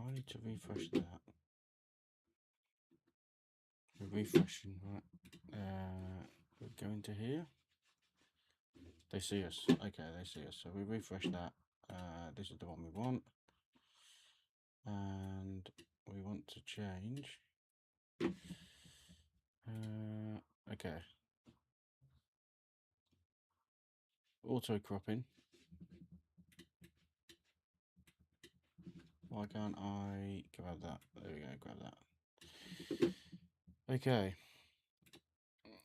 I need to refresh that. We're refreshing, right? We're going to here. They see us. Okay, they see us. So we refresh that. This is the one we want. And we want to change. Okay. Auto cropping. Why can't I grab that? There we go, grab that. Okay.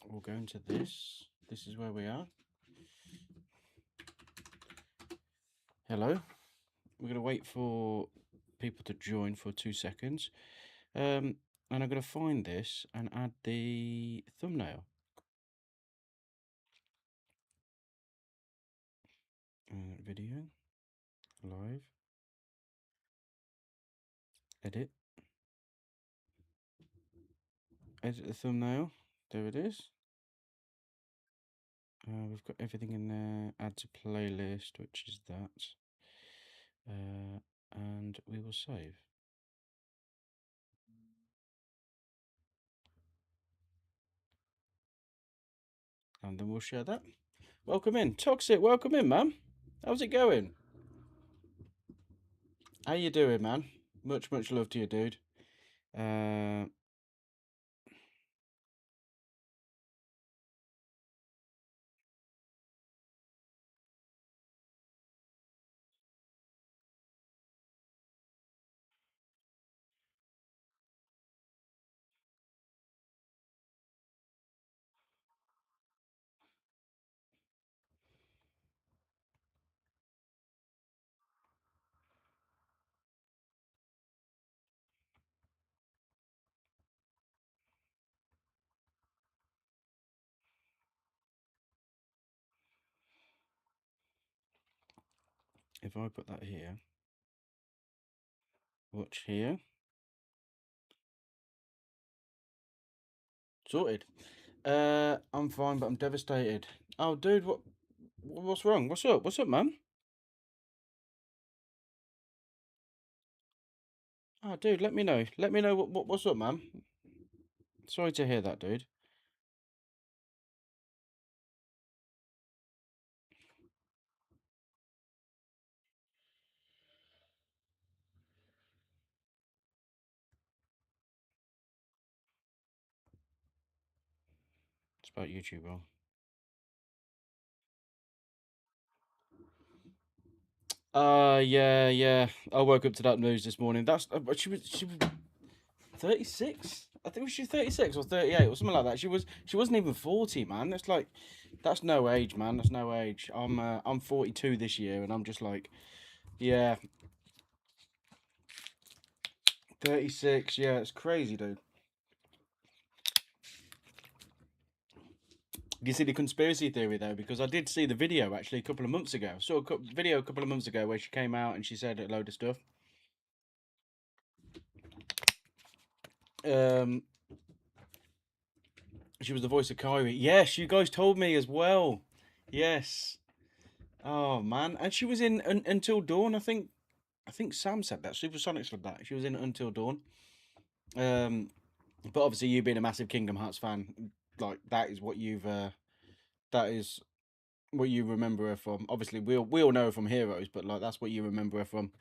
We'll go into this. This is where we are. Hello. We're going to wait for people to join for 2 seconds. And I'm going to find this and add the thumbnail. Video. Live. Edit. Edit the thumbnail. There it is. We've got everything in there. Add to playlist, which is that. And we will save. And then we'll share that. Welcome in. Toxic, welcome in, man. How's it going? How you doing, man? Much love to you, dude. If I put that here, watch here. Sorted. I'm fine, but I'm devastated. Oh, dude, what's wrong? What's up? What's up, man? Oh, dude, let me know. Let me know what's up, man. Sorry to hear that, dude. It's about YouTube, bro. Yeah. I woke up to that news this morning. That's she was 36. I think she was 36 or 38 or something like that. She wasn't even 40, man. It's like that's no age, man. That's no age. I'm 42 this year, and I'm just like, yeah, 36. Yeah, it's crazy, dude. Do you see the conspiracy theory though? Because I did see the video actually a couple of months ago. I saw a video a couple of months ago where she came out and she said a load of stuff. She was the voice of Kyrie. Yes, you guys told me as well. Yes. Oh man, and she was in Until Dawn. I think Sam said that. Supersonic said that. She was in Until Dawn. But obviously, you being a massive Kingdom Hearts fan, like that is what you've that is what you remember her from. Obviously, we all know her from Heroes, but like that's what you remember her from.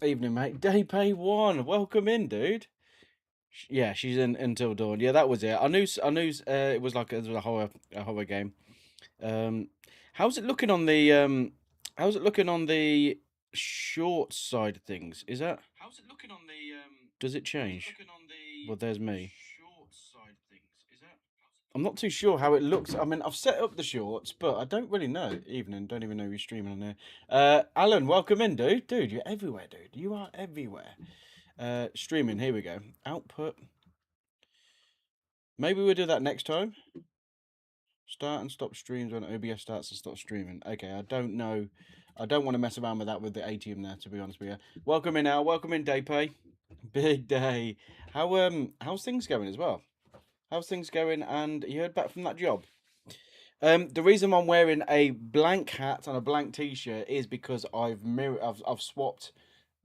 Evening, mate. Day 1. Welcome in, dude. Yeah, she's in Until Dawn. Yeah, that was it. I knew it was like a horror game. How's it looking on the short side of things? Is that how's it looking on the does it change? Well, there's me. Short side of things. Is that I'm not too sure how it looks. I mean, I've set up the shorts, but I don't really know. Evening, don't even know you're streaming on there. Alan, welcome in, dude. Dude, you're everywhere, dude. You are everywhere. Streaming, here we go. Output. Maybe we'll do that next time. Start and stop streams when OBS starts and stops streaming. Okay, I don't know. I don't want to mess around with that with the ATM there, to be honest with you. Welcome in, Al. Welcome in, Daypay. Big day. How's things going as well? How's things going? And you heard back from that job? The reason I'm wearing a blank hat and a blank t-shirt is because I've swapped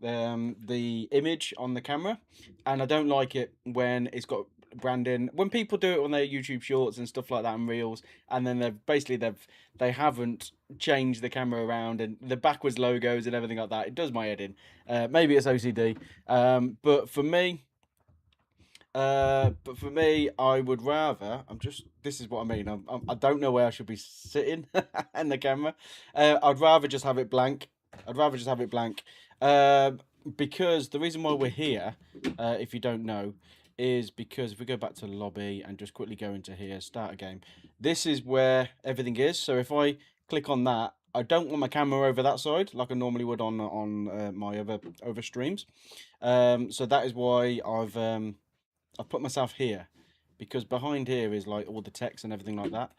the image on the camera, and I don't like it when it's got branding. When people do it on their YouTube shorts and stuff like that and reels, and then they haven't changed the camera around and the backwards logos and everything like that. It does my head in. Maybe it's OCD, but for me. But for me, I would rather. I'm just. This is what I mean. I don't know where I should be sitting in the camera. I'd rather just have it blank. I'd rather just have it blank. Um, because the reason why we're here, if you don't know, is because if we go back to lobby and just quickly go into here, start a game. This is where everything is. So if I click on that, I don't want my camera over that side like I normally would on my other streams. So that is why I've put myself here because behind here is like all the text and everything like that.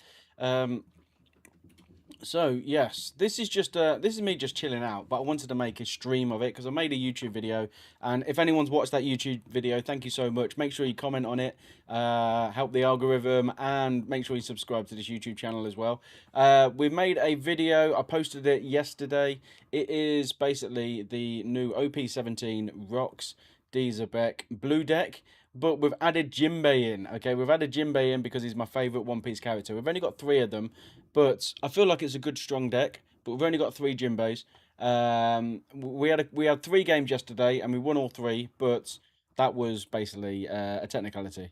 So yes, this is me just chilling out, but I wanted to make a stream of it because I made a YouTube video, and if anyone's watched that YouTube video, thank you so much. Make sure you comment on it, help the algorithm, and make sure you subscribe to this YouTube channel as well. We've made a video. I posted it yesterday. It is basically the new OP17 Rocks Beck Blue Deck. But we've added Jinbe in, okay? We've added Jinbe in because he's my favourite One Piece character. We've only got 3 of them, but I feel like it's a good, strong deck. But we've only got 3 Jinbes. We had 3 games yesterday, and we won all 3, but that was basically a technicality.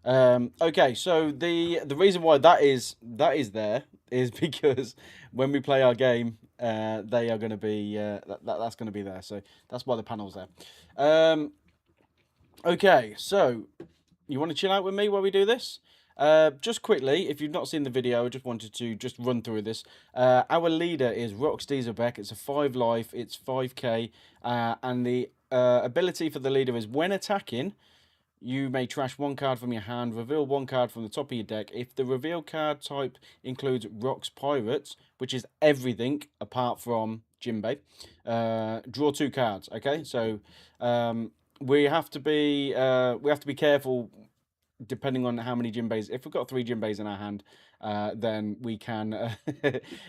Okay, so the reason why that is there is because when we play our game, they are going to be that's going to be there. So that's why the panel's there. Okay, so you want to chill out with me while we do this? Just quickly, if you've not seen the video, I just wanted to just run through this. Our leader is Rocks Beck. It's a 5 life, it's 5k, and the ability for the leader is when attacking, you may trash 1 card from your hand, reveal 1 card from the top of your deck. If the reveal card type includes Rocks Pirates, which is everything apart from Jinbe, draw 2 cards. Okay, so we have to be careful depending on how many Jinbes. If we've got 3 Jinbes in our hand, then we can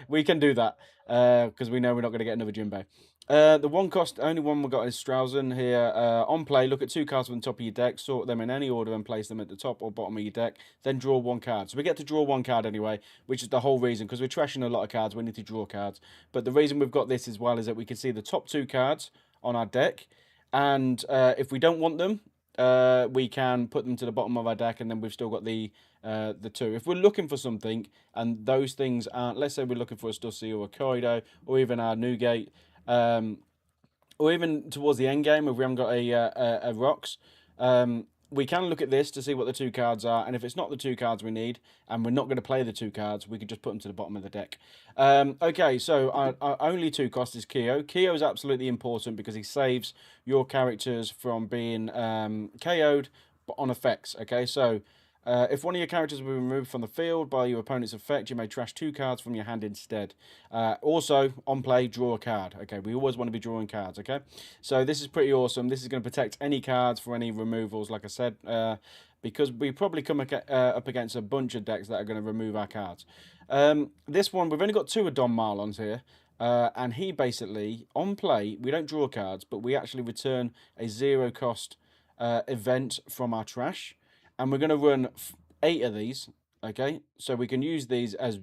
we can do that because we know we're not going to get another Jinbe. The only one we got is Strausen here. On play, look at 2 cards from the top of your deck, sort them in any order and place them at the top or bottom of your deck. Then draw 1 card. So we get to draw 1 card anyway, which is the whole reason, because we're trashing a lot of cards. We need to draw cards. But the reason we've got this as well is that we can see the top 2 cards on our deck. And if we don't want them, we can put them to the bottom of our deck, and then we've still got the 2. If we're looking for something, and those things aren't, let's say we're looking for a Stussy or a Kaido, or even our Newgate, or even towards the end game, if we haven't got a Rocks, we can look at this to see what the 2 cards are, and if it's not the 2 cards we need, and we're not going to play the 2 cards, we can just put them to the bottom of the deck. Okay, so our only 2 cost is Kyo. Kyo is absolutely important because he saves your characters from being KO'd on effects. Okay, so if one of your characters will be removed from the field by your opponent's effect, you may trash 2 cards from your hand instead. Also, on play, draw a card. Okay, we always want to be drawing cards, okay? So this is pretty awesome. This is going to protect any cards for any removals, like I said, because we probably come up against a bunch of decks that are going to remove our cards. This one, we've only got 2 of Don Marlons here. And he basically, on play, we don't draw cards, but we actually return a 0 cost event from our trash. And we're going to run 8 of these, okay? So we can use these as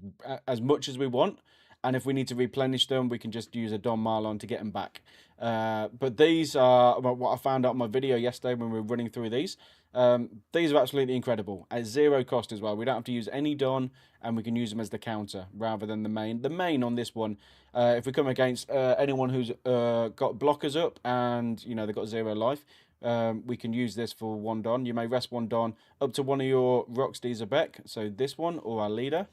much as we want. And if we need to replenish them, we can just use a Don Marlon to get them back. But these are what I found out in my video yesterday when we were running through these. These are absolutely incredible at 0 cost as well. We don't have to use any Don, and we can use them as the counter rather than the main. The main on this one, if we come against anyone who's got blockers up and they've got 0 life, we can use this for 1 Don. You may rest 1 Don up to one of your Rocks Beck, so this one or our leader.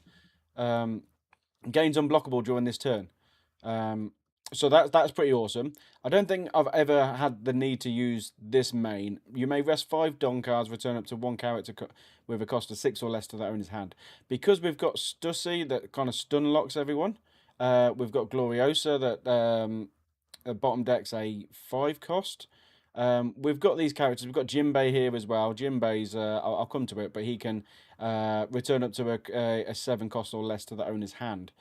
Gains unblockable during this turn. So that's pretty awesome. I don't think I've ever had the need to use this main. You may rest 5 Don cards, return up to 1 character with a cost of 6 or less to their owner's hand. Because we've got Stussy that kind of stun locks everyone. We've got Gloriosa that bottom deck's a 5 cost. We've got these characters. We've got Jinbe here as well. Jinbe's, I'll come to it, but he can return up to a 7 cost or less to the owner's hand.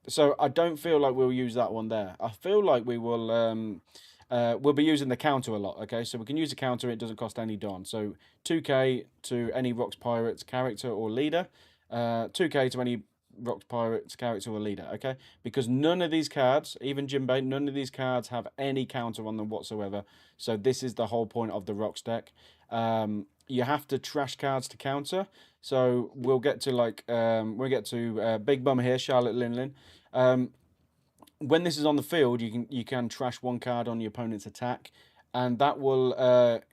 So I don't feel like we'll use that one there. I feel like we will we'll be using the counter a lot, okay? So we can use the counter, it doesn't cost any Don. So 2k to any Rocks Pirates character or leader, 2k to any Rocks Pirates character or leader, okay? Because none of these cards, even Jinbe, none of these cards have any counter on them whatsoever. So this is the whole point of the Rocks deck. You have to trash cards to counter. So we'll get to Big Bum here, Charlotte Linlin. When this is on the field, you can trash one card on your opponent's attack, and that will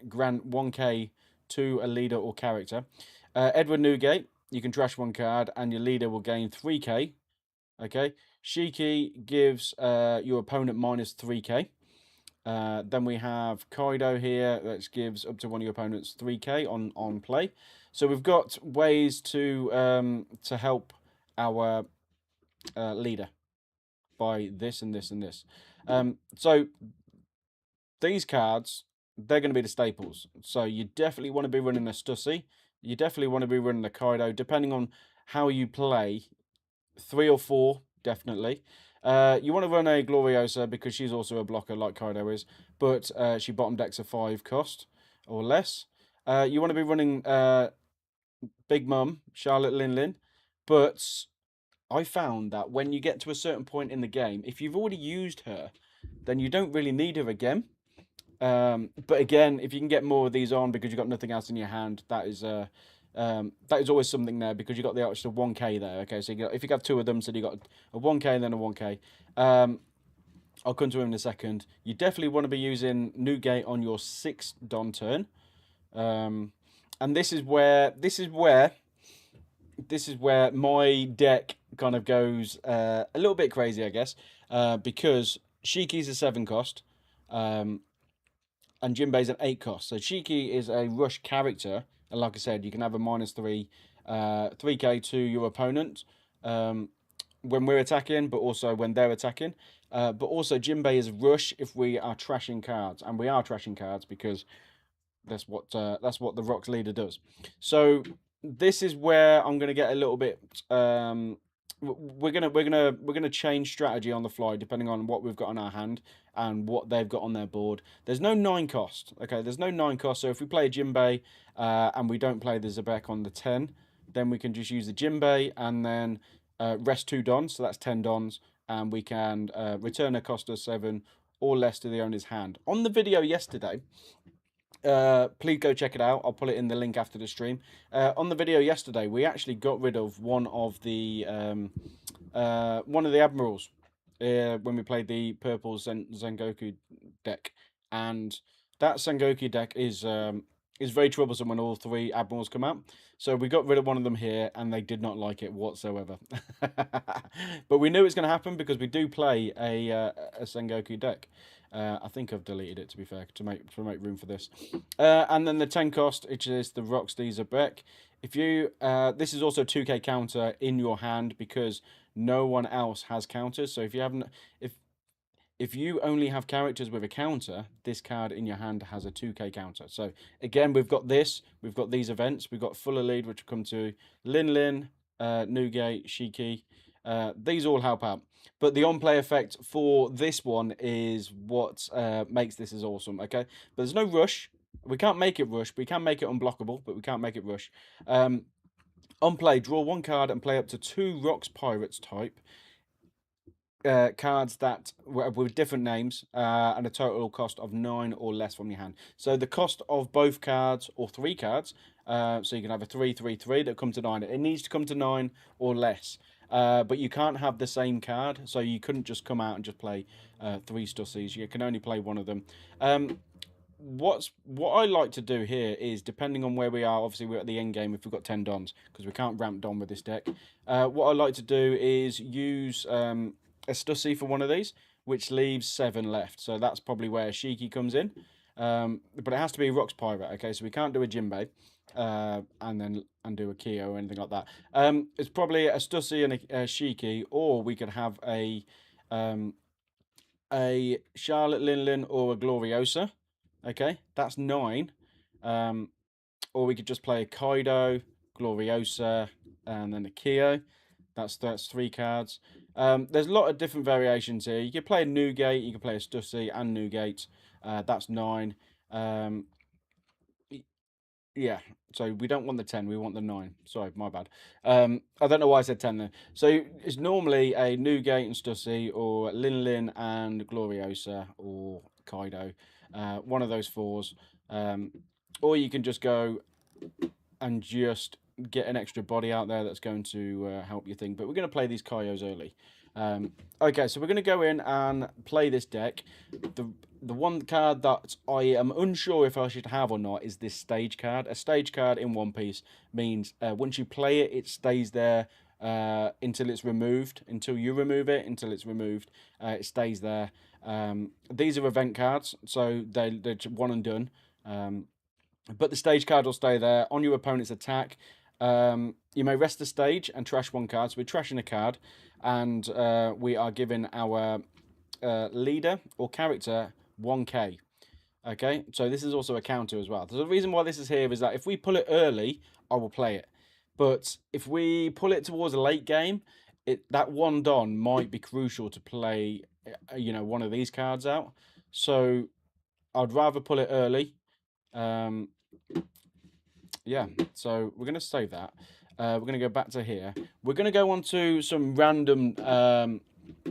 grant 1k to a leader or character. Edward Newgate, you can trash one card, and your leader will gain 3k. Okay, Shiki gives your opponent minus 3k. Then we have Kaido here, that gives up to one of your opponents 3k on play. So we've got ways to help our leader by this and this and this. So these cards, they're going to be the staples. So you definitely want to be running a Stussy. You definitely want to be running a Kaido, depending on how you play. 3 or 4, definitely. You want to run a Gloriosa because she's also a blocker like Kaido is, but she bottom decks a 5 cost or less. You want to be running Big Mum, Charlotte Linlin, but I found that when you get to a certain point in the game, if you've already used her, then you don't really need her again. But again, if you can get more of these on because you've got nothing else in your hand, that is always something there because you've got the extra 1k there. Okay, so if you have 2 of them, so you got a 1k and then a 1k. I'll come to him in a second. You definitely want to be using Newgate on your 6th Don turn. And this is where my deck kind of goes a little bit crazy, I guess, because Shiki's a 7 cost, and Jinbe's an 8 cost. So Shiki is a rush character, and like I said, you can have a -3, 3k to your opponent when we're attacking, but also when they're attacking. But also Jinbe is rush if we are trashing cards, and we are trashing cards because that's what the Rocks leader does. So this is where I'm gonna get a little bit. We're gonna change strategy on the fly depending on what we've got in our hand and what they've got on their board. There's no 9 cost. Okay, there's no 9 cost. So if we play Jinbe and we don't play the Zebek on the 10, then we can just use the Jinbe and then rest 2 Dons. So that's 10 Dons, and we can return a cost of 7 or less to the owner's hand. On the video yesterday, please go check it out. I'll put it in the link after the stream. On the video yesterday, we actually got rid of one of the admirals when we played the purple Sengoku deck, and that Sengoku deck is very troublesome when all 3 admirals come out. So we got rid of one of them here, and they did not like it whatsoever. But we knew it's going to happen because we do play a Sengoku deck. I think I've deleted it, to be fair, to make room for this. And then the 10 cost, which is the Rocks Zebek. If you this is also 2k counter in your hand because no one else has counters. So if you haven't, if you only have characters with a counter, this card in your hand has a 2k counter. So again, we've got this, we've got these events, we've got Fuller Lead, which will come to Linlin, Newgate, Shiki. These all help out. But the on-play effect for this one is what makes this as awesome, okay? But there's no rush. We can't make it rush. We can make it unblockable, but we can't make it rush. On play, draw 1 card and play up to 2 Rocks Pirates type cards that with different names and a total cost of 9 or less from your hand. So the cost of both cards or 3 cards, so you can have a 3/3/3 that come to 9. It needs to come to 9 or less. But you can't have the same card, so you couldn't just come out and just play 3 Stussies. You can only play one of them. What I like to do here is, depending on where we are, obviously we're at the end game if we've got 10 Dons, because we can't ramp Don with this deck. What I like to do is use a Stussy for one of these, which leaves 7 left. So that's probably where Shiki comes in. But it has to be Rocks Pirate, okay? So we can't do a Jinbe and do a Kyo or anything like that. It's probably a Stussy and a Shiki, or we could have a Charlotte Linlin or a Gloriosa. Okay, that's 9. Or we could just play a Kaido, Gloriosa, and then a Kyo. That's 3 cards. There's a lot of different variations here. You can play a Newgate, you can play a Stussy and Newgate. That's 9. Yeah, so we don't want the 10, we want the 9. Sorry, my bad. I don't know why I said 10 there. So it's normally a Newgate and Stussy, or Lin Lin and Gloriosa, or Kaido. One of those 4s. Or you can just go and just get an extra body out there that's going to help your thing. But we're going to play these Kaios early. Okay, so we're going to go in and play this deck. The one card that I am unsure if I should have or not is this stage card. A stage card in One Piece means once you play it, it stays there until it's removed. Until you remove it, until it's removed, it stays there. These are event cards, so they're one and done. But the stage card will stay there on your opponent's attack. You may rest the stage and trash 1 card. So we're trashing a card, and we are giving our leader or character 1k. Okay, so this is also a counter as well. So the reason why this is here is that if we pull it early, I will play it. But if we pull it towards a late game, that 1 Don might be crucial to play, one of these cards out. So I'd rather pull it early. Yeah, so we're going to save that. We're going to go back to here. We're going to go on to some random...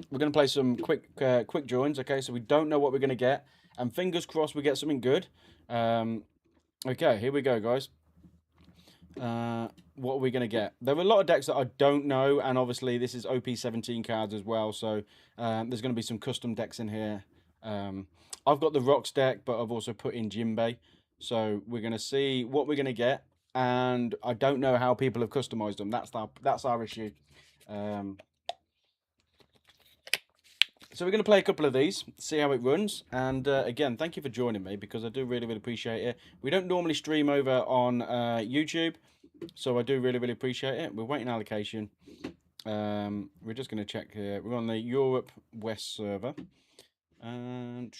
we're going to play some quick joins, okay? So we don't know what we're going to get. And fingers crossed we get something good. Okay, here we go, guys. What are we going to get? There are a lot of decks that I don't know. And obviously this is OP17 cards as well. So there's going to be some custom decks in here. I've got the Rocks deck, but I've also put in Jinbe. So we're going to see what we're going to get, and I don't know how people have customized them. That's our issue. So we're going to play a couple of these, see how it runs. And again, thank you for joining me, because I do really, really appreciate it. We don't normally stream over on YouTube, so I do really, really appreciate it. We're waiting allocation. We're just going to check here. We're on the Europe West server. And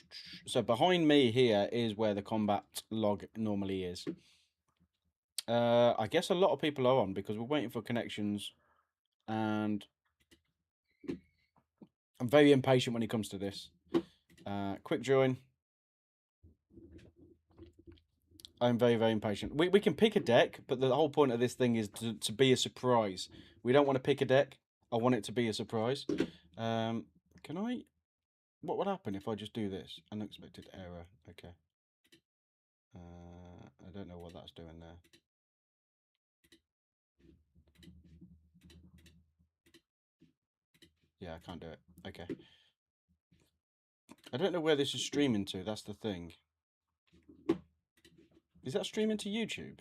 so behind me here is where the combat log normally is. I guess a lot of people are on because we're waiting for connections, and I'm very impatient when it comes to this. Quick join. I'm very, very impatient. We can pick a deck, but the whole point of this thing is to be a surprise. We don't want to pick a deck. I want it to be a surprise. Can I... What would happen if I just do this? Unexpected error. Okay. I don't know what that's doing there. Yeah, I can't do it. Okay. I don't know where this is streaming to. That's the thing. Is that streaming to YouTube?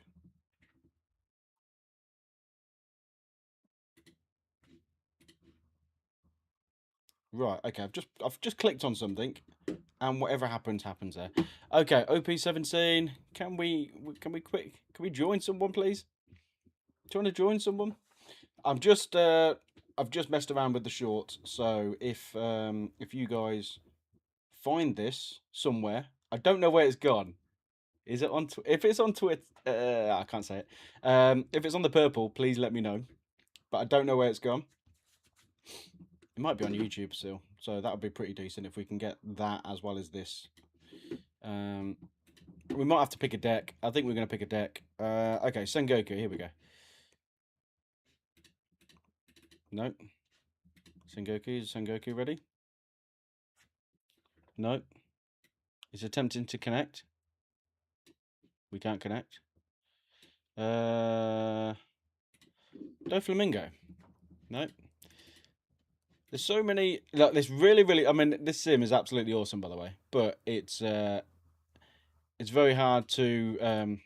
Right. Okay. I've just clicked on something, and whatever happens there. Okay. OP17. Can we join someone, please? Do you want to join someone? I've just messed around with the shorts. So if you guys find this somewhere, I don't know where it's gone. Is it on? If it's on Twitter, I can't say it. If it's on the purple, please let me know. But I don't know where it's gone. It might be on YouTube still, so that would be pretty decent if we can get that as well as this. We might have to pick a deck. I think we're going to pick a deck. Okay, Sengoku. Here we go. No. Sengoku. Is Sengoku ready? No. He's attempting to connect. We can't connect. Doflamingo. No. There's so many. Like, this really, really. I mean, this sim is absolutely awesome, by the way. But it's very hard to. I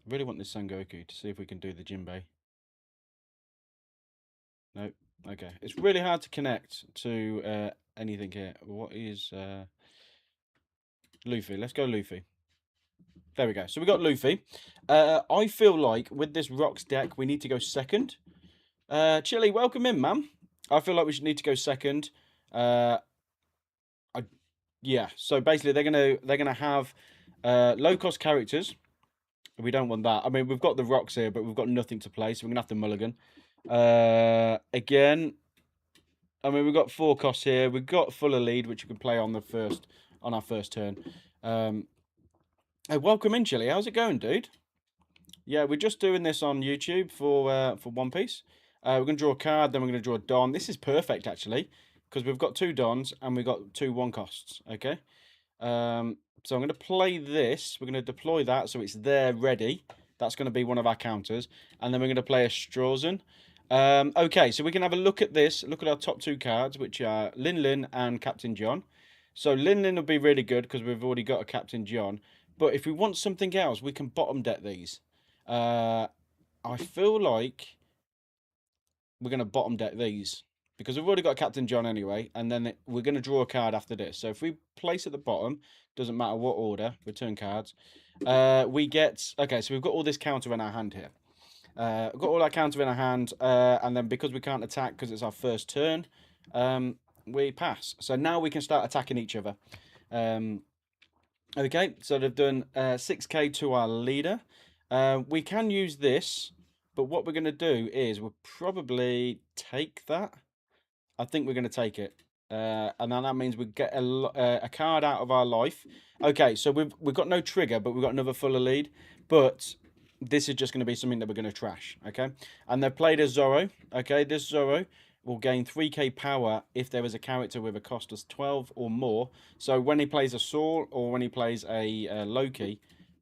really want this Sengoku to see if we can do the Jinbe. Nope. Okay. It's really hard to connect to anything here. What is Luffy? Let's go Luffy. There we go. So we got Luffy. I feel like with this Rocks deck, we need to go second. Chili, welcome in, man. I feel like we should need to go second. Yeah. So basically, they're gonna have low cost characters. We don't want that. I mean, we've got the Rocks here, but we've got nothing to play, so we're gonna have to mulligan. Again, I mean, we've got 4 costs here. We've got fuller lead, which you can play on our first turn. Hey, welcome in, Chili. How's it going, dude? Yeah, we're just doing this on YouTube for One Piece. We're going to draw a card, then we're going to draw a Don. This is perfect, actually, because we've got 2 Dons and we've got 2 1 costs, okay? So I'm going to play this. We're going to deploy that so it's there ready. That's going to be one of our counters. And then we're going to play a Strauzen. Okay, so we can have a look at this. Look at our top 2 cards, which are Lin Lin and Captain John. So Lin Lin will be really good because we've already got a Captain John. But if we want something else, we can bottom deck these. I feel like we're going to bottom deck these because we've already got Captain John anyway, and then we're going to draw a card after this. So if we place at the bottom, doesn't matter what order, return cards, we get... Okay, so we've got all this counter in our hand here. We've got all our counter in our hand, and then because we can't attack because it's our first turn, we pass. So now we can start attacking each other. Okay, so they've done 6k to our leader. We can use this, but what we're going to do is we'll probably take that. I think we're going to take it. And then that means we get a card out of our life. Okay, so we've got no trigger, but we've got another fuller lead. But this is just going to be something that we're going to trash, okay? And they've played a Zoro, okay? This Zoro will gain 3k power if there is a character with a cost of 12 or more. So when he plays a Saul or when he plays a Loki,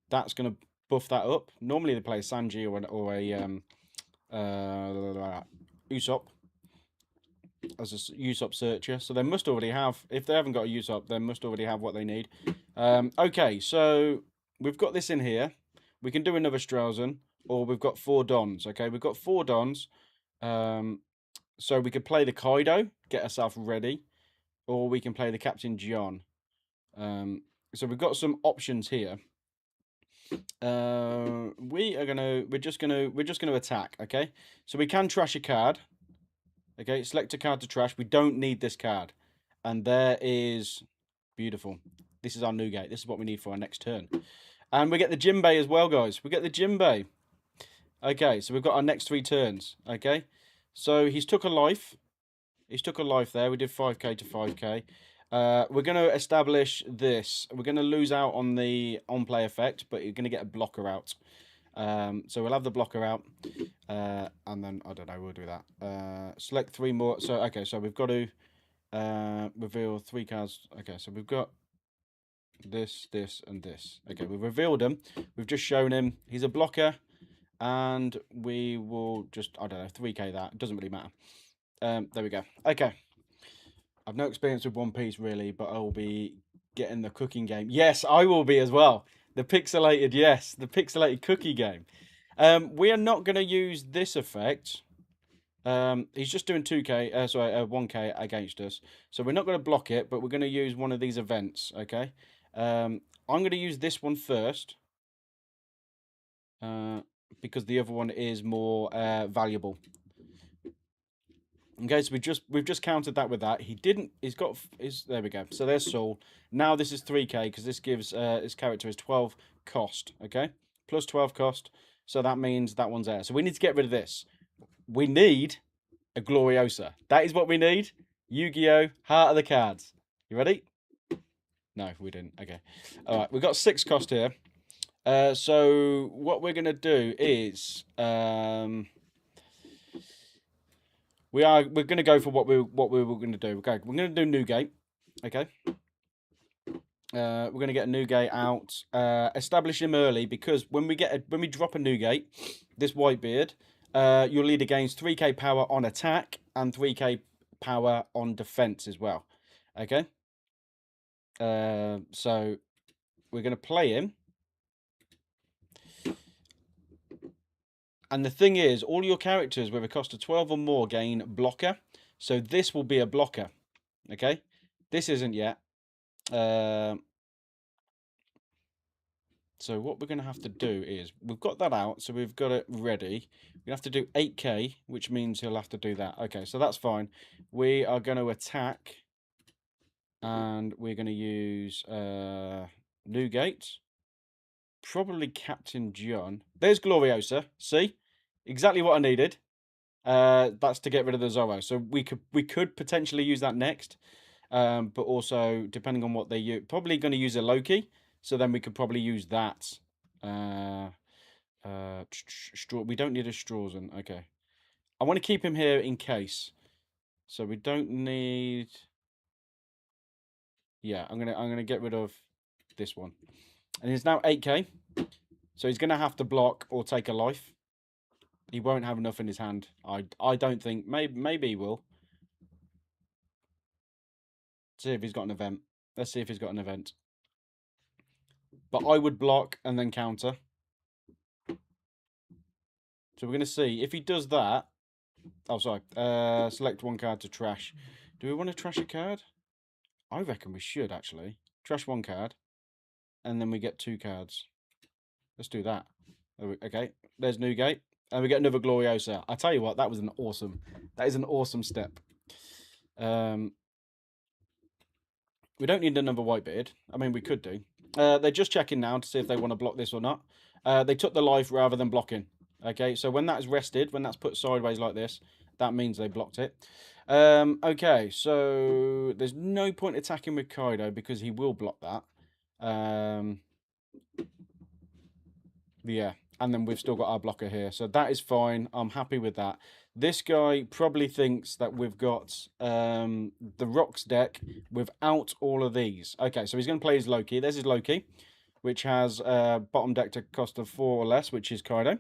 that's going to buff that up. Normally they play a Sanji or a Usopp as a Usopp searcher. So they must already have, if they haven't got a Usopp, they must already have what they need. Okay, so we've got this in here. We can do another Strauzen, or we've got 4 Dons, okay? We've got 4 Dons. So we could play the Kaido, get ourselves ready, or we can play the Captain John. So we've got some options here. We're just gonna attack, okay? So we can trash a card. Okay, select a card to trash. We don't need this card. And there is beautiful. This is our Nugate. This is what we need for our next turn. And we get the Jinbe as well, guys. We get the Jinbe. Okay, so we've got our next 3 turns. Okay, so he's took a life. He's took a life there. We did 5k to 5k. We're going to establish this. We're going to lose out on the on-play effect, but you're going to get a blocker out. So we'll have the blocker out. And then, I don't know, we'll do that. Select 3 more. So, okay, so we've got to reveal 3 cards. Okay, so we've got this, this, and this. Okay, we've revealed him. We've just shown him. He's a blocker. And we will just, I don't know, 3k that. It doesn't really matter. There we go. Okay. I've no experience with One Piece, really, but I will be getting the cooking game. Yes, I will be as well. The pixelated, yes. The pixelated cookie game. We are not going to use this effect. He's just doing 2k, sorry, 1k against us. So we're not going to block it, but we're going to use one of these events, okay? I'm going to use this one first. Because the other one is more valuable. Okay, so we've just countered that with that. There we go. So there's Saul. Now this is 3k because this gives his character is 12 cost, okay? Plus 12 cost. So that means that one's there. So we need to get rid of this. We need a Gloriosa. That is what we need. Yu-Gi-Oh! Heart of the Cards. You ready? No, we didn't. Okay. All right, we've got 6 cost here. So what we're going to do is we're going to go for what we were going to do. Okay, we're going to do Newgate. Okay. We're going to get a Newgate out. Establish him early because when we drop a Newgate, this Whitebeard, your leader gains 3k power on attack and 3k power on defense as well. Okay. So we're going to play him. And the thing is, all your characters with a cost of 12 or more gain blocker. So this will be a blocker. Okay? This isn't yet. So what we're going to have to do is, we've got that out, so we've got it ready. We have to do 8k, which means he'll have to do that. Okay, so that's fine. We are going to attack. And we're going to use Newgate. Probably Captain John. There's Gloriosa. See? Exactly what I needed. That's to get rid of the Zorro. So we could potentially use that next. But also depending on what they use, probably going to use a Loki. So then we could probably use that. Straw. We don't need a Strawson. Okay. I want to keep him here in case. So we don't need. Yeah, I'm gonna get rid of this one, and he's now 8k. So he's gonna have to block or take a life. He won't have enough in his hand. I don't think. Maybe he will. See if he's got an event. Let's see if he's got an event. But I would block and then counter. So we're going to see if he does that. Oh, sorry. Select one card to trash. Do we want to trash a card? I reckon we should, actually. Trash one card. And then we get 2 cards. Let's do that. Okay. There's Newgate. And we get another Gloriosa. I tell you what, that is an awesome step. We don't need another Whitebeard. I mean, we could do. They're just checking now to see if they want to block this or not. They took the life rather than blocking. Okay, so when that's rested, when that's put sideways like this, that means they blocked it. Okay, so there's no point attacking with Kaido because he will block that. Yeah, and then we've still got our blocker here. So that is fine. I'm happy with that. This guy probably thinks that we've got the Rocks deck without all of these. Okay, so he's going to play his Loki. There's his Loki, which has bottom deck to cost of 4 or less, which is Kaido.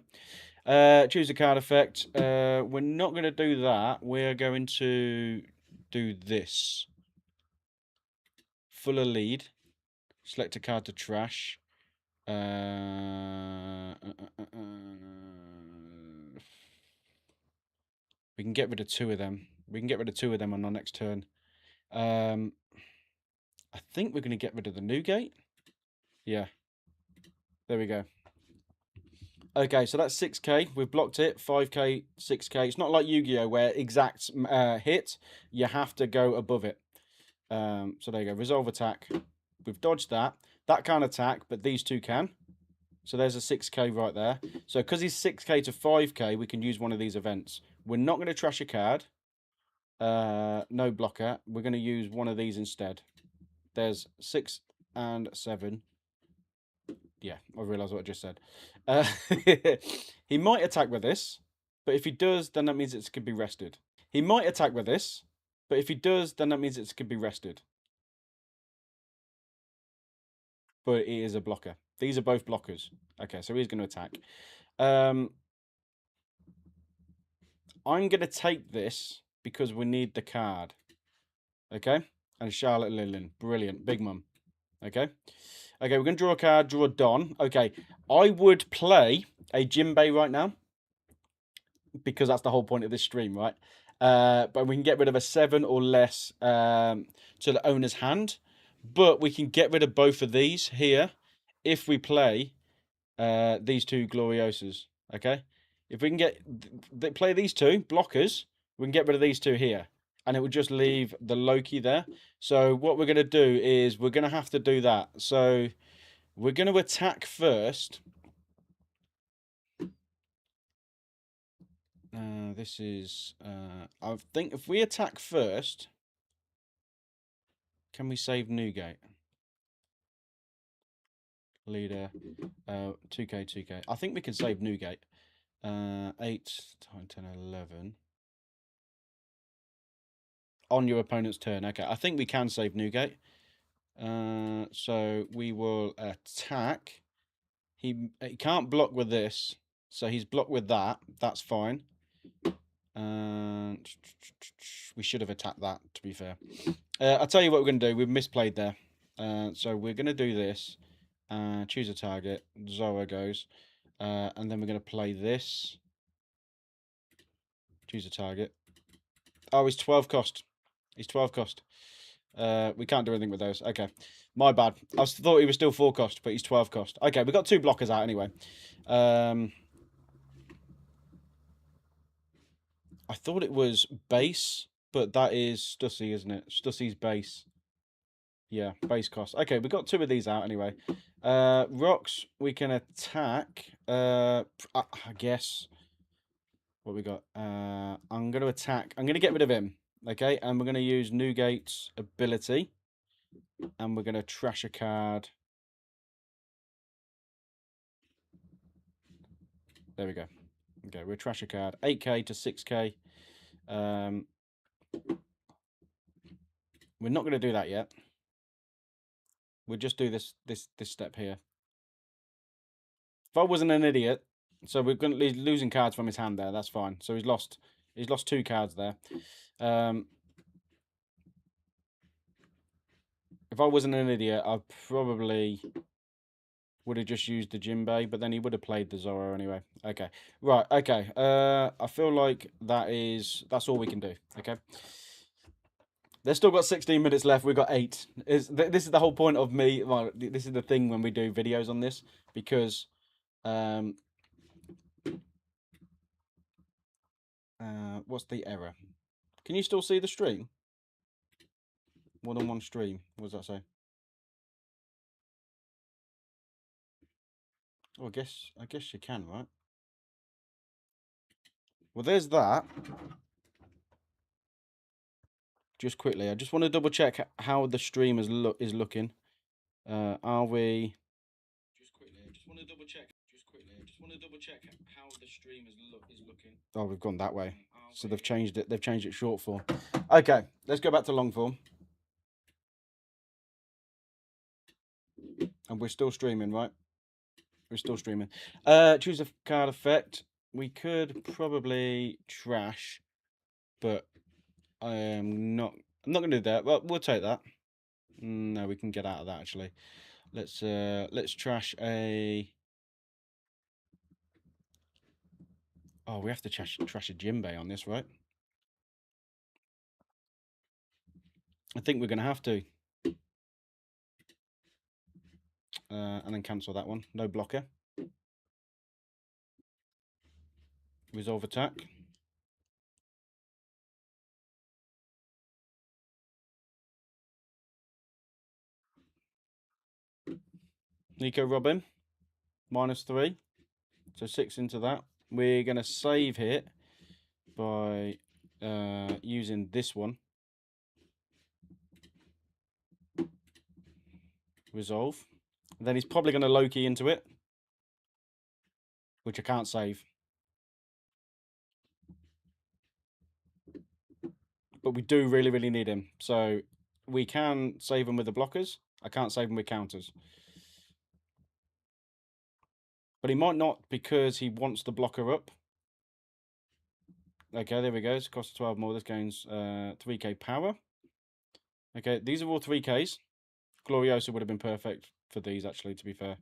Choose a card effect. We're not going to do that. We're going to do this. Fuller lead. Select a card to trash. We can get rid of 2 of them. We can get rid of 2 of them on our next turn. I think we're going to get rid of the Newgate. Yeah. There we go. Okay, so that's 6k. We've blocked it. 5k, 6k. It's not like Yu-Gi-Oh! Where exact hit, you have to go above it. So there you go. Resolve attack. We've dodged that. That can't attack, but these 2 can. So there's a 6k right there. So because he's 6k to 5k, we can use one of these events. We're not going to trash a card. No blocker. We're going to use one of these instead. There's 6 and 7. Yeah, I realised what I just said. He might attack with this, but if he does, then that means it could be rested. He might attack with this, but if he does, then that means it could be rested. But it is a blocker. These are both blockers. Okay, so he's going to attack. I'm going to take this because we need the card. Okay? And Charlotte Lillian. Brilliant. Big Mum. Okay? Okay, we're going to draw a card, draw a Don. Okay, I would play a Jinbe right now because that's the whole point of this stream, right? But we can get rid of a 7 or less to the owner's hand. But we can get rid of both of these here if we play these 2 Gloriosas, okay? If we can play these 2 blockers, we can get rid of these 2 here. And it would just leave the Loki there. So what we're going to do is we're going to have to do that. So we're going to attack first. This is... I think if we attack first... Can we save Newgate? Leader. 2k, 2k. I think we can save Newgate. 8, 9, 10, 11. On your opponent's turn. Okay, I think we can save Newgate. So we will attack. He can't block with this, so he's blocked with that. That's fine. We should have attacked that, to be fair. I'll tell you what we're going to do. We've misplayed there. So we're going to do this. Choose a target. Zora goes. And then we're going to play this. Choose a target. Oh, he's 12 cost. He's 12 cost. We can't do anything with those. Okay. My bad. I thought he was still 4 cost, but he's 12 cost. Okay, we've got 2 blockers out anyway. I thought it was base, but that is Stussy, isn't it? Stussy's base. Yeah, base cost. Okay, we got 2 of these out anyway. Rocks, we can attack. I guess. What we got? I'm going to attack. I'm going to get rid of him. Okay, and we're going to use Newgate's ability. And we're going to trash a card. There we go. Okay, we'll trash a card. 8k to 6k. We're not going to do that yet. We'll just do this step here. If I wasn't an idiot, so we're going to losing cards from his hand there. That's fine. So he's lost 2 cards there. If I wasn't an idiot, I probably would have just used the Jinbe, but then he would have played the Zoro anyway. Okay, right. Okay. I feel like that's all we can do. Okay. They've still got 16 minutes left. We've got 8. This is the whole point of me. Well, this is the thing when we do videos on this, because what's the error? Can you still see the stream? More than one stream. What does that say? Oh, I guess you can, right? Well, there's that. Just quickly, I just want to double check how the stream is looking. Are we? Just quickly, I just want to double check. How the stream is looking. Oh, we've gone that way. So they've changed it. They've changed it short form. Okay, let's go back to long form. And we're still streaming, right? We're still streaming. Choose a card effect. We could probably trash, but I'm not going to do that. Well, we'll take that. No, we can get out of that actually. Let's trash a. Oh, we have to trash a Jinbe on this, right? I think we're going to have to. And then cancel that one. No blocker. Resolve attack. Nico Robin. -3. So 6 into that. We're going to save here by using this one. Resolve. And then he's probably going to Loki into it, which I can't save. But we do really, really need him. So we can save him with the blockers. I can't save him with counters. But he might not, because he wants the blocker up. Okay, there we go. It costs 12 more. This gains 3k power. Okay, these are all 3ks. Gloriosa would have been perfect for these, actually, to be fair.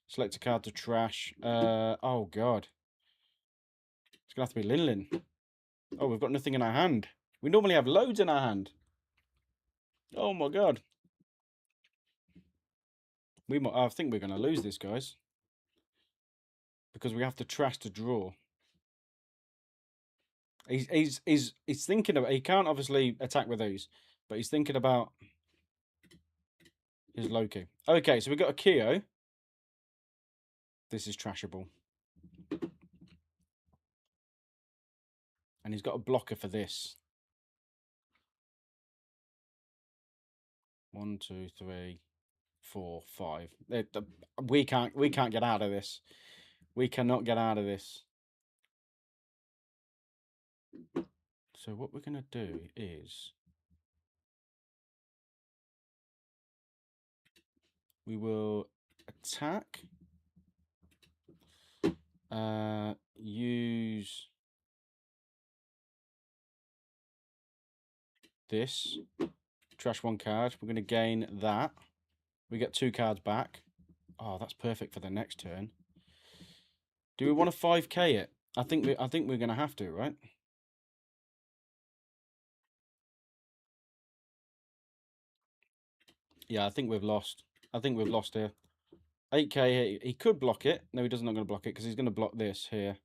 Select a card to trash. Oh, God. It's going to have to be Linlin. Oh, we've got nothing in our hand. We normally have loads in our hand. Oh, my God. I think we're going to lose this, guys. Because we have to trash to draw. He's thinking about. He can't obviously attack with these, but he's thinking about his Loki. Okay, so we've got a Kyo. This is trashable. And he's got a blocker for this. 1, 2, 3, 4, 5. We can't get out of this. We cannot get out of this. So what we're gonna do is we will attack. Use this. Trash 1 card. We're gonna gain that. We get 2 cards back. Oh, that's perfect for the next turn. Do we want to 5k it? I think we're gonna have to, right? Yeah, I think we've lost. I think we've lost here. 8k. He could block it. No, he doesn't. Not going to block it because he's going to block this here.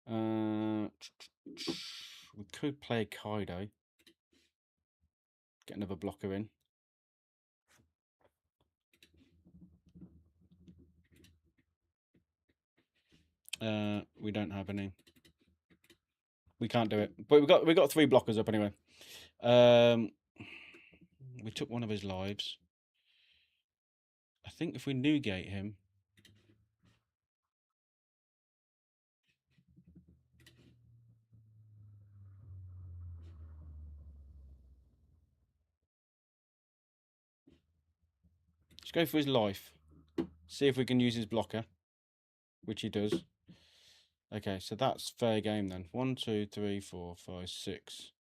We could play Kaido. Get another blocker in. We don't have any. We can't do it. But we got 3 blockers up anyway. We took one of his lives. I think if we negate him. Let's go for his life. See if we can use his blocker. Which he does. Okay, so that's fair game then. 1, 2, 3, 4, 5, 6.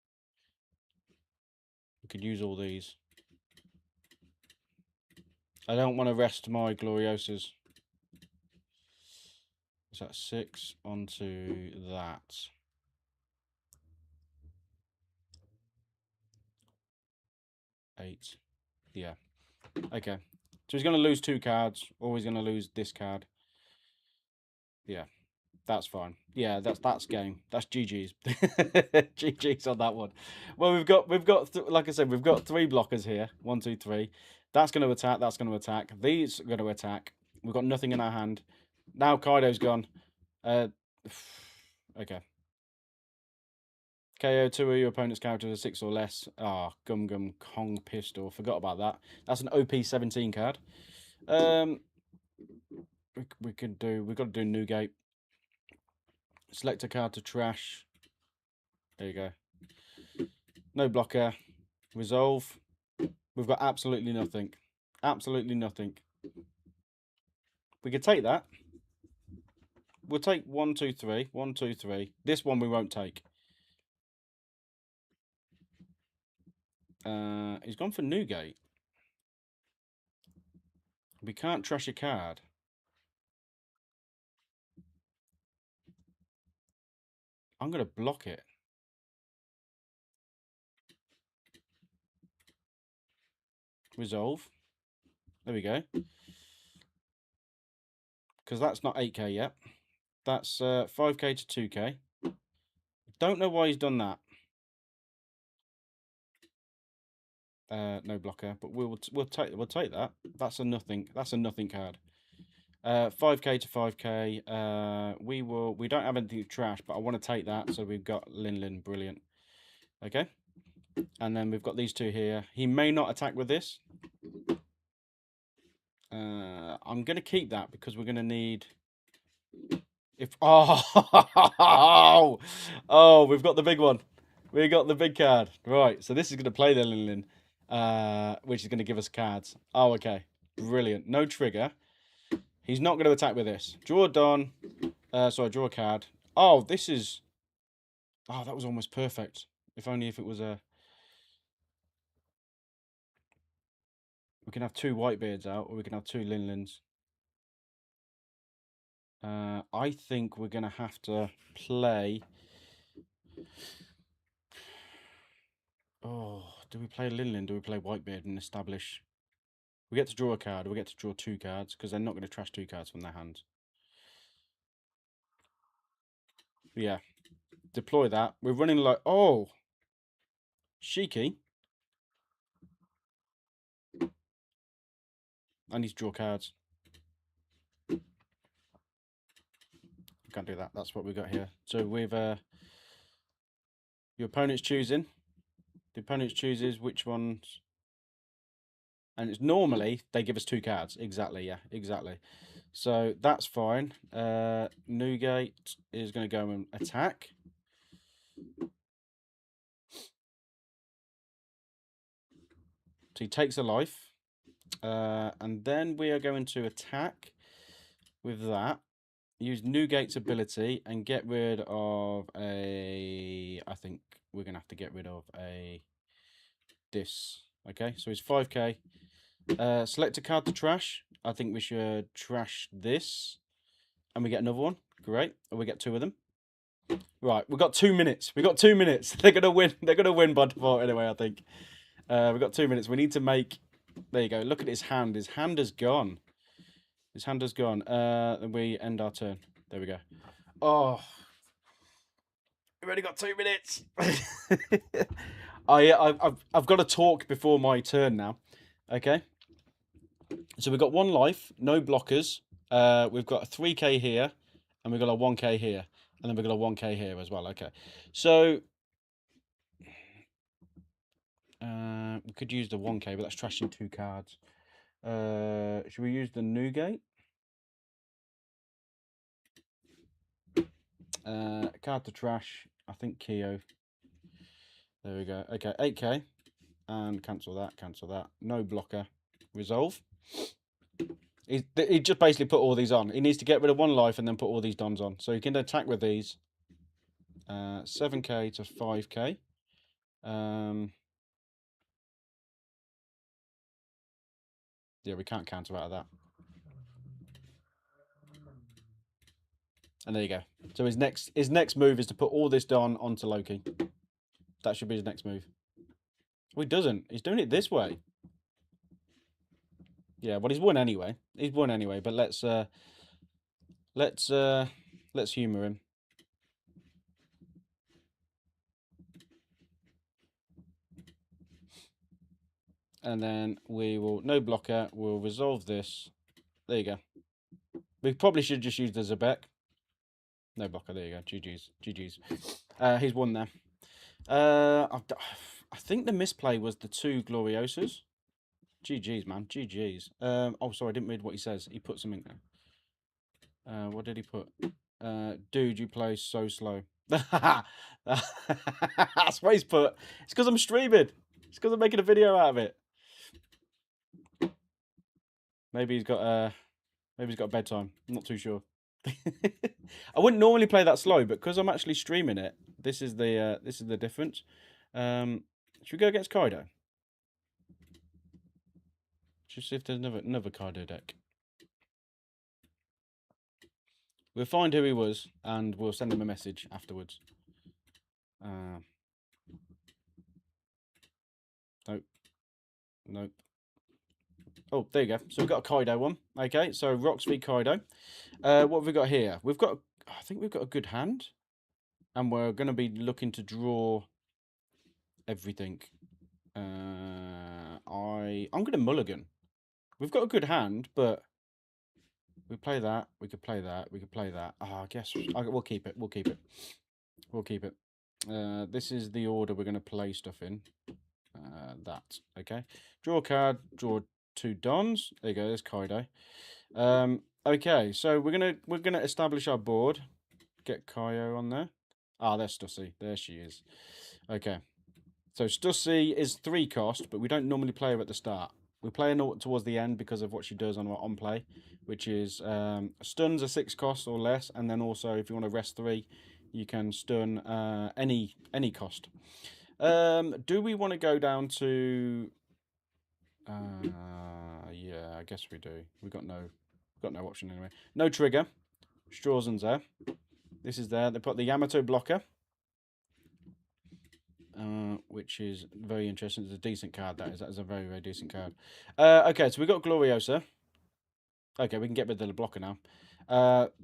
We could use all these. I don't want to rest my Gloriosas. Is that 6 onto that? Eight. Yeah. Okay. So he's going to lose 2 cards, or he's going to lose this card. Yeah. That's fine. Yeah, that's game. That's GG's. GG's on that one. Well, we've got like I said, we've got 3 blockers here. 1, 2, 3. That's going to attack. That's going to attack. These are going to attack. We've got nothing in our hand. Now Kaido's gone. Okay. KO 2 of your opponent's characters are 6 or less. Ah, Gum Gum Kong Pistol. Forgot about that. That's an OP17 card. We've got to do Newgate. Select a card to trash. There you go. No blocker. Resolve. We've got absolutely nothing. Absolutely nothing. We could take that. We'll take 1, 2, 3. 1, 2, 3. This one we won't take. He's gone for Newgate. We can't trash a card. I'm going to block it. Resolve. There we go. Because that's not 8k yet. That's 5k to 2k. Don't know why he's done that. No blocker, but we'll take that. That's a nothing. That's a nothing card. 5k to 5k. We don't have anything to trash, but I want to take that. So we've got Lin. Brilliant. Okay. And then we've got these 2 here. He may not attack with this. I'm going to keep that because we're going to need... Oh, we've got the big one. We got the big card. Right, so this is going to play the Lin, which is going to give us cards. Oh, okay. Brilliant. No trigger. He's not going to attack with this. Draw a Don. Sorry, draw a card. Oh, this is... Oh, that was almost perfect. If only if it was a... We can have 2 Whitebeards out, or we can have 2 Linlins. I think we're going to have to play... Oh, do we play Linlin? Do we play Whitebeard and establish... We get to draw a card, or we get to draw 2 cards, because they're not going to trash 2 cards from their hands. Yeah. Deploy that. We're running like... Oh! Shiki. I need to draw cards. Can't do that. That's what we've got here. So we've... your opponent's choosing. The opponent chooses which ones... And it's normally, they give us 2 cards. Exactly, yeah. Exactly. So that's fine. Newgate is going to go and attack. So he takes a life. And then we are going to attack with that. Use Newgate's ability and get rid of a... I think we're going to have to get rid of a... This. Okay, so it's 5k. Select a card to trash. I think we should trash this. And we get another one. Great. Or we get 2 of them. Right, we've got 2 minutes. We've got 2 minutes. They're going to win. They're going to win by default anyway, I think. We've got 2 minutes. We need to make... There you go. Look at his hand. His hand has gone. His hand has gone. Then we end our turn. There we go. Oh. We've only got 2 minutes. I've got to talk before my turn now. Okay. So we've got 1 life, no blockers. We've got a 3k here, and we've got a 1k here. And then we've got a 1k here as well. Okay. So we could use the 1k, but that's trashing 2 cards. Should we use the Newgate? Card to trash. I think Keo. There we go. Okay, 8k. And cancel that, cancel that. No blocker. Resolve. He just basically put all these on. He needs to get rid of 1 life and then put all these dons on. So he can attack with these. 7k to 5k. Yeah, we can't counter out of that. And there you go. So his next move is to put all this don onto Loki. That should be his next move. Well, he doesn't. He's doing it this way. Yeah, well, he's won anyway. He's won anyway. But let's humor him. And then we will no blocker. We'll resolve this. There you go. We probably should just use the Zebek. No blocker. There you go. GG's. GG's. He's won there. I think the misplay was the 2 Gloriosas. GG's, man. GG's. Oh, sorry, I didn't read what he says. He put something there. What did he put? Dude, you play so slow. That's what he's put. It's because I'm streaming. It's because I'm making a video out of it. Maybe he's got a bedtime. I'm not too sure. I wouldn't normally play that slow, but because I'm actually streaming it, this is the difference. Should we go against Kaido? Just see if there's another Kaido deck. We'll find who he was, and we'll send him a message afterwards. Nope. Nope. Oh, there you go. So we've got a Kaido one. Okay, so Rocks v Kaido. What have we got here? I think we've got a good hand. And we're going to be looking to draw everything. I'm going to mulligan. We've got a good hand, but we play that. We could play that. We could play that. I guess we'll keep it. We'll keep it. We'll keep it. This is the order we're going to play stuff in. That. Okay. Draw a card. Draw 2 dons. There you go. There's Kaido. Okay. So we're gonna establish our board. Get Kaio on there. Ah, there's Stussy. There she is. Okay. So Stussy is 3 cost, but we don't normally play her at the start. We play her towards the end because of what she does on play, which is stuns are 6 costs or less, and then also if you want to rest 3, you can stun any cost. Do we want to go down to? Yeah, I guess we do. We've got no option anyway. No trigger. Strawson's there. This is there. They put the Yamato blocker. Which is very interesting. It's a decent card, that is. That is a very, very decent card. Okay, so we've got Gloriosa. Okay, we can get rid of the blocker now.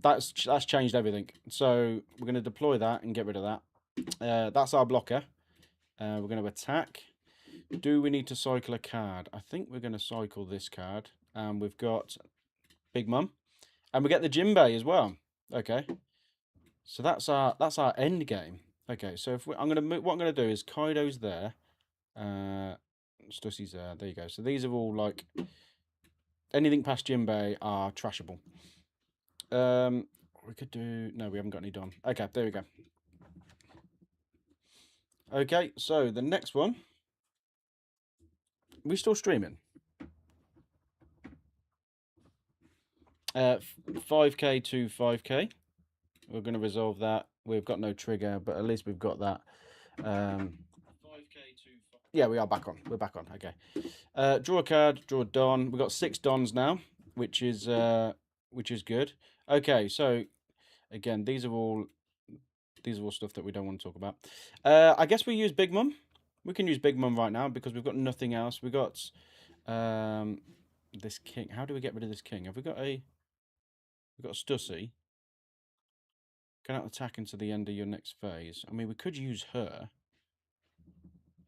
That's changed everything. So we're going to deploy that and get rid of that. That's our blocker. We're going to attack. Do we need to cycle a card? I think we're going to cycle this card. We've got Big Mum. And we get the Jinbe as well. Okay. So that's our end game. Okay, so what I'm gonna do is Kaido's there, Stussy's there. There you go. So these are all like anything past Jinbe are trashable. We could do no, we haven't got any done. Okay, there we go. Okay, so the next one. We still streaming? 5k to 5k. We're going to resolve that. We've got no trigger, but at least we've got that. 5k to 5. Yeah, we are back on. We're back on. Okay. Draw a card. Draw a don. We've got 6 dons now, which is good. Okay, so again, these are all stuff that we don't want to talk about. I guess we use Big Mum. We can use Big Mum right now because we've got nothing else. We've got this king. How do we get rid of this king? Have we got a? We've got a Stussy. Cannot attack until the end of your next phase. I mean, we could use her.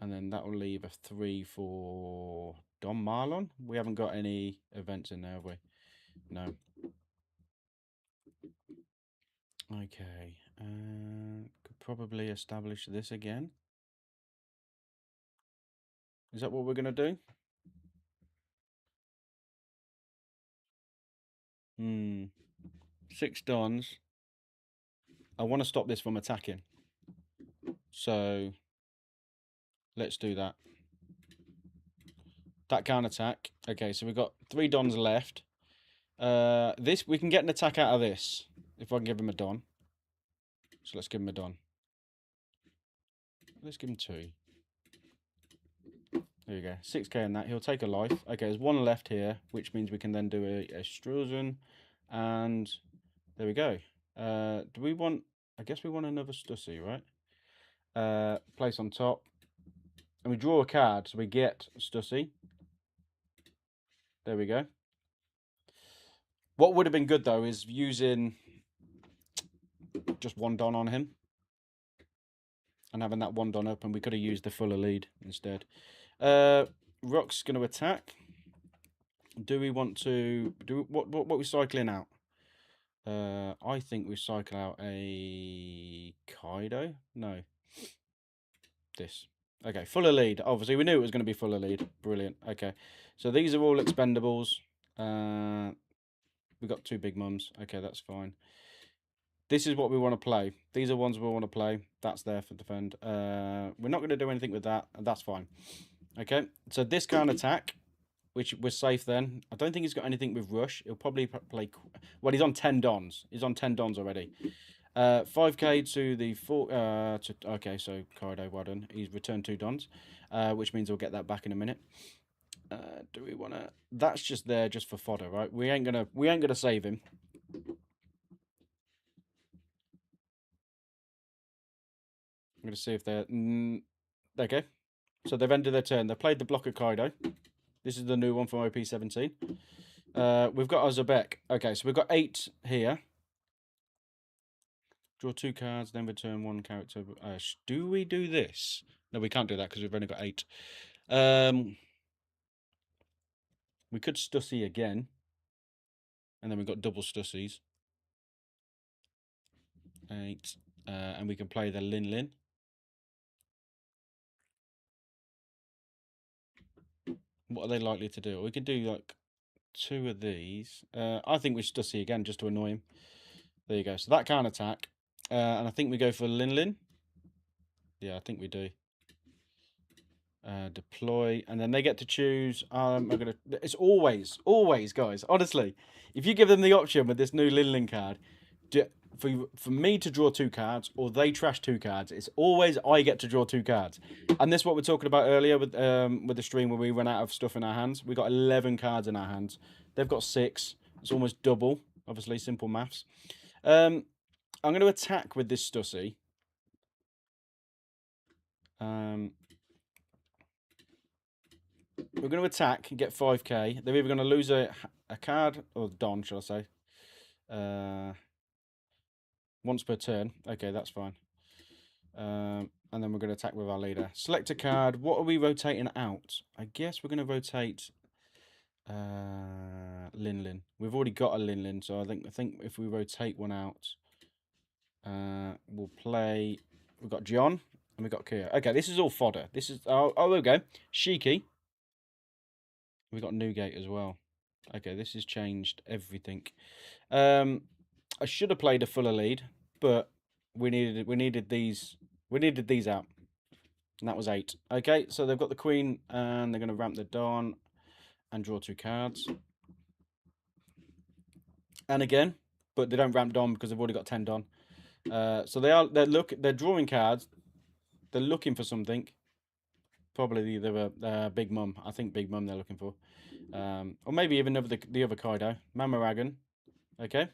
And then that will leave a 3 for Don Marlon. We haven't got any events in there, have we? No. Okay. Could probably establish this again. Is that what we're going to do? 6 dons. I want to stop this from attacking. So let's do that. That can't attack. Okay, so we've got 3 dons left. This we can get an attack out of this if I can give him a don. So let's give him a don. Let's give him 2. There you go. 6k in that. He'll take a life. Okay, there's 1 left here, which means we can then do a Struzen. And there we go. Do we want... I guess we want another Stussy, right? Place on top. And we draw a card, so we get Stussy. There we go. What would have been good, though, is using just 1 don on him. And having that 1 don up, and we could have used the fuller lead instead. Rock's going to attack. Do we want to... What we cycling out? I think we cycle out a Kaido. No. This. Okay, fuller lead. Obviously, we knew it was going to be fuller lead. Brilliant. Okay. So these are all expendables. We've got 2 big mums. Okay, that's fine. This is what we want to play. These are ones we want to play. That's there for defend. We're not going to do anything with that. And that's fine. Okay. So this can't attack, which we're safe then. I don't think he's got anything with rush. He'll probably play... Well, he's on 10 dons. He's on 10 dons already. 5k to the 4... okay, so Kaido, well done. He's returned 2 dons, which means we'll get that back in a minute. Do we want to... That's just there just for fodder, right? We ain't gonna save him. I'm going to see if they're... Okay. So they've ended their turn. They played the blocker Kaido. This is the new one from OP17. We've got our Zebek. Okay, so we've got 8 here. Draw 2 cards, then return 1 character. Do we do this? No, we can't do that because we've only got 8. We could Stussy again. And then we've got double Stussies. 8. And we can play the Lin Lin. What are they likely to do? We could do like 2 of these. I think we Stussy again just to annoy him. There you go. So that can't attack. And I think we go for Lin Lin. Yeah, I think we do. Deploy, and then they get to choose. It's always, guys. Honestly, if you give them the option with this new Lin Lin card, for me to draw 2 cards or they trash 2 cards, it's always I get to draw 2 cards. And this is what we're talking about earlier with the stream where we run out of stuff in our hands. We got 11 cards in our hands. They've got 6. It's almost double. Obviously, simple maths. I'm going to attack with this Stussy. We're going to attack and get 5k. They're either going to lose a card or Don, shall I say. Once per turn. Okay, that's fine. And then we're going to attack with our leader. Select a card. What are we rotating out? I guess we're going to rotate Lin Lin. We've already got a Lin Lin, so I think if we rotate one out, we'll play... We've got John and we've got Kia. Okay, this is all fodder. This is... Oh, there we go. Shiki. We've got Newgate as well. Okay, this has changed everything. I should have played a fuller lead, but we needed these out. And that was 8. Okay, so they've got the Queen and they're going to ramp the Dawn and draw 2 cards. And again, but they don't ramp Dawn because they've already got 10 Dawn. So they're drawing cards. They're looking for something. Probably the Big Mum. I think Big Mum they're looking for. Or maybe even the other Kaido. Mamaragan. Okay.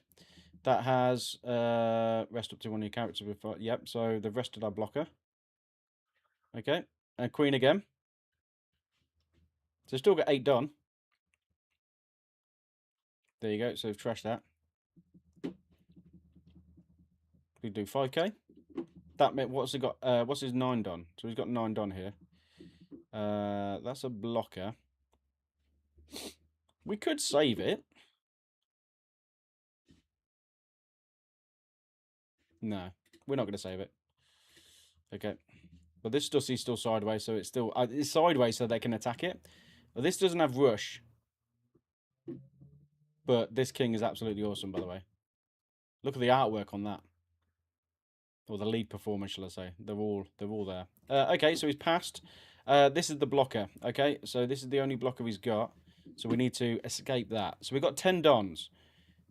That has rest up to 1 of your characters before. Yep, so they've rested our blocker. Okay. And Queen again. So still got 8 done. There you go. So we've trashed that. We do 5k. That meant what's he got? What's his 9 done? So he's got 9 done here. That's a blocker. We could save it. No. we're not going to save it. Okay. But this Stussy's still sideways, so it's still... it's sideways so they can attack it. But this doesn't have rush. But this king is absolutely awesome, by the way. Look at the artwork on that. Or the lead performer, shall I say. They're all there. Okay, so he's passed. This is the blocker, okay? So this is the only blocker he's got. So we need to escape that. So we've got 10 dons.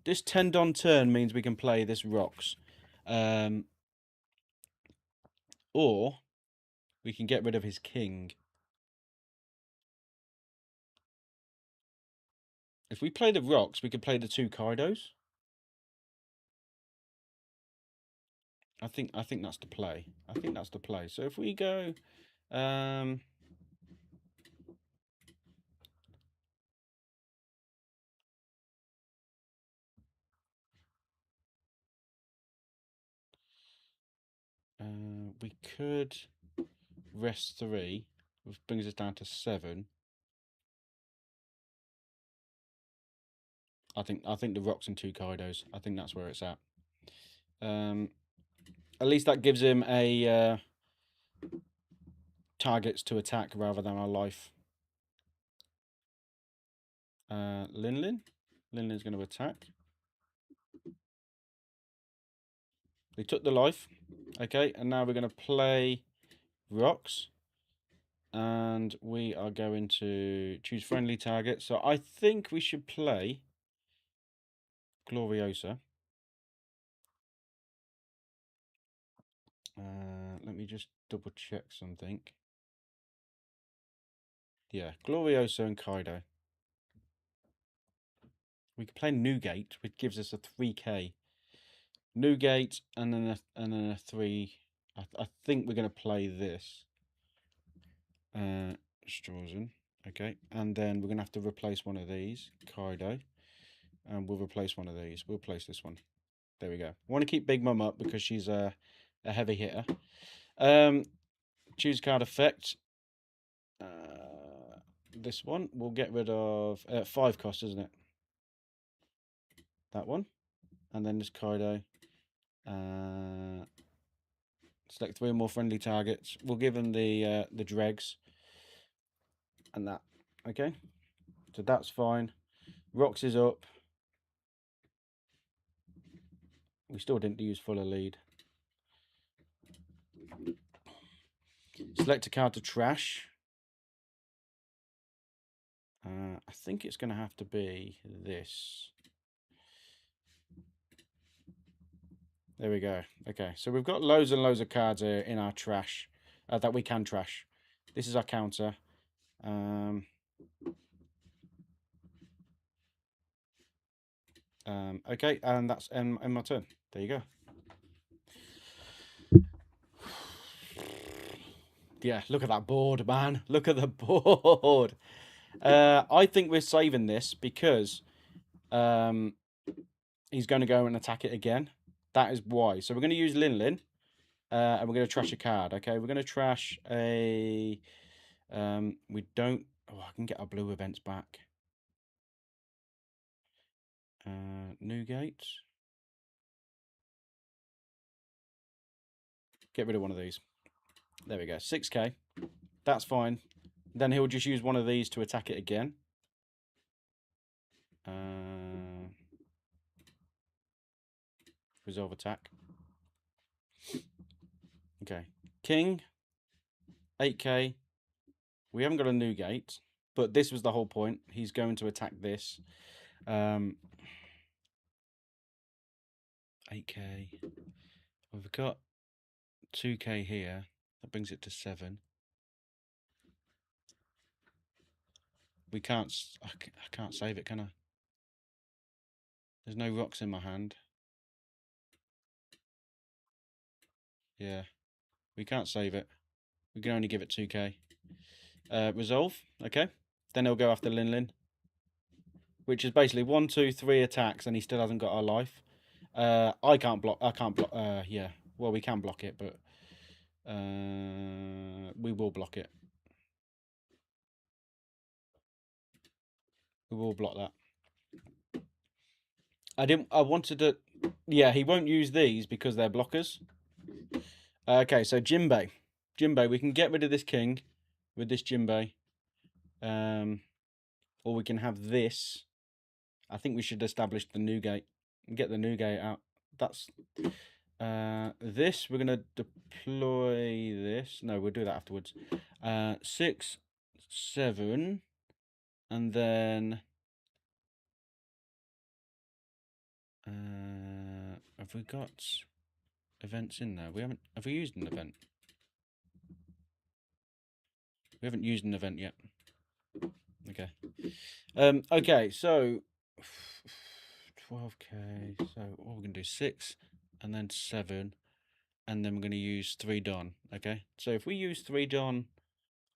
This 10 don turn means we can play this rocks. Or we can get rid of his king. If we play the rocks, we could play the 2 Kaidos. I think that's the play. I think that's the play. So if we go... we could rest 3, which brings us down to 7. I think the rocks and 2 Kaidos. I think that's where it's at. At least that gives him a targets to attack rather than our life. Linlin. Linlin's going to attack. We took the life. Okay, and now we're going to play rocks. And we are going to choose friendly target. So I think we should play Gloriosa. Let me just double check something. Yeah, Gloriosa and Kaido. We could play Newgate, which gives us a 3k. Newgate and then a 3. I think we're going to play this. Strausen. Okay, and then we're going to have to replace one of these, Kaido. And we'll replace one of these. We'll place this one. There we go. I want to keep Big Mum up because she's a heavy hitter. Choose card effect. This one. We'll get rid of 5 cost, isn't it? That one. And then this Kaido. Select 3 more friendly targets. We'll give them the dregs. And that. Okay. So that's fine. Rocks is up. We still didn't use fuller lead. Select a card to trash. I think it's going to have to be this. There we go. Okay, so we've got loads and loads of cards here in our trash that we can trash. This is our counter. Okay, and that's in my turn. There you go. Yeah, look at that board, man. Look at the board. I think we're saving this because he's going to go and attack it again. That is why. So we're going to use Linlin. And we're going to trash a card. Okay, we're going to trash a... we don't... Oh, I can get our blue events back. Newgate. Get rid of one of these. There we go. 6k. That's fine. Then he'll just use one of these to attack it again. Resolve attack. Okay. King. 8k. We haven't got a Newgate, but this was the whole point. He's going to attack this. 8k. We've got 2k here. That brings it to 7. We can't... I can't save it, can I? There's no rocks in my hand. Yeah. We can't save it. We can only give it 2k. Resolve. Okay. Then he'll go after Linlin. Which is basically 1, 2, 3 attacks and he still hasn't got our life. I can't block... yeah. Well, we can block it, but... we will block it. We will block that. I wanted to... Yeah, he won't use these because they're blockers. Okay, so Jinbe. Jinbe, we can get rid of this king with this Jinbe. Or we can have this. I think we should establish the new gate. Get the new gate out. That's this. We're gonna deploy this. No, we'll do that afterwards. 6, 7, and then have we got events in there? We haven't. Have we used an event? We haven't used an event yet. Okay. Okay. So 12k. So what we're gonna do 6, and then 7. And then we're going to use 3 Don. Okay, so if we use 3 Don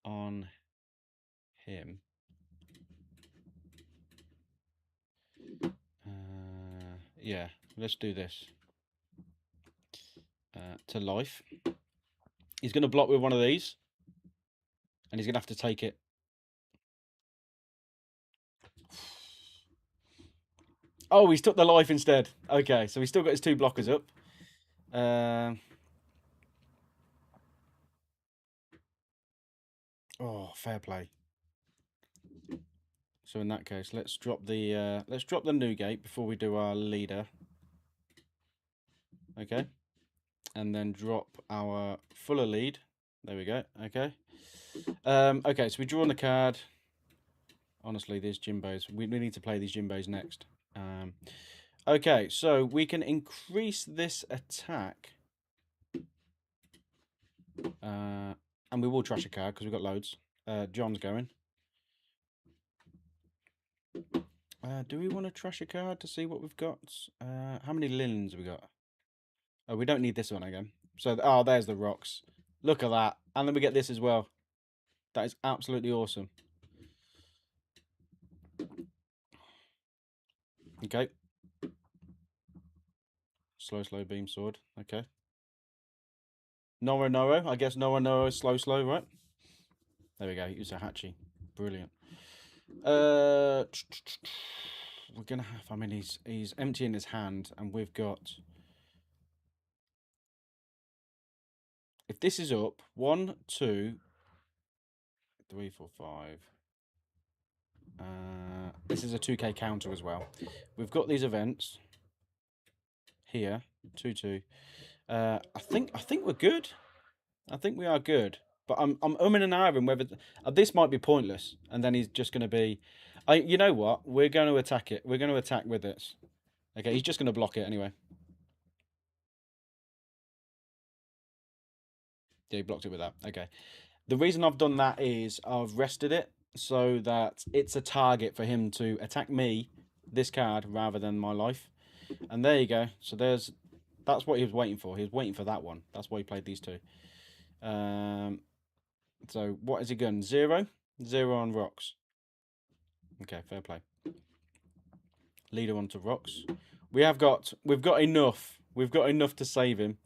on him, yeah, let's do this. To life. He's going to block with one of these, and he's going to have to take it. Oh, he's took the life instead. Okay, so he's still got his 2 blockers up. Oh, fair play. So in that case, let's drop the new gate before we do our leader. Okay, and then drop our fuller lead. There we go. Okay. Okay, so we draw on the card. Honestly, these Jimbos. We need to play these Jimbos next. Okay, so we can increase this attack. And we will trash a card because we've got loads. John's going. Do we want to trash a card to see what we've got? How many lins have we got? Oh, we don't need this one again. So, oh, there's the rocks. Look at that. And then we get this as well. That is absolutely awesome. Okay. Slow beam sword. Okay. Noro. I guess Noro, slow, right? There we go. Use a Hachi. Brilliant. We're gonna have. I mean, he's emptying his hand, and we've got. If this is up, 1, 2, 3, 4, 5. This is a 2k counter as well. We've got these events here. 2, 2. I think we're good. I think we are good. But I'm umming and ahhing whether this might be pointless, and then he's just going to be. You know what? We're going to attack it. We're going to attack with this. Okay, he's just going to block it anyway. Yeah, he blocked it with that. Okay. The reason I've done that is I've rested it so that it's a target for him to attack me, this card, rather than my life. And there you go. So that's what he was waiting for. He was waiting for that one. That's why he played these 2. So what has he done? 0? 0 on rocks. Okay, fair play. Leader onto rocks. We've got enough. We've got enough to save him.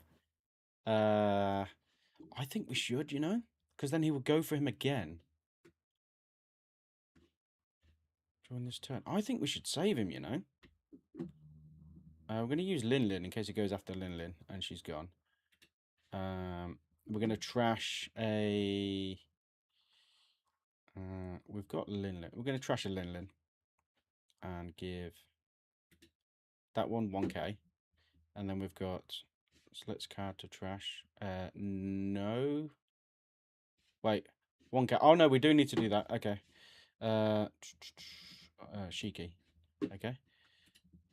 I think we should, you know, because then he will go for him again during this turn. I think we should save him, you know. We're going to use Lin in case he goes after Lin and she's gone. We're going to trash a. We've got Lin. We're going to trash a Lin and give that one 1k, and then we've got Slits card to trash. No. Wait, 1k. Oh no, we do need to do that. Okay. Shiki. Okay.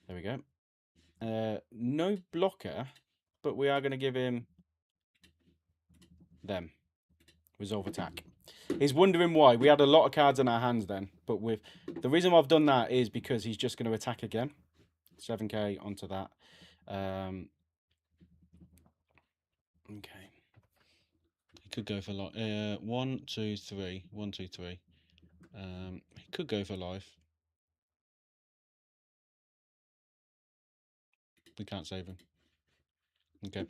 There we go. No blocker, but we are going to give him them. Resolve attack. He's wondering why. We had a lot of cards in our hands then, but with the reason I've done that is because he's just going to attack again. 7k onto that. Okay. He could go for like 1, 2, 3. 1, 2, 3. He could go for life. We can't save him. Okay.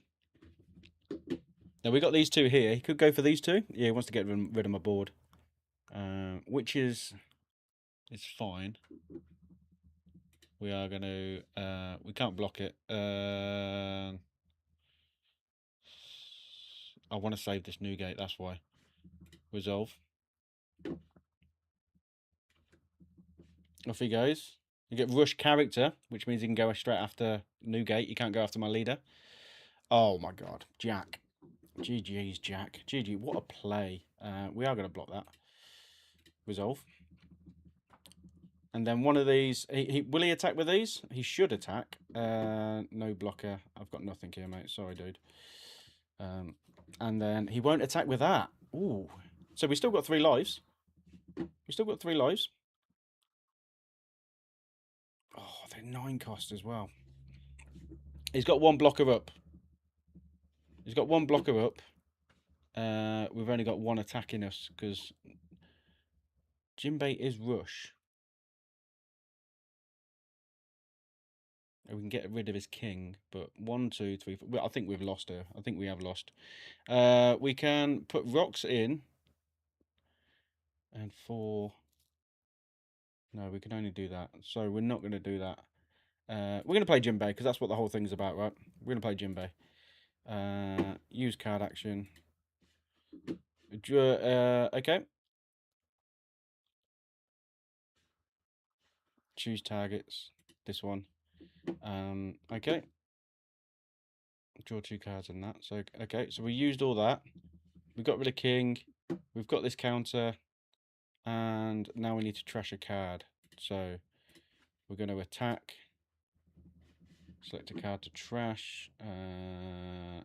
Now we got these 2 here. He could go for these 2. Yeah, he wants to get rid of my board, which is fine. We are going to. We can't block it. I want to save this Newgate, that's why. Resolve. Off he goes. You get rush character, which means you can go straight after Newgate. You can't go after my leader. Oh my god. Jack. GG's, Jack. GG, what a play. We are going to block that. Resolve. And then one of these, will he attack with these? He should attack. No blocker. I've got nothing here, mate. Sorry, dude. And then he won't attack with that. Ooh. So we still got 3 lives. We still got 3 lives. Oh, they're 9 cost as well. He's got 1 blocker up. He's got 1 blocker up. We've only got 1 attacking us because Jinbe is rush. We can get rid of his king, but 1, 2, 3, 4. Well, I think we've lost her. I think we have lost. We can put rocks in. And 4. No, we can only do that. So we're not going to do that. We're going to play Jinbe because that's what the whole thing's about, right? We're going to play Jinbe. Use card action. Okay. Choose targets. This one. Okay. Draw 2 cards in that. So okay, so we used all that. We got rid of king. We've got this counter, and now we need to trash a card. So we're going to attack. Select a card to trash. There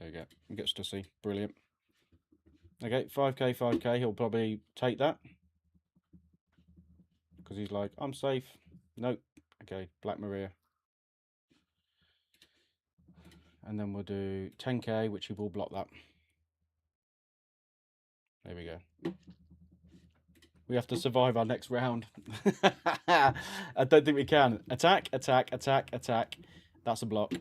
you go. We get Stussy. Brilliant. Okay, 5k, 5k. He'll probably take that because he's like, I'm safe. Nope. Okay, Black Maria. And then we'll do 10k, which he will block that. There we go. We have to survive our next round. I don't think we can. Attack, attack, attack, attack. That's a block.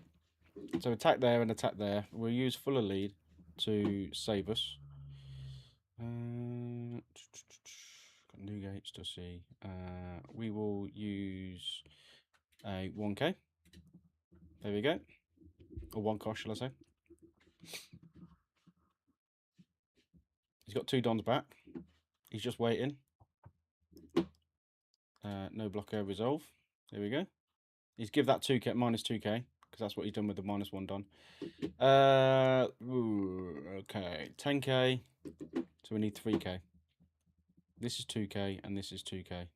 So attack there and attack there. We'll use fuller lead to save us. Newgate, Stussy. We will use a 1k. There we go. Or 1 cost, shall I say. He's got 2 dons back. He's just waiting. No blocker, resolve. There we go. He's give that 2k, minus 2k, because that's what he's done with the minus 1 don. Okay, 10k. So we need 3k. This is 2k, and this is 2k.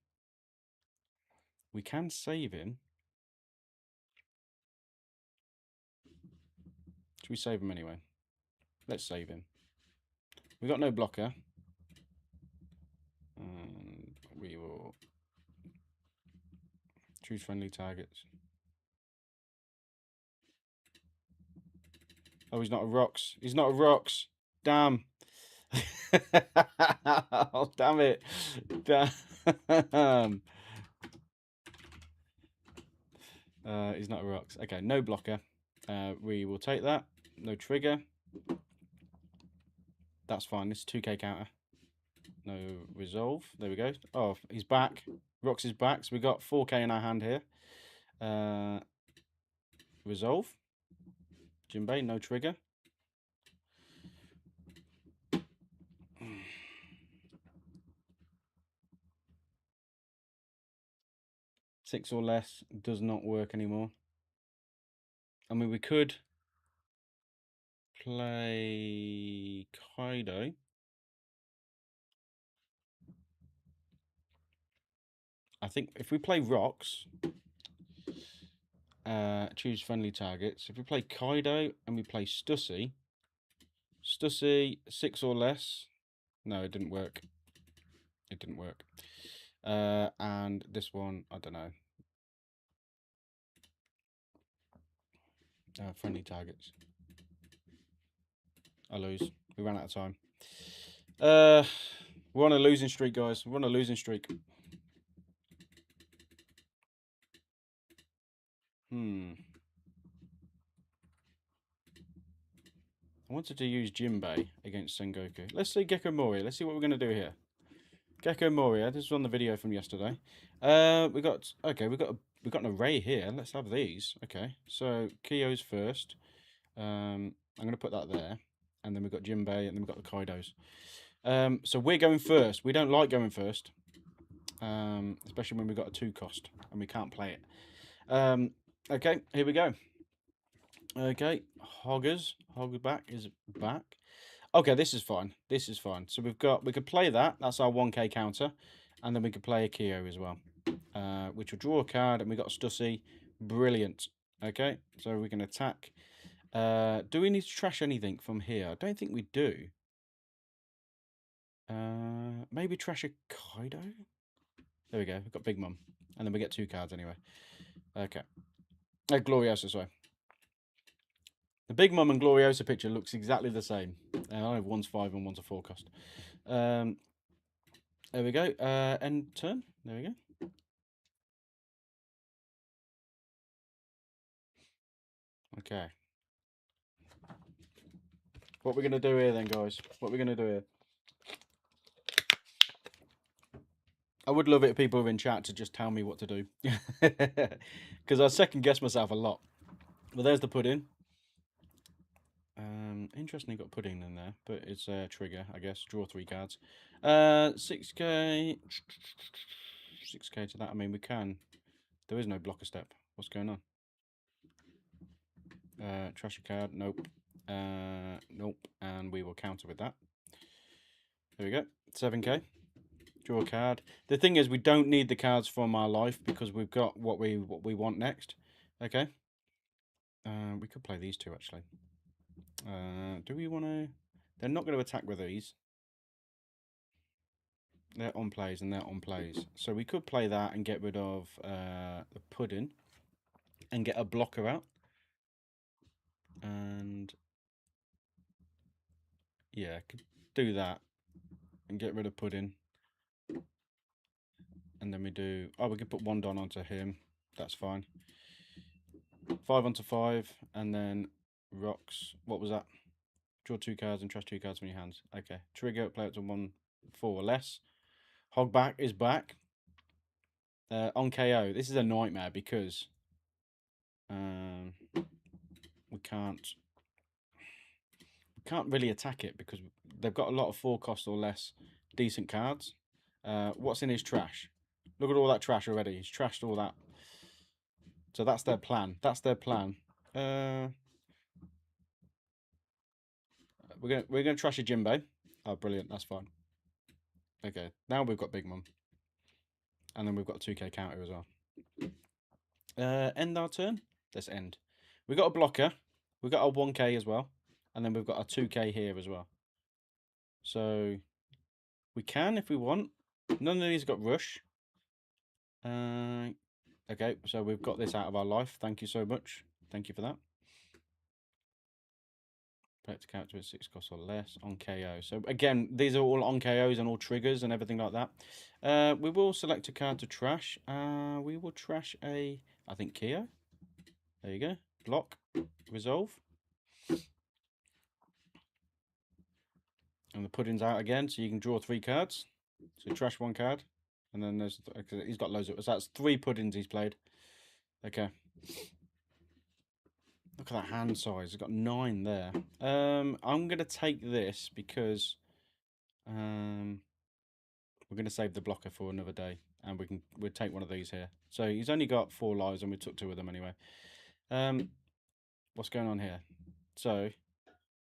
We can save him. Should we save him anyway? Let's save him. We got no blocker. And we will choose friendly targets. Oh, he's not a rocks. He's not a rocks. Damn. Oh, damn it. Damn. He's not a rocks. Okay, no blocker. We will take that. No trigger. That's fine. This is 2k counter. No resolve. There we go. Oh, he's back. Rocks is back. So we got 4k in our hand here. Resolve. Jinbe, no trigger. Six or less does not work anymore. I mean, we could play Kaido. I think if we play rocks, choose friendly targets. If we play Kaido and we play Stussy, 6 or less. No, it didn't work. It didn't work. And this one, I don't know. Friendly targets. I lose. We ran out of time. We're on a losing streak, guys. We're on a losing streak. I wanted to use Jinbe against Sengoku. Let's see Gecko Moria. Let's see what we're going to do here. Gecko Moria. This was on the video from yesterday. We got an array here. Let's have these. Okay, so Kyo's first. I'm going to put that there. And then we've got Jinbe, and then we've got the Kaidos. So we're going first. We don't like going first. Especially when we've got a 2 cost and we can't play it. Okay, here we go. Okay, Hogback is back. Okay, this is fine. This is fine. So we could play that. That's our 1k counter. And then we could play a Keo as well. Which will draw a card, and we got Stussy. Brilliant. Okay, so we can attack. Do we need to trash anything from here? I don't think we do. Maybe trash a Kaido? There we go. We've got Big Mum. And then we get 2 cards anyway. Okay. Gloriosa, sorry. The Big Mum and Gloriosa picture looks exactly the same. I have one's 5 and one's a 4 cost. There we go. End turn. There we go. Okay. What we're going to do here then, guys? What we're going to do here? I would love it if people were in chat to just tell me what to do. Because I second guess myself a lot. Well, there's the pudding. Interestingly got pudding in there, but it's a trigger, I guess. Draw 3 cards. 6k. 6k to that. I mean, we can. There is no blocker step. What's going on? Trash a card. Nope. Nope. And we will counter with that. There we go. 7k. Draw a card. The thing is, we don't need the cards from our life because we've got what we want next. Okay. We could play these 2 actually. Do we want to? They're not going to attack with these. They're on plays and they're on plays. So we could play that and get rid of the pudding and get a blocker out. And yeah, could do that and get rid of pudding. And then we do, oh, we could put 1 Don onto him. That's fine. 5 onto 5 and then rocks. What was that? Draw 2 cards and trash 2 cards from your hands. Okay. Trigger, play up to 1, 4 or less. Hogback is back. On KO. This is a nightmare because we can't really attack it because they've got a lot of 4 cost or less decent cards. What's in his trash? Look at all that trash already. He's trashed all that. So that's their plan. That's their plan. We're gonna trash a Jinbe. Oh, brilliant. That's fine. Okay. Now we've got Big Mum. And then we've got a 2k counter as well. End our turn. Let's end. We got a blocker. We got a 1k as well. And then we've got a 2k here as well. So we can if we want. None of these got rush. Okay, so we've got this out of our life. Thank you so much. Thank you for that. Collect character with 6 costs or less on KO. So again, these are all on KOs and all triggers and everything like that. We will select a card to trash. We will trash a, I think, Keo. There you go. Block. Resolve. And the pudding's out again, so you can draw 3 cards. So trash 1 card. And then there's, he's got loads of, so that's 3 puddings he's played. Okay. Look at that hand size. He's got 9 there. I'm going to take this because we're going to save the blocker for another day. And we'll take one of these here. So he's only got 4 lives and we took 2 of them anyway. What's going on here? So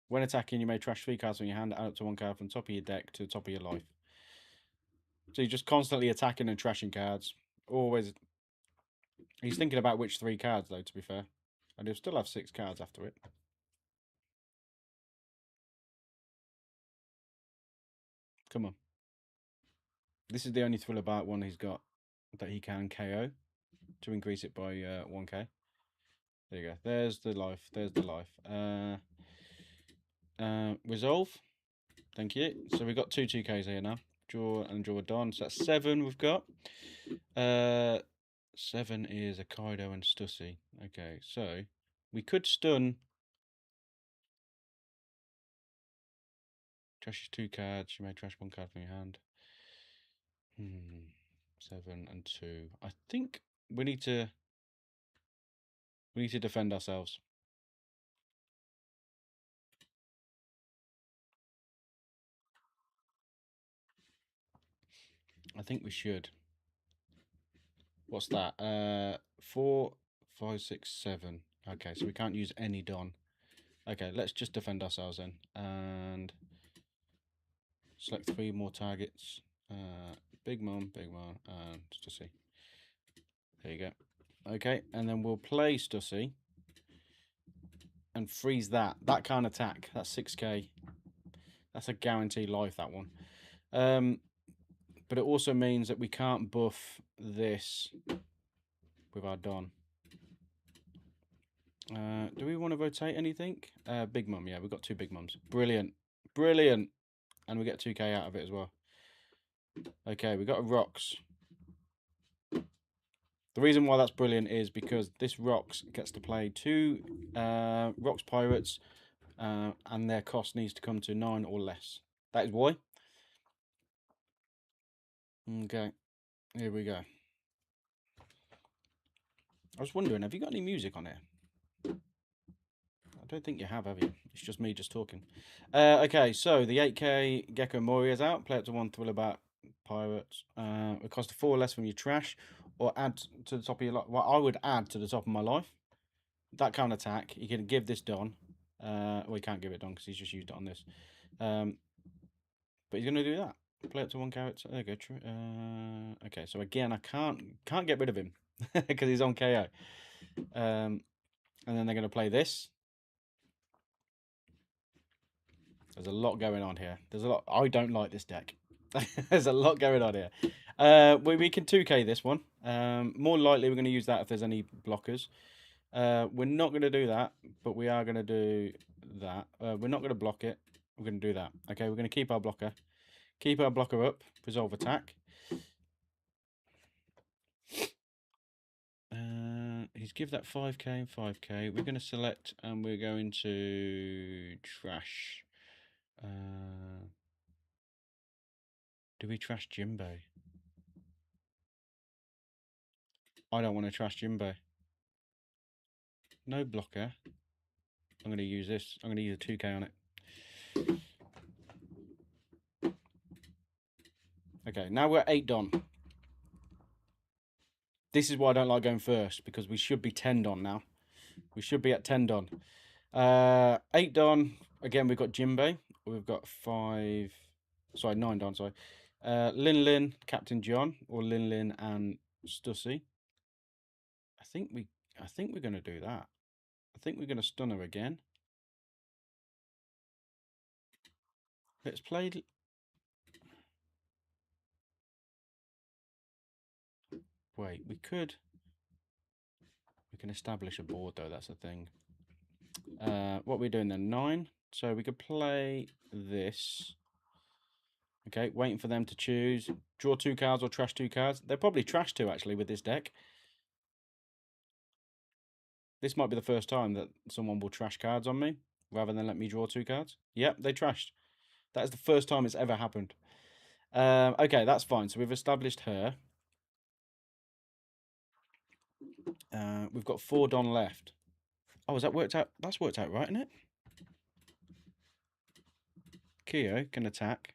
when attacking, you may trash 3 cards from your hand, add up to 1 card from the top of your deck to the top of your life. So you're just constantly attacking and trashing cards. Always. He's thinking about which 3 cards, though, to be fair. And he'll still have 6 cards after it. Come on. This is the only Thriller Bark one he's got that he can KO to increase it by 1k. There you go. There's the life. There's the life. Resolve. Thank you. So we've got 2 2ks here now. Draw and draw a Don. So that's 7 we've got. 7 is a Kaido and Stussy. Okay, so we could stun. Trash 2 cards. You may trash 1 card from your hand. 7 and 2. I think we need to defend ourselves. I think we should. What's that? 4, 5, 6, 7. Okay, so we can't use any Don. Okay, let's just defend ourselves then. And select 3 more targets. Big Mom, and Stussy. There you go. Okay, and then we'll play Stussy and freeze that. That can't attack. That's 6k. That's a guaranteed life, that one. But it also means that we can't buff this with our Don. Do we want to rotate anything? Big Mum, yeah, we've got 2 Big Mums. Brilliant. Brilliant. And we get 2k out of it as well. Okay, we got a Rocks. The reason why that's brilliant is because this Rocks gets to play 2 Rocks Pirates, and their cost needs to come to 9 or less. That is why. Okay, here we go. I was wondering, have you got any music on here? I don't think you have you? It's just me just talking. Okay, so the 8k Gecko Mori is out. Play up to 1 Thriller Pirates. It costs 4 less from your trash, or add to the top of your life. Well, I would add to the top of my life. That can't attack. You can give this Don. Well, you can't give it Don because he's just used it on this. But he's going to do that. Play up to 1 character. There you go. Okay, so again, I can't get rid of him because he's on KO. And then they're going to play this. There's a lot going on here. There's a lot. I don't like this deck. There's a lot going on here. We can 2k this one. More likely, we're going to use that if there's any blockers. We're not going to do that, but we are going to do that. We're not going to block it. We're going to do that. Okay, we're going to keep our blocker. Keep our blocker up. Resolve attack. He's give that 5k and 5k. We're going to select and we're going to trash. Do we trash Jinbe? I don't want to trash Jinbe. No blocker. I'm going to use this. I'm going to use a 2k on it. Okay, now we're at 8 Don. This is why I don't like going first, because we should be 10 Don now. We should be at 10 Don. 8 Don. Again, we've got Jinbe. We've got 9 Don, sorry. Lin, Captain John, or Lin and Stussy. I think we're going to do that. I think we're going to stun her again. Let's play. Wait, we can establish a board though, that's the thing. What are we doing then? 9. So we could play this. Okay, waiting for them to choose. Draw 2 cards or trash 2 cards. They'll probably trash 2 actually with this deck. This might be the first time that someone will trash cards on me rather than let me draw 2 cards. Yep, they trashed. That is the first time it's ever happened. Okay, that's fine. So we've established her. We've got 4 Don left. Oh, has that worked out? That's worked out right, isn't it? Kyo can attack.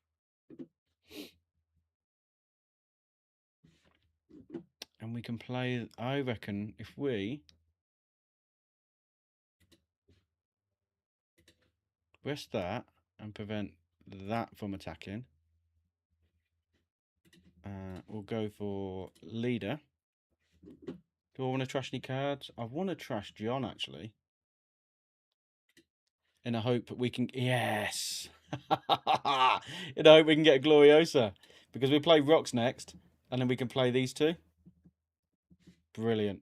And we can play, I reckon, if we rest that and prevent that from attacking, we'll go for leader. Do I want to trash any cards? I want to trash John, actually. In a hope we can... Yes! In a hope we can get a Gloriosa. Because we play Rocks next, and then we can play these 2. Brilliant.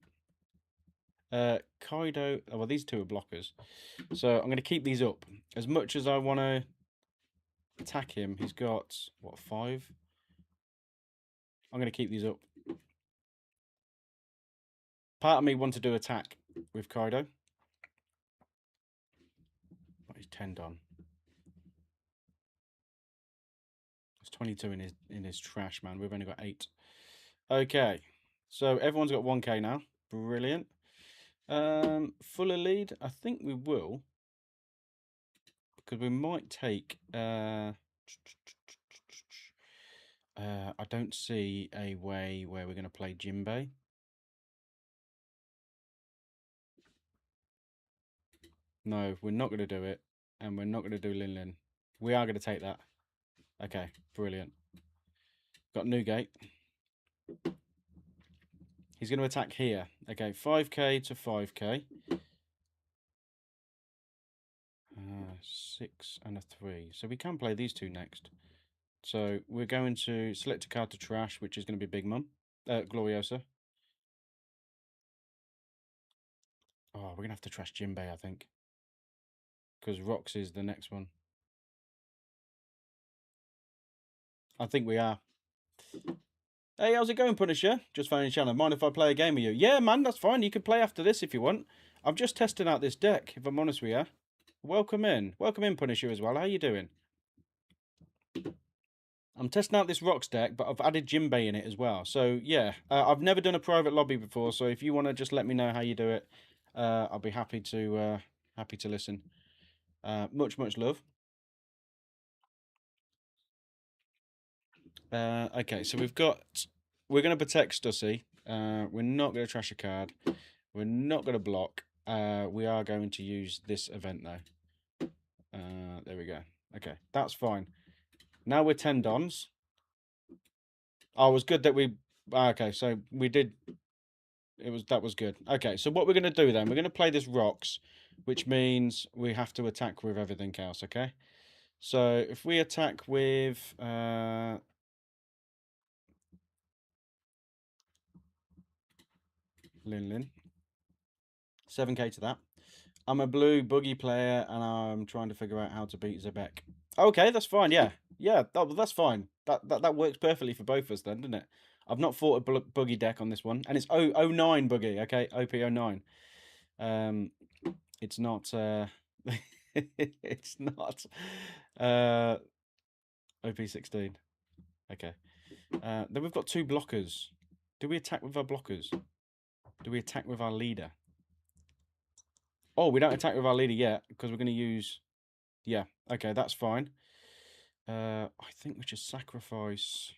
Kaido... Oh, well, these 2 are blockers. So I'm going to keep these up. As much as I want to attack him, he's got, what, 5? I'm going to keep these up. Part of me wants to do attack with Kaido. But he's 10 Don. There's 22 in his trash, man. We've only got 8. Okay. So everyone's got 1k now. Brilliant. Fuller lead? I think we will. Because we might take... I don't see a way where we're going to play Jinbe. No, we're not going to do it. And we're not going to do Lin Lin. We are going to take that. Okay, brilliant. Got Newgate. He's going to attack here. Okay, 5k to 5k. 6 and a 3. So we can play these two next. So we're going to select a card to trash, which is going to be Big Mum. Gloriosa. Oh, we're going to have to trash Jinbe, I think. Because Rocks is the next one. I think we are. Hey, how's it going, Punisher? Just finding channel. Mind if I play a game with you? Yeah, man, that's fine. You can play after this if you want. I'm just testing out this deck, if I'm honest with you. Welcome in. Welcome in, Punisher, as well. How you doing? I'm testing out this Rocks deck, but I've added Jinbe in it as well. So, yeah, I've never done a private lobby before, so if you want to just let me know how you do it, I'll be happy to listen. Much love. Okay, so we're going to protect Stussy. We're not going to trash a card. We're not going to block. We are going to use this event though. There we go. Okay, that's fine. Now we're 10 dons. Oh, it was good that we. Okay, so we did. That was good. Okay, so what we're going to do then? We're going to play this Rocks, which means we have to attack with everything else. Okay, so if we attack with Lin, 7k to that. I'm a blue boogie player, and I'm trying to figure out how to beat Zebek. Okay, that's fine. Yeah, that's fine. That works perfectly for both of us then, doesn't it? I've not fought a boogie deck on this one, and it's 09 boogie. Okay, OP09. It's not. It's not. OP16. Okay. Then we've got two blockers. Do we attack with our blockers? Do we attack with our leader? Oh, we don't attack with our leader yet because we're going to use. Yeah. Okay, that's fine. I think we should sacrifice.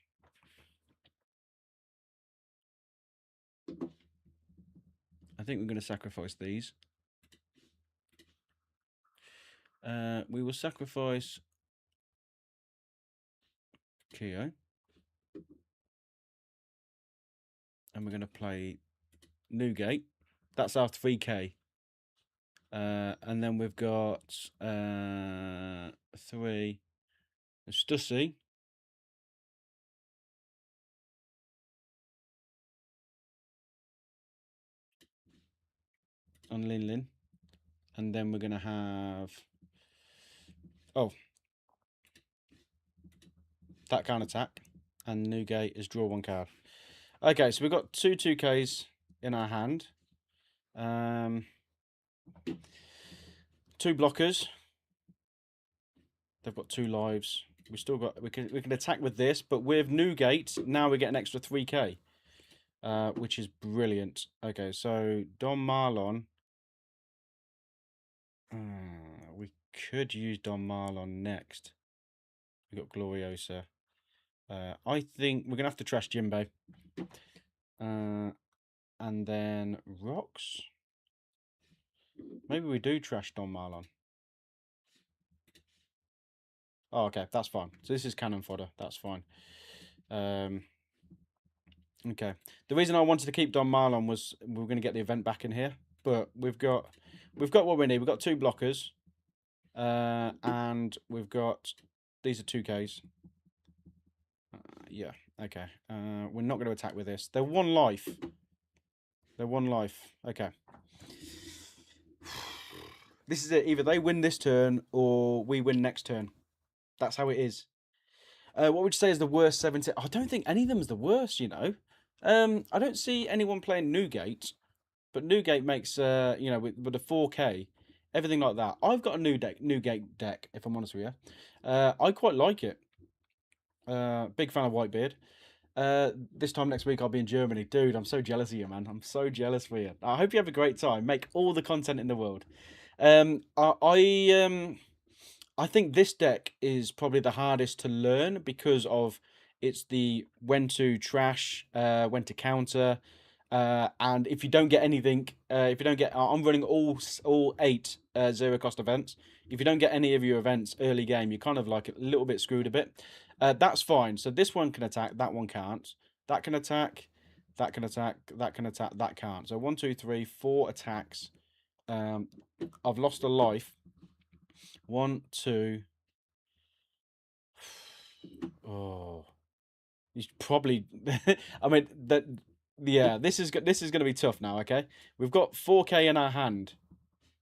I think we're going to sacrifice these. We will sacrifice Keo. And we're going to play Newgate. That's our 3k. And then we've got 3 Stussy. On Lin. And then we're going to have. Oh. That can't attack. And Newgate is draw one card. Okay, so we've got two 2Ks in our hand. Two blockers. They've got 2 lives. We still got. We can attack with this, but with Newgate now we get an extra 3k, which is brilliant. Okay, so Don Marlon. We could use Don Marlon next. We got Gloriosa. I think we're gonna have to trash Jinbe. And then Rocks. Maybe we do trash Don Marlon. Oh, okay, that's fine. So this is cannon fodder. That's fine. Okay. The reason I wanted to keep Don Marlon was we were going to get the event back in here, but we've got what we need. We've got 2 blockers, and we've got these are 2Ks. Yeah. Okay. We're not going to attack with this. They're 1 life. They're 1 life. Okay. This is it. Either they win this turn or we win next turn. That's how it is. What would you say is the worst 17? I don't think any of them is the worst, you know. I don't see anyone playing Newgate, but Newgate makes, you know, with a 4K, everything like that. I've got a Newgate deck, if I'm honest with you. I quite like it. Big fan of Whitebeard. This time next week I'll be in Germany. Dude, I'm so jealous of you, man. I'm so jealous for you. I hope you have a great time. Make all the content in the world. I think this deck is probably the hardest to learn because of It's the when to trash, when to counter, and if you don't get anything, if you don't get, I'm running all 8 zero cost events. If you don't get any of your events early game, you're kind of like a little bit screwed a bit. That's fine. So this one can attack, that one can't. That can attack, that can attack, that can attack, that can't. So 1, 2, 3, 4 attacks. I've lost a life. 1, 2. Oh, he's probably. I mean that. Yeah, this is going to be tough now. Okay, we've got 4K in our hand.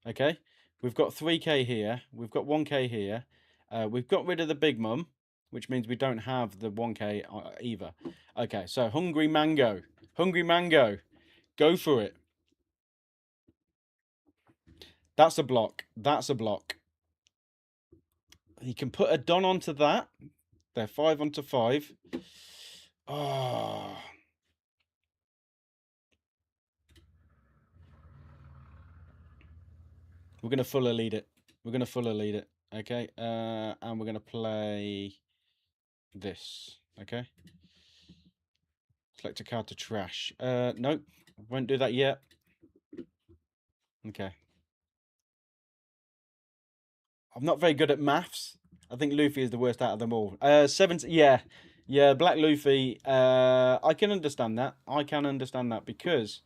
Okay, we've got 3K here. We've got 1K here. We've got rid of the big mum, which means we don't have the 1K either. Okay, so hungry mango, go for it. That's a block. That's a block. He can put a Don onto that. They're 5 onto 5. Oh. We're going to full lead it. We're going to full lead it. Okay. And we're going to play this. Okay. Select a card to trash. Nope. Won't do that yet. Okay. I'm not very good at maths. I think Luffy is the worst out of them all. 70. Yeah. Yeah. Black Luffy. I can understand that. I can understand that because.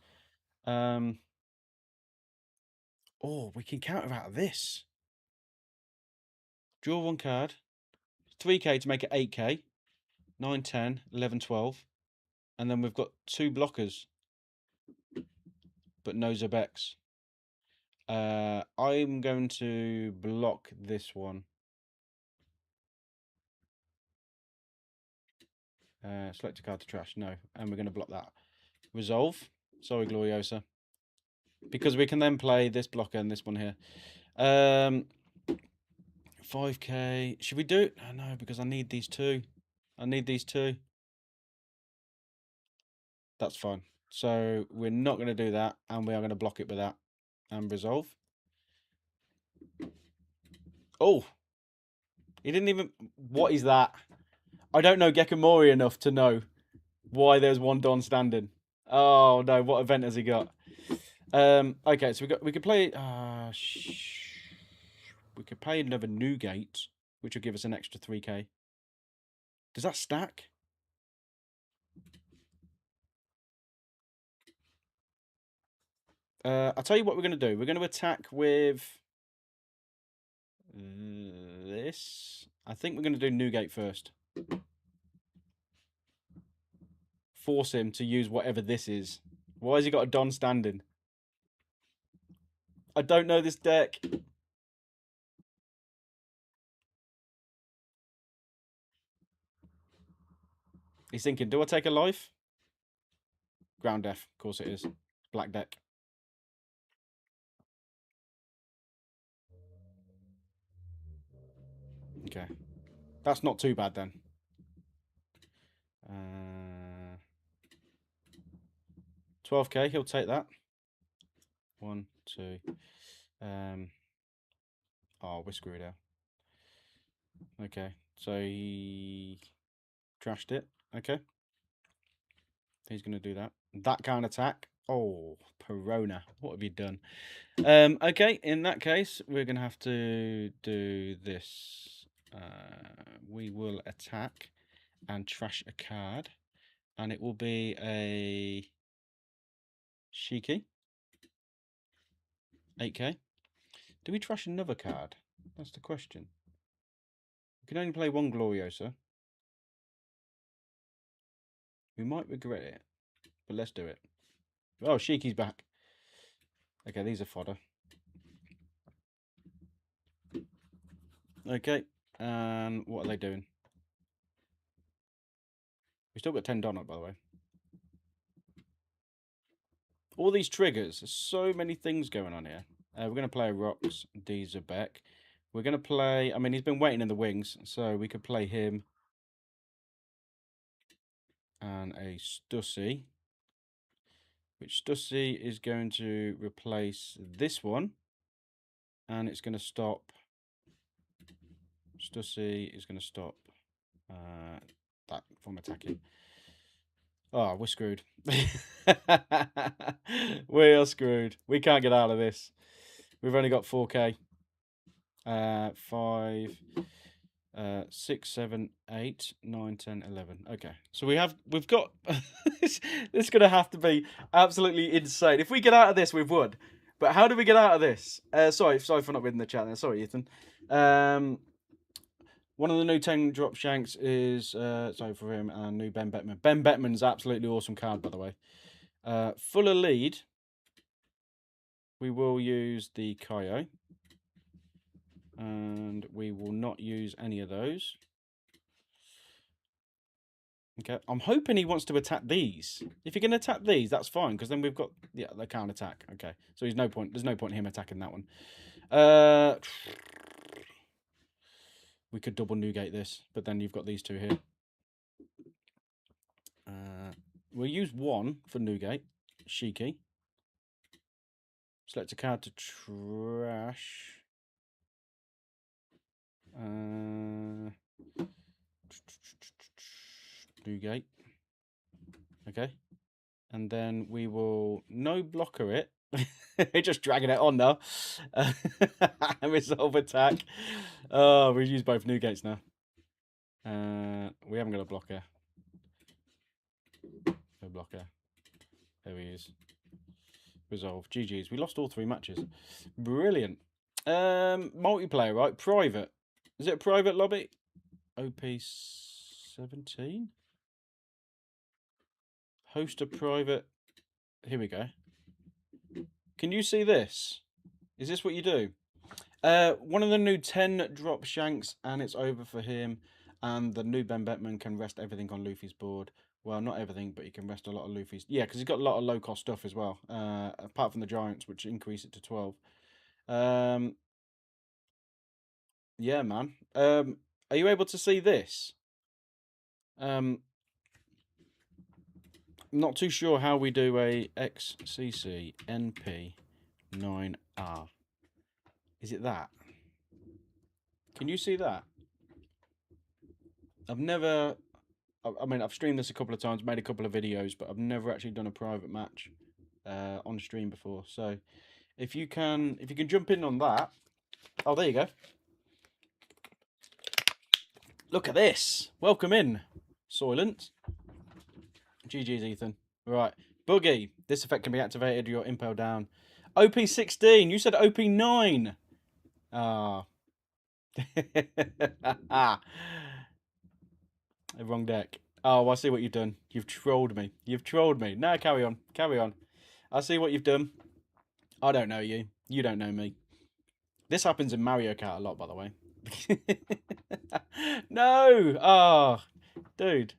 Oh, we can counter out of this. Draw 1 card. 3K to make it 8K. 9, 10, 11, 12. And then we've got 2 blockers. But no Zebex. I'm going to block this one. Select a card to trash. No. And we're going to block that. Resolve. Sorry, Gloriosa. Because we can then play this blocker and this one here. 5K. Should we do it? Oh, no, because I need these 2. I need these 2. That's fine. So we're not going to do that. And we are going to block it with that. And resolve. Oh. He didn't even... What is that? I don't know Gekomori enough to know why there's 1 Don standing. Oh, no. What event has he got? Okay, so we could play... we could play another Newgate, which will give us an extra 3K. Does that stack? I'll tell you what we're going to do. We're going to attack with this. I think we're going to do Newgate first. Force him to use whatever this is. Why has he got a Don standing? I don't know this deck. He's thinking, do I take a life? Ground Death. Of course it is. Black deck. Okay. That's not too bad then. 12K, he'll take that. 1, 2. Oh, we're screwed out. Okay, so he trashed it. Okay. He's going to do that. That kind of attack. Oh, Perona. What have you done? Okay, in that case, we're going to have to do this. We will attack and trash a card. And it will be a Shiki. 8K. Do we trash another card? That's the question. We can only play 1 Gloriosa. We might regret it, but let's do it. Oh, Shiki's back. Okay, these are fodder. Okay, and what are they doing? We still got 10 Donut, by the way. All these triggers, there's so many things going on here. We're going to play Rocks, D Zebek. We're going to play, I mean, he's been waiting in the wings, so we could play him and a Stussy. Which Stussy is going to replace this one. And it's going to stop. Stussy is going to stop that from attacking. Oh, we're screwed. We are screwed. We can't get out of this. We've only got 4k. 5, 6, 7, 8, 9, 10, 11. Okay, so we've got. This is gonna have to be absolutely insane. If we get out of this, we've won. But how do we get out of this? Sorry for not reading the chat there. Sorry, Ethan. One of the new 10 drop shanks is sorry for him, and new Ben Bettman. Ben Bettman's absolutely awesome card, by the way. Fuller lead. We will use the Kaio. And we will not use any of those. Okay, I'm hoping he wants to attack these. If you're going to attack these, that's fine, because then we've got, yeah, they can't attack. Okay, so there's no point in him attacking that one. We could double Newgate this, but then you've got these two here. We'll use one for Newgate. Shiki. Select a card to trash. Newgate. Okay. And then we will no blocker it. Just dragging it on now. Resolve attack. Oh, we've used both Newgates now. We haven't got a blocker. No blocker. There he is. Resolve. GG's. We lost all 3 matches. Brilliant. Multiplayer, right? Private. Is it a private lobby? OP17? Host a private. Here we go. Can you see this? Is this what you do? One of the new 10 drop shanks, and it's over for him. And the new Ben Bettman can rest everything on Luffy's board. Well, not everything, but he can rest a lot of Luffy's. Yeah, because he's got a lot of low-cost stuff as well. Apart from the Giants, which increase it to 12. Yeah, man. Are you able to see this? I'm not too sure how we do a XCC NP 9R. Is it that? Can you see that? I've never... I mean, I've streamed this a couple of times, made a couple of videos, but I've never actually done a private match on stream before. So, if you can jump in on that... Oh, there you go. Look at this. Welcome in, Soylent. GG's, Ethan. Right. Boogie. This effect can be activated. Your impel down. OP16. You said OP9. Ah. Wrong deck. Oh, I see what you've done. You've trolled me. You've trolled me. No, carry on. Carry on. I see what you've done. I don't know you. You don't know me. This happens in Mario Kart a lot, by the way. No! Oh, dude.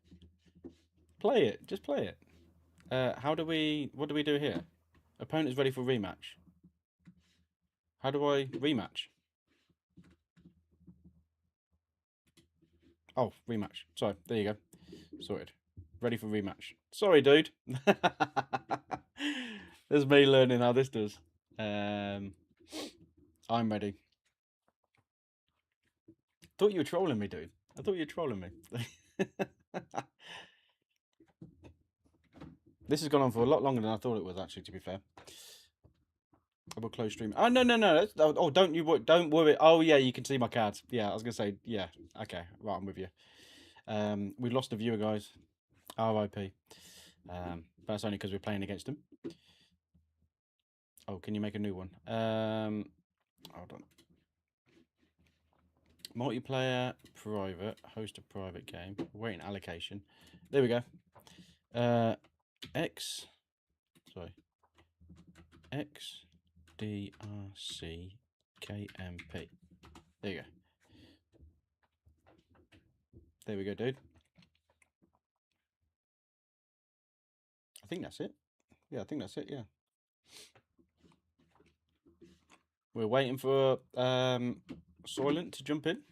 Play it. Just play it. What do we do here? Opponent's ready for rematch. How do I rematch? Oh, rematch. Sorry, there you go. Sorted. Ready for rematch. Sorry, dude. There's me learning how this does. I'm ready. Thought you were trolling me, dude. I thought you were trolling me. This has gone on for a lot longer than I thought it was, actually, to be fair. I will close stream. Oh, no. Oh, don't worry. Oh, yeah, you can see my cards. Yeah, I was going to say, yeah. Okay, right, I'm with you. We lost a viewer, guys. RIP. That's only because we're playing against them. Oh, can you make a new one? Hold on. Multiplayer, private, host a private game. Waiting allocation. There we go. XDRCKMP. There you go. There we go, dude. I think that's it. Yeah, I think that's it, yeah. We're waiting for Soylent to jump in.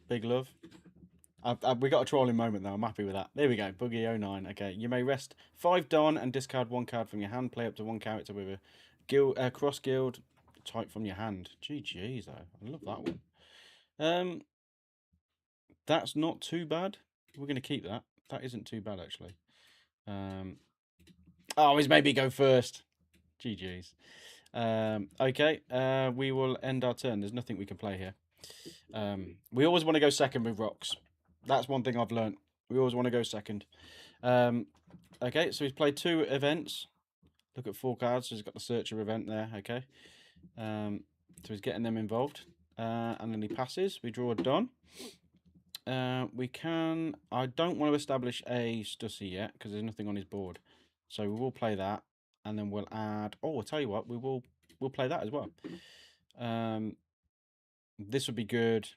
Big love. We got a trolling moment though. I'm happy with that. There we go. Boogie09. Okay, you may rest 5 Don and discard 1 card from your hand. Play up to 1 character with a guild, cross guild type from your hand. GG's though. I love that one. That's not too bad. We're going to keep that. That isn't too bad, actually. Oh, he's made me go first. GG's. Okay, we will end our turn. There's nothing we can play here. We always want to go second with rocks. That's one thing I've learnt. We always want to go second. Okay, so he's played 2 events. Look at 4 cards. So he's got the searcher event there. Okay. So he's getting them involved. And then he passes. We draw a Don. We can... I don't want to establish a Stussy yet because there's nothing on his board. So we will play that. And then we'll add... Oh, I'll tell you what. We'll play that as well. This would be good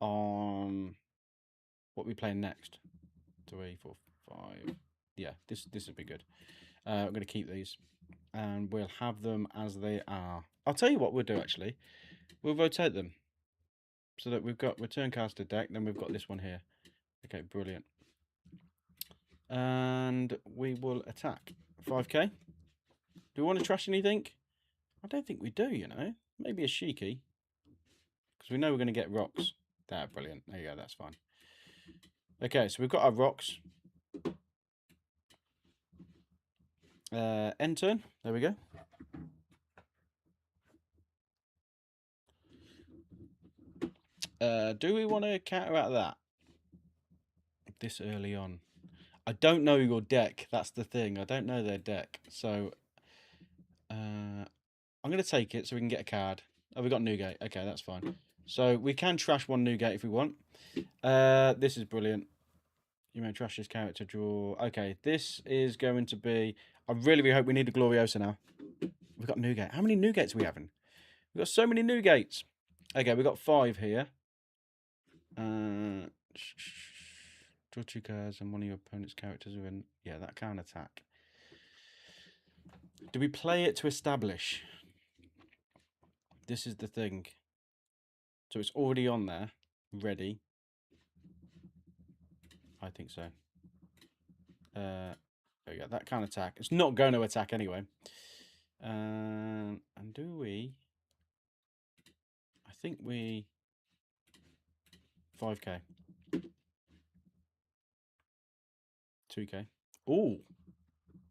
on... What are we playing next? 3, 4, 5... Yeah, this would be good. I'm going to keep these. And we'll have them as they are. I'll tell you what we'll do, actually. We'll rotate them. So that we've got return cards to deck, then we've got this one here. Okay, brilliant. And we will attack. 5k. Do we want to trash anything? I don't think we do, you know. Maybe a Shiki. Because we know we're going to get rocks. There, brilliant. There you go, that's fine. Okay, so we've got our rocks. End turn. There we go. Do we want to counteract that? This early on. I don't know your deck. That's the thing. I don't know their deck. So I'm going to take it so we can get a card. Oh, we got Newgate. Okay, that's fine. So we can trash 1 Newgate if we want. This is brilliant. You may trash this character, draw. Okay, this is going to be... I really hope we need a Gloriosa now. We've got Newgate. How many Newgates are we having? We've got so many Newgates. Okay, we've got 5 here. Draw 2 cards and one of your opponent's characters within... Yeah, that can't attack. Do we play it to establish? This is the thing. So it's already on there. Ready. I think so. There we go. That can't attack. It's not going to attack anyway. And do we... I think we... 5k. 2k. Ooh.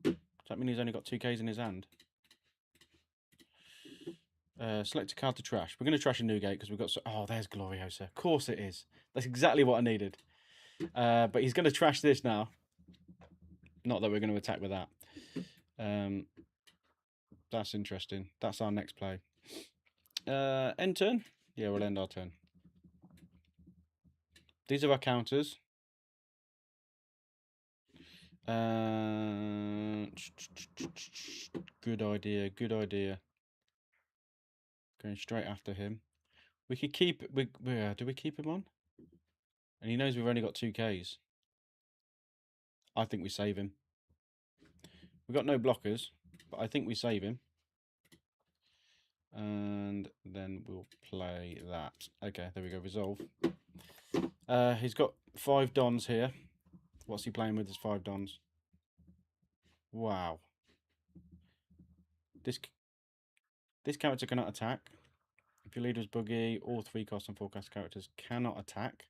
Does that mean he's only got 2k's in his hand? Select a card to trash. We're going to trash a Newgate because we've got... Oh, there's Gloriosa. Of course it is. That's exactly what I needed. But he's going to trash this now. Not that we're going to attack with that. That's interesting. That's our next play. End turn? Yeah, we'll end our turn. These are our counters. Good idea. Good idea. Going straight after him. We could keep... do we keep him on? And he knows we've only got 2k's. I think we save him. We've got no blockers, but I think we save him. And then we'll play that. Okay, there we go. Resolve. He's got 5 Dons here. What's he playing with his 5 Dons? Wow. This character cannot attack. If your leader's buggy, all 3 cost and 4 cost characters cannot attack.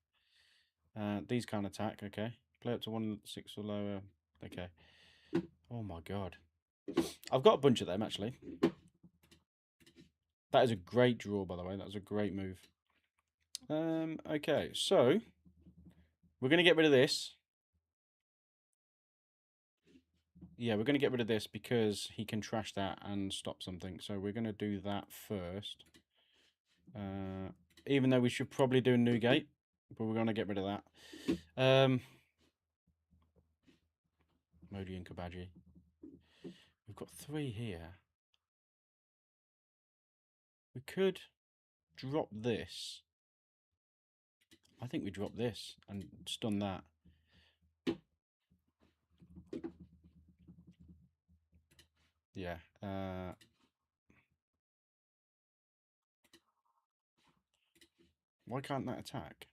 These can't attack, okay. Play up to 1/6 or lower. Okay. Oh my god. I've got a bunch of them, actually. That is a great draw, by the way. That was a great move. Okay, so we're going to get rid of this. Yeah, we're going to get rid of this because he can trash that and stop something. So we're going to do that first. Even though we should probably do a Newgate, but we're going to get rid of that. Modi and Kabaji. We've got 3 here. We could drop this. I think we drop this and stun that. Yeah. Why can't that attack?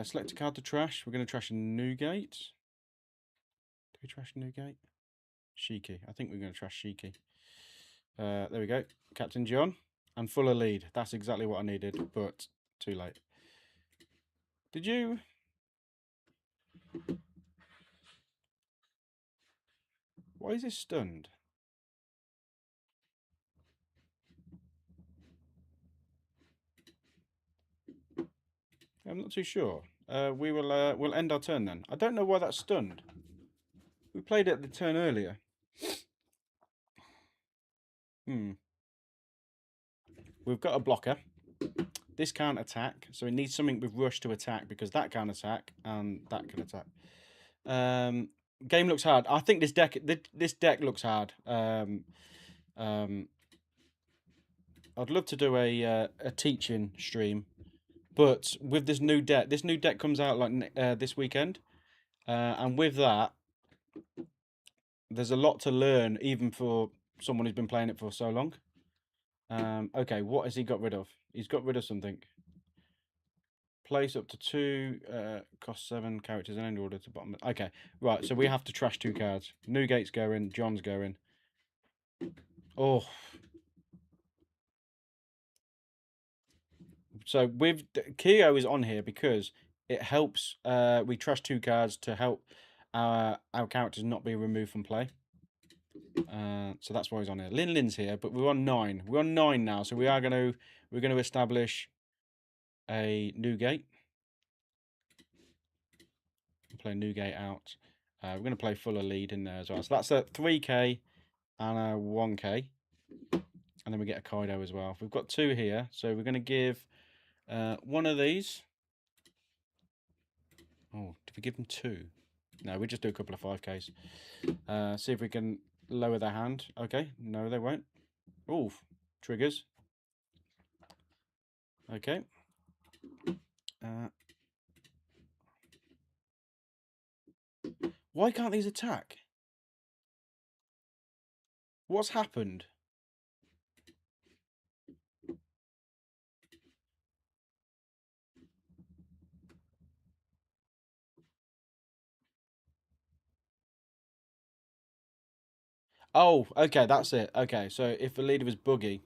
Select a card to trash. We're going to trash a Newgate. Do we trash a Newgate? Shiki. I think we're going to trash Shiki. There we go. Captain John. and fuller lead. That's exactly what I needed, but too late. Did you? Why is this stunned? I'm not too sure. We'll end our turn then. I don't know why that's stunned. We played it the turn earlier. We've got a blocker. This can't attack, so it needs something with rush to attack because that can attack and that can attack. Game looks hard. I think this deck looks hard. I'd love to do a teaching stream, but with this new deck comes out like this weekend, and with that, there's a lot to learn even for someone who's been playing it for so long. Okay, what has he got rid of? He's got rid of something. Place up to 2, cost 7 characters in any order to bottom. Okay, right, so we have to trash 2 cards. Newgate's going, John's going. Oh. So with Keo is on here because it helps we trash 2 cards to help our characters not be removed from play. So that's why he's on here. Lin's here, but we're on 9. We're on 9 now, so we're going to establish a Newgate. Play Newgate out. We're going to play Fuller lead in there as well. So that's a 3k and a 1k. And then we get a Kaido as well. We've got 2 here, so we're going to give one of these. Oh, did we give them 2? No, we just do a couple of 5ks. See if we can lower their hand. Okay, no, they won't. Oh, triggers. Okay. Why can't these attack? What's happened? Oh, okay, that's it. Okay, so if the leader was buggy,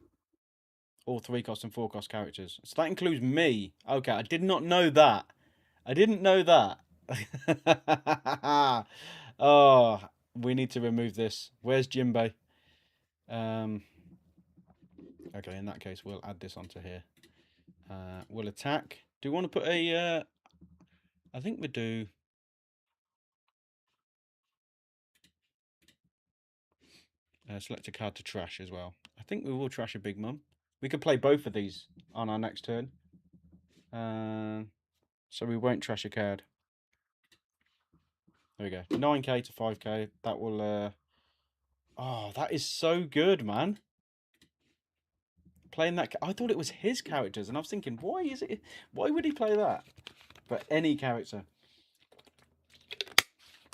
all 3 cost and 4 cost characters. So that includes me. Okay, I did not know that. I didn't know that. Oh, we need to remove this. Where's Jinbe? Okay, in that case, we'll add this onto here. We'll attack. Do we want to put a... I think we do... select a card to trash as well. I think we will trash a Big Mum. We could play both of these on our next turn. So we won't trash a card. There we go. 9k to 5k. That will... Oh, that is so good, man. Playing that... I thought it was his characters, and I was thinking, why is it... Why would he play that? But any character.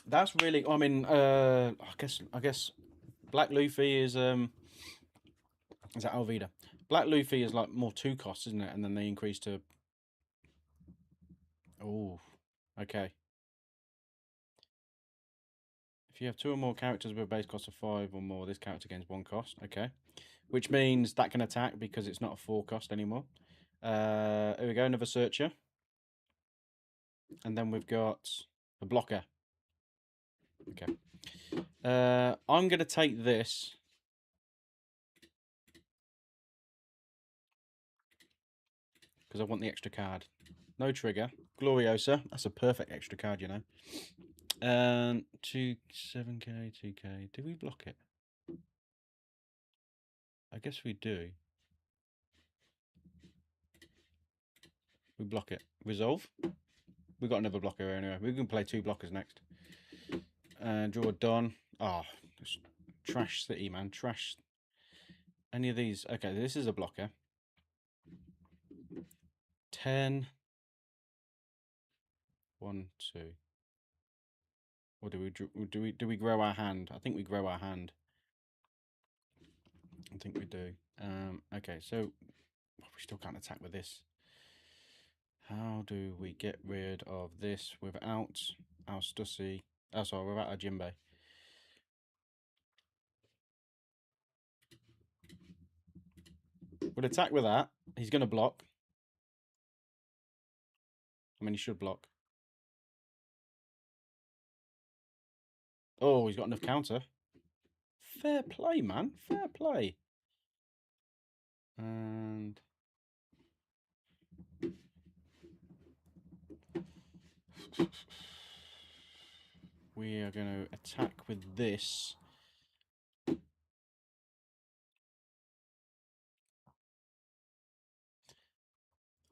That's really... I mean, I guess Black Luffy is... Is that Alvida? Black Luffy is like more 2 costs, isn't it? And then they increase to... Oh, okay. If you have 2 or more characters with a base cost of 5 or more, this character gains 1 cost. Okay. Which means that can attack because it's not a 4 cost anymore. Here we go, another searcher. And then we've got a blocker. Okay. I'm going to take this. Because I want the extra card. No trigger. Gloriosa. That's a perfect extra card, you know. 7k, 2k. Do we block it? I guess we do. We block it. Resolve. We've got another blocker anyway. We can play 2 blockers next. Draw a Don. Oh, trash city, man. Trash. Any of these? Okay, this is a blocker. 10. 1, 2. Or do we grow our hand? I think we grow our hand. I think we do. Okay, so we still can't attack with this. How do we get rid of this without our Stussy? Oh, sorry, without our Jinbe. We'll attack with that. He's going to block. I mean, he should block. Oh, he's got enough counter. Fair play, man. Fair play. And we are going to attack with this.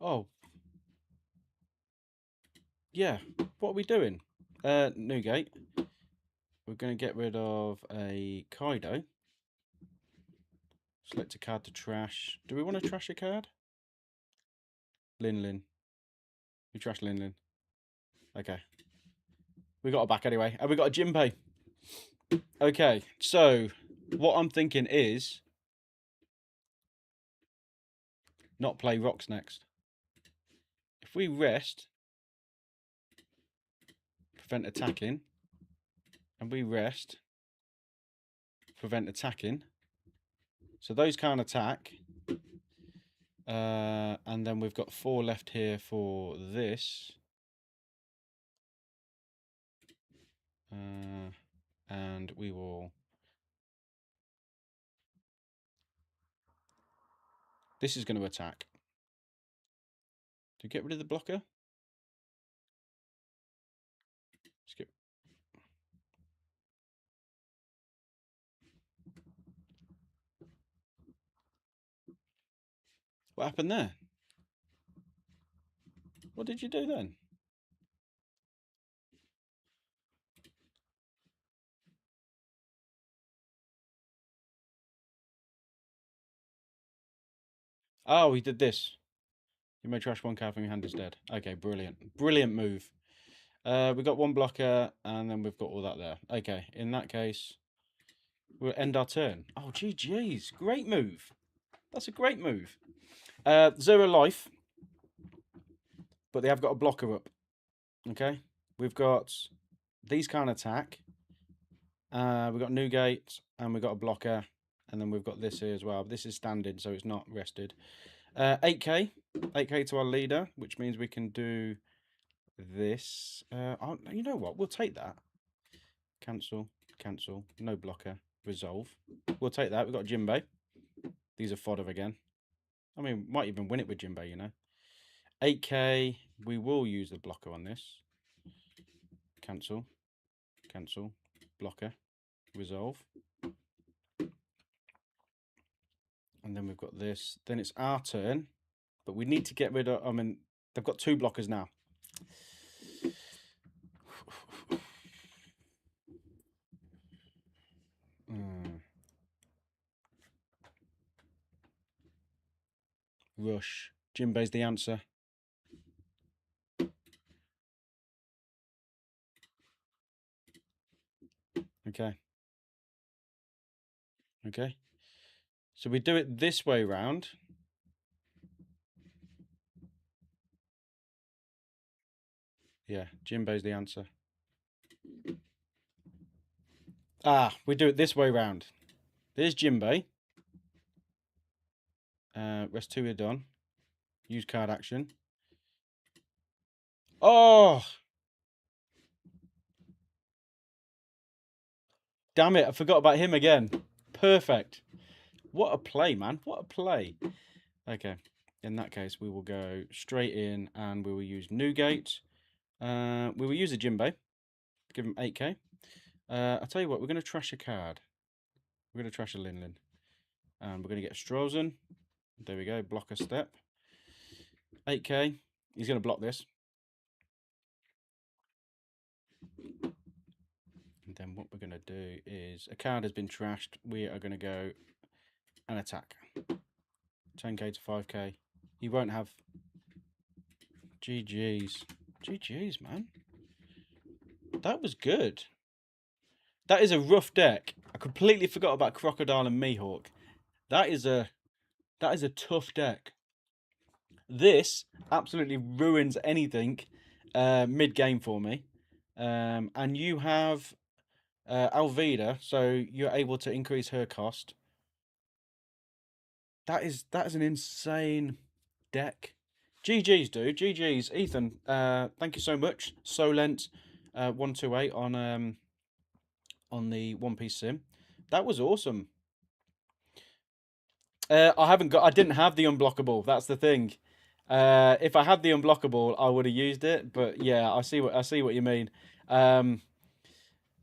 Oh. Yeah. What are we doing? Newgate. We're going to get rid of a Kaido. Select a card to trash. Do we want to trash a card? Lin. We trash Lin. Okay. We got it back anyway. And we got a Jinbe. Okay. So, what I'm thinking is not play Rocks next. If we rest, prevent attacking, and we rest, prevent attacking. So those can't attack. And then we've got 4 left here for this. And we will... This is going to attack. Do we get rid of the blocker? Skip. What happened there? What did you do then? Oh, he did this. You may trash 1 card from your hand instead. Okay, brilliant. Brilliant move. We've got 1 blocker, and then we've got all that there. Okay, in that case, we'll end our turn. Oh, GG's. Great move. That's a great move. 0 life. But they have got a blocker up. Okay? We've got... These can't attack. We've got Newgate, and we've got a blocker. And then we've got this here as well. This is standing, so it's not rested. 8k. 8k to our leader, which means we can do this. You know what? We'll take that. Cancel. No blocker. Resolve. We'll take that. We've got Jinbe. These are fodder again. I mean, might even win it with Jinbe, you know. 8k. We will use the blocker on this. Cancel. Blocker. Resolve. And then we've got this. Then it's our turn. But we need to get rid of... I mean, they've got 2 blockers now. Rush. Jinbe's the answer. Okay. So we do it this way round. Yeah, Jinbe's the answer. We do it this way round. There's Jinbe. Rest 2 are done. Use card action. Oh! Damn it, I forgot about him again. Perfect. What a play, man. What a play. Okay, in that case, we will go straight in and we will use Newgate. We will use a Jinbe. Give him 8k. I'll tell you what, we're going to trash a card. We're going to trash a Lin. And we're going to get Strozen. There we go, block a step. 8k. He's going to block this. And then what we're going to do is, a card has been trashed. We are going to go and attack. 10k to 5k. He won't have... GG's. GG's, man. That was good. That is a rough deck. I completely forgot about Crocodile and Mihawk. That is a tough deck. This absolutely ruins anything mid-game for me. And you have Alvida, so you're able to increase her cost. That is an insane deck. GG's, dude. GG's, Ethan. Thank you so much. Solent, 128 on the One Piece sim. That was awesome. I didn't have the unblockable. That's the thing. If I had the unblockable, I would have used it. But yeah, I see what you mean. Um,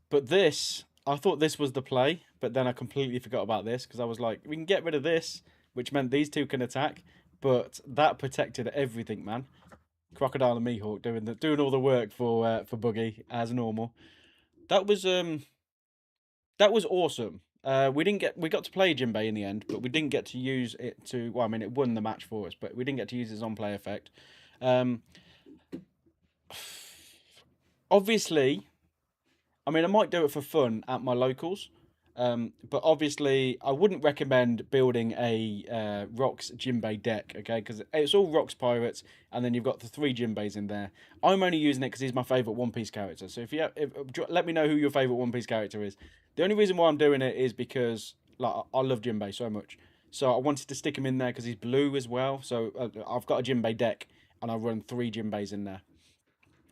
but this, I thought this was the play, but then I completely forgot about this because I was like, we can get rid of this, which meant these two can attack. But that protected everything, man. Crocodile and Mihawk doing all the work for Buggy as normal. That was that was awesome. We got to play Jinbe in the end, but we didn't get to use it to. Well, I mean, it won the match for us, but we didn't get to use his on play effect. Um, obviously, I mean, I might do it for fun at my locals, but obviously, I wouldn't recommend building a Rocks Jinbe deck, okay? Because it's all Rocks Pirates, and then you've got the 3 Jinbes in there. I'm only using it because he's my favourite One Piece character. So let me know who your favourite One Piece character is. The only reason why I'm doing it is because like I love Jinbe so much, so I wanted to stick him in there because he's blue as well. So I've got a Jinbe deck, and I run 3 Jinbes in there.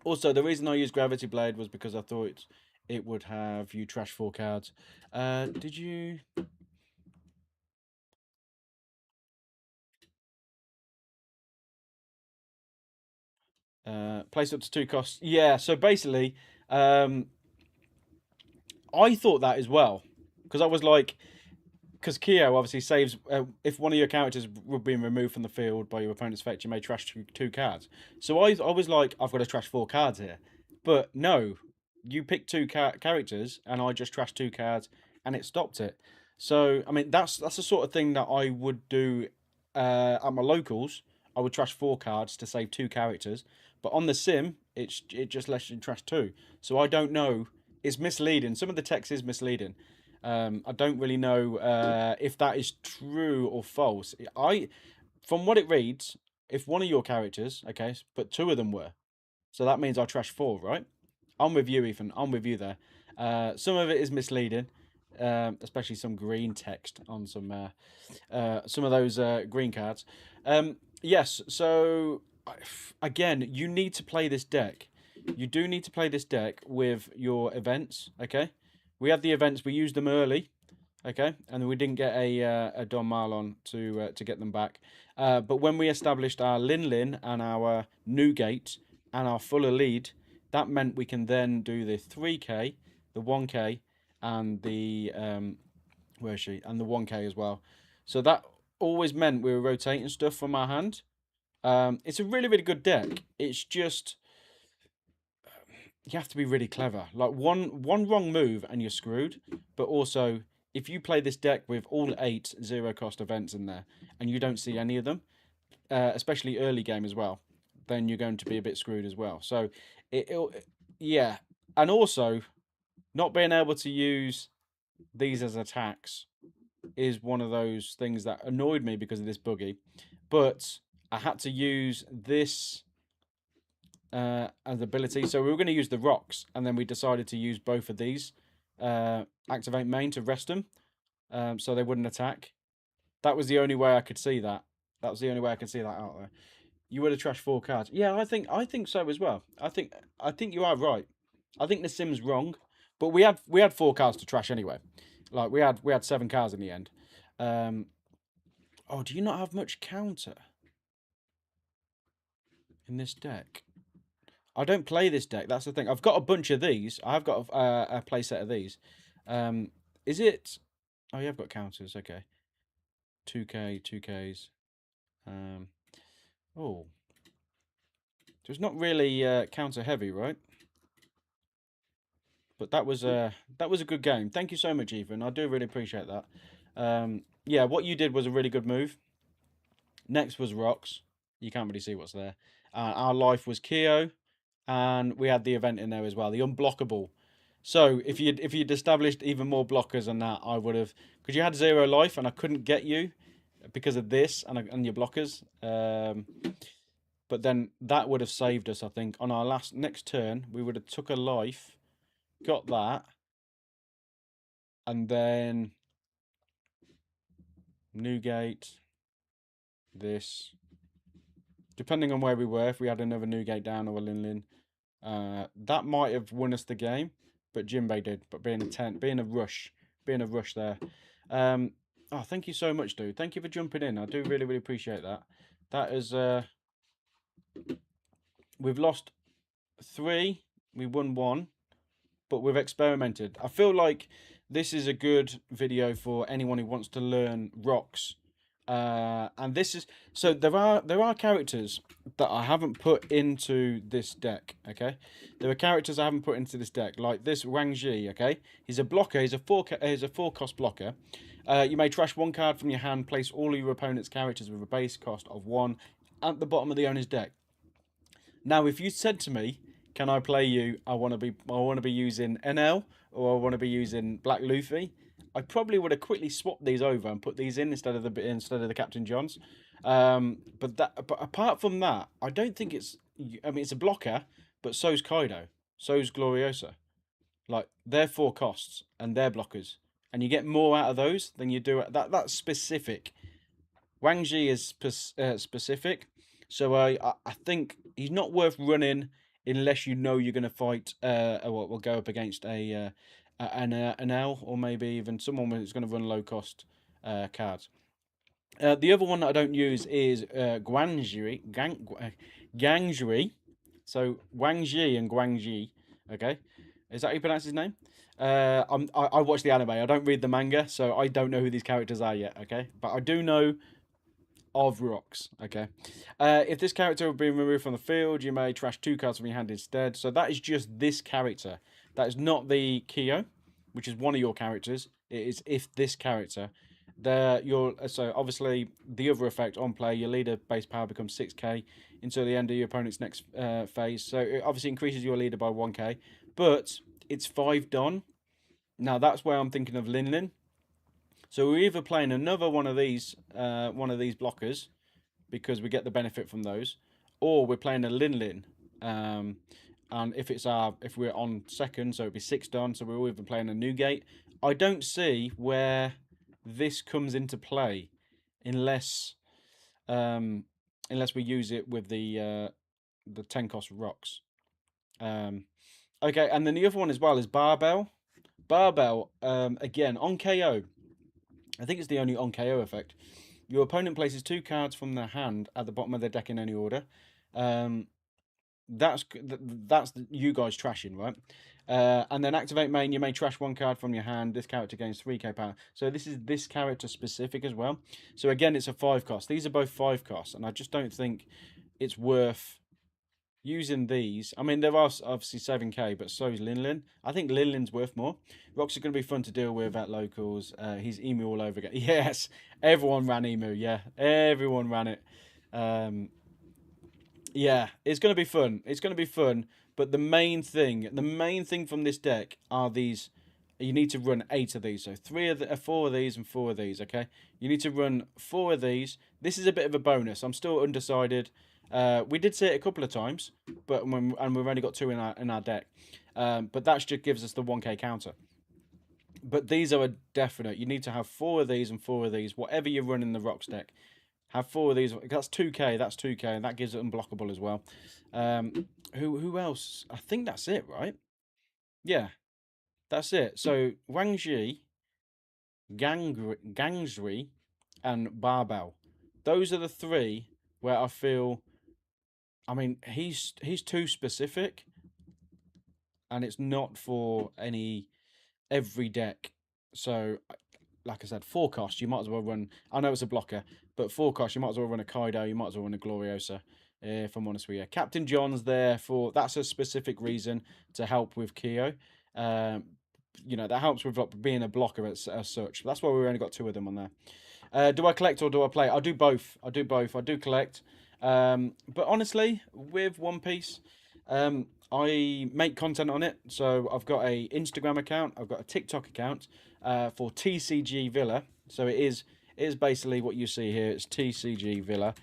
Also, the reason I used Gravity Blade was because I thought it would have you trash 4 cards. Did you? Place up to 2 costs. Yeah, so basically, I thought that as well. Because I was like, because Kyo obviously saves if one of your characters were being removed from the field by your opponent's effect, you may trash two cards. So I was like, I've got to trash 4 cards here, but no, you picked 2 characters, and I just trashed 2 cards, and it stopped it. So I mean, that's the sort of thing that I would do at my locals. I would trash 4 cards to save 2 characters, but on the sim, it just lets you trash 2. So I don't know. It's misleading. Some of the text is misleading. I don't really know if that is true or false. From what it reads, if one of your characters, okay, but 2 of them were, so that means I trash 4, right? I'm with you, Ethan. I'm with you there. Some of it is misleading, especially some green text on some of those green cards. Yes, so again, you need to play this deck. You do need to play this deck with your events, okay? We had the events, we used them early, okay, and we didn't get a Don Marlon to get them back. But when we established our Lin Lin and our Newgate and our Fuller lead, that meant we can then do the 3K, the 1K, and the where is she? And the 1K as well. So that always meant we were rotating stuff from our hand. It's a really, really good deck. It's just you have to be really clever. Like one wrong move and you're screwed. But also, if you play this deck with all 8 zero cost events in there and you don't see any of them, especially early game as well, then you're going to be a bit screwed as well. So it'll yeah, and also not being able to use these as attacks is one of those things that annoyed me because of this buggy. But I had to use this as ability. So we were going to use the rocks, and then we decided to use both of these. Activate main to rest them, so they wouldn't attack. That was the only way I could see that. That was the only way I could see that out there. You would have trashed 4 cards. Yeah, I think so as well. I think you are right. I think the sim's wrong, but we had 4 cards to trash anyway. Like we had 7 cards in the end. Oh, do you not have much counter in this deck? I don't play this deck. That's the thing. I've got a bunch of these. I've got a play set of these. Is it? Oh, you have got counters. Okay. 2K, 2Ks. Oh, so it's not really counter heavy, right? But that was a good game. Thank you so much, Ethan. I do really appreciate that. Yeah, what you did was a really good move. Next was rocks. You can't really see what's there. Our life was Keo, and we had the event in there as well, the unblockable. So if you'd established even more blockers than that, I would have, because you had 0 life and I couldn't get you because of this and your blockers. But then that would have saved us, I think. On our next turn, we would have took a life, got that, and then Newgate. this. Depending on where we were, if we had another Newgate down or a Lin, that might have won us the game, but Jinbe did. But being a rush there. Oh, thank you so much, dude. Thank you for jumping in. I do really, really appreciate that. That is, we've lost 3, we won 1, but we've experimented. I feel like this is a good video for anyone who wants to learn rocks. And this is so there are characters that I haven't put into this deck. Okay, there are characters I haven't put into this deck, like this Wang Ji. Okay, he's a blocker. He's a 4-cost blocker. You may trash 1 card from your hand. Place all of your opponent's characters with a base cost of 1 at the bottom of the owner's deck. Now, if you said to me, "Can I play you? I want to be using NL or I want to be using Black Luffy," I probably would have quickly swapped these over and put these in instead of the Captain Johns. But apart from that, I don't think it's. I mean, it's a blocker, but so's Kaido, so's Gloriosa. Like they're 4 costs and they're blockers, and you get more out of those than you do at that. That's specific. Wang Ji is specific, so I think he's not worth running unless you know you're going to fight. We'll go up against an L or maybe even someone who's going to run low cost cards. The other one that I don't use is Guangzhi. So Wang Ji and Guangji. Okay, is that how you pronounce his name? I watch the anime. I don't read the manga, so I don't know who these characters are yet. Okay, but I do know of rocks. Okay, if this character will be removed from the field, you may trash 2 cards from your hand instead. So that is just this character. That is not the Kyo, which is one of your characters. It is if this character. So obviously the other effect on play, your leader base power becomes 6k until the end of your opponent's next phase. So it obviously increases your leader by 1k, but it's 5 Don. Now that's where I'm thinking of Lin. So we're either playing another one of these blockers because we get the benefit from those, or we're playing a Lin. And if we're on second, so it'd be 6 Don. So we're either playing a Newgate. I don't see where this comes into play unless we use it with the 10 cost rocks. Okay, and then the other one as well is Barbell. Barbell, again on KO. I think it's the only on KO effect. Your opponent places 2 cards from their hand at the bottom of their deck in any order. That's you guys trashing, right? And then activate main, you may trash 1 card from your hand. This character gains 3k power. So this is this character specific as well. So again, it's a 5 cost. These are both 5 costs, and I just don't think it's worth using these. I mean, there are obviously 7k, but so is Lin. I think Lin's worth more. Rocks are going to be fun to deal with at locals. He's Emu all over again. Yes, everyone ran Emu. Yeah, everyone ran it. Yeah, it's going to be fun. It's going to be fun. But the main thing from this deck are these. You need to run 8 of these. So 4 of these and 4 of these. Okay, you need to run 4 of these. This is a bit of a bonus. I'm still undecided. We did say it a couple of times, but and we've only got 2 in our deck. But that just gives us the 1k counter. But these are a definite. You need to have 4 of these and 4 of these. Whatever you run in the Rocks deck, have 4 of these. That's 2k. That's 2k, and that gives it unblockable as well. Who else? I think that's it, right? Yeah, that's it. So Wang Ji, Gangshui, and Barbell. Those are the 3 where I feel. I mean, he's too specific, and it's not for every deck. So, like I said, 4 cost, you might as well run. I know it's a blocker, but 4 cost, you might as well run a Kaido. You might as well run a Gloriosa. If I'm honest with you, Captain John's there for that's a specific reason to help with Kyo. You know, that helps with being a blocker as such. That's why we've only got 2 of them on there. Do I collect or do I play? I do both. I do collect. But honestly, with One Piece, I make content on it. So I've got a Instagram account, I've got a TikTok account for TCG Villa. So it is basically what you see here. It's TCG Villa.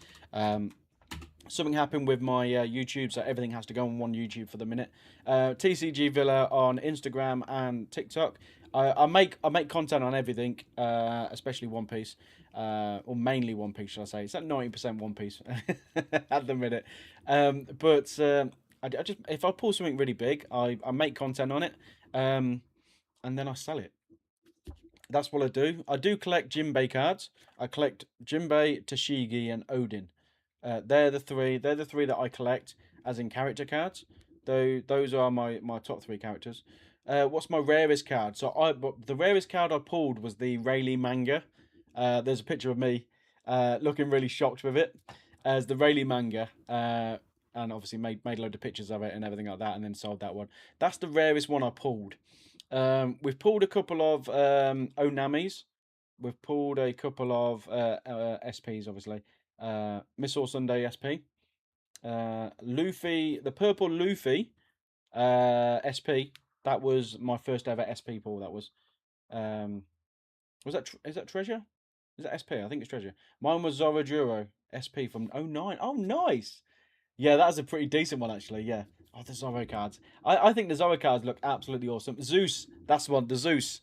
Something happened with my YouTube, so everything has to go on one YouTube for the minute. TCG Villa on Instagram and TikTok. I make content on everything, especially One Piece, or mainly One Piece, shall I say? It's at 90% One Piece at the minute. But I just if I pull something really big, I make content on it, and then I sell it. That's what I do. I do collect Jinbe cards. I collect Jinbe, Tashigi, and Odin. They're the three. They're the three that I collect as in character cards. Though those are my top three characters. What's my rarest card? The rarest card I pulled was the Rayleigh manga. There's a picture of me looking really shocked with it as the Rayleigh manga. And obviously made a load of pictures of it and everything like that, and then sold that one. That's the rarest one I pulled. We've pulled a couple of Onamis. We've pulled a couple of SPs, obviously. Missile Sunday SP. Luffy, the purple Luffy SP. That was my first ever SP pull. That was. Is that Treasure? Is that SP? I think it's Treasure. Mine was Zoroduro SP from 09. Oh, nice. Yeah, that's a pretty decent one, actually. Yeah. Oh, the Zorro cards. I think the Zorro cards look absolutely awesome. Zeus, that's the one, the Zeus.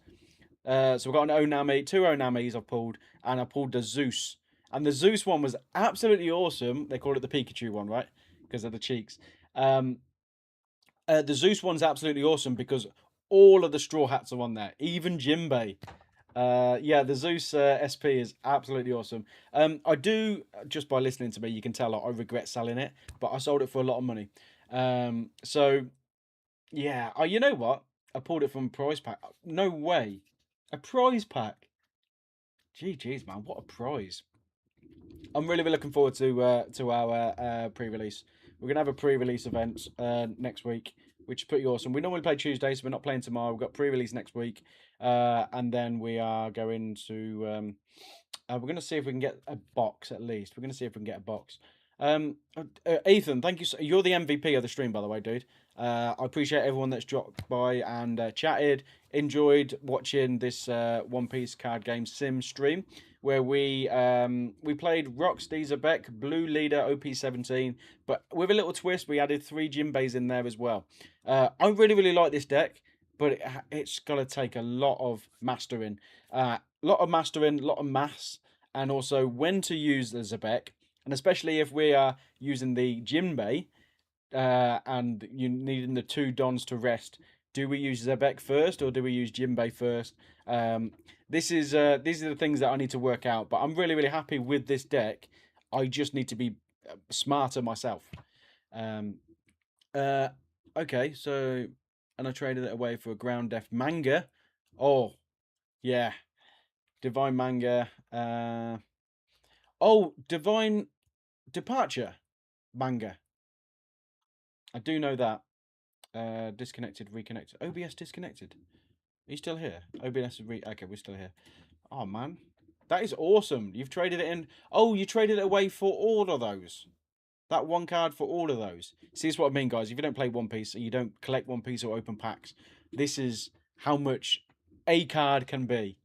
So we've got an Onami, two Onamis I've pulled, and I pulled the Zeus. And the Zeus one was absolutely awesome. They call it the Pikachu one, right? Because of the cheeks. The Zeus one's absolutely awesome because all of the Straw Hats are on there, even Jinbe. Yeah, the Zeus SP is absolutely awesome. I do, just by listening to me, you can tell I regret selling it, but I sold it for a lot of money. So, yeah. Oh, you know what? I pulled it from a prize pack. No way. A prize pack. GG's, man. What a prize. I'm really looking forward to our pre-release. We're going to have a pre-release event next week, which is pretty awesome. We normally play Tuesdays, so we're not playing tomorrow. We've got pre-release next week. And then we are going to... we're going to see if we can get a box, at least. We're going to see if we can get a box. Ethan, thank you. You're the MVP of the stream, by the way, dude. I appreciate everyone that's dropped by and chatted. Enjoyed watching this One Piece card game sim stream where we played Rocks, Beck, Blue Leader, OP17, but with a little twist, we added 3 Jinbeis in there as well. I really like this deck, but it's got to take a lot of mastering. A lot of maths, and also when to use the Zebek, and especially if we are using the Jinbei, and you needing the 2 Dons to rest. Do we use Zebek first or do we use Jinbei first? These are the things that I need to work out. But I'm really happy with this deck. I just need to be smarter myself. Okay, so and I traded it away for a ground def manga. Oh, yeah, divine manga. Oh, divine departure manga. I do know that. Disconnected, reconnected. OBS disconnected. Are you still here? OBS is okay, we're still here. Oh man, that is awesome. You've traded it in. Oh, you traded it away for all of those. That one card for all of those. See, that's what I mean, guys. If you don't play One Piece and you don't collect One Piece or open packs, this is how much a card can be.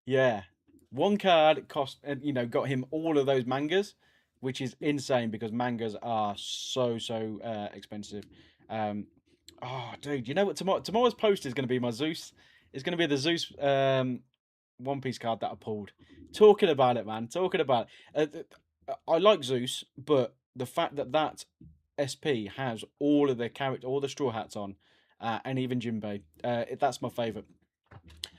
Yeah, one card cost, got him all of those mangas, which is insane because mangas are so expensive. Oh, dude, you know what? Tomorrow's post is going to be my Zeus. It's going to be the Zeus One Piece card that I pulled. Talking about it, man. Talking about it. I like Zeus, but the fact that SP has all of the all the Straw Hats on, and even Jinbei, that's my favourite.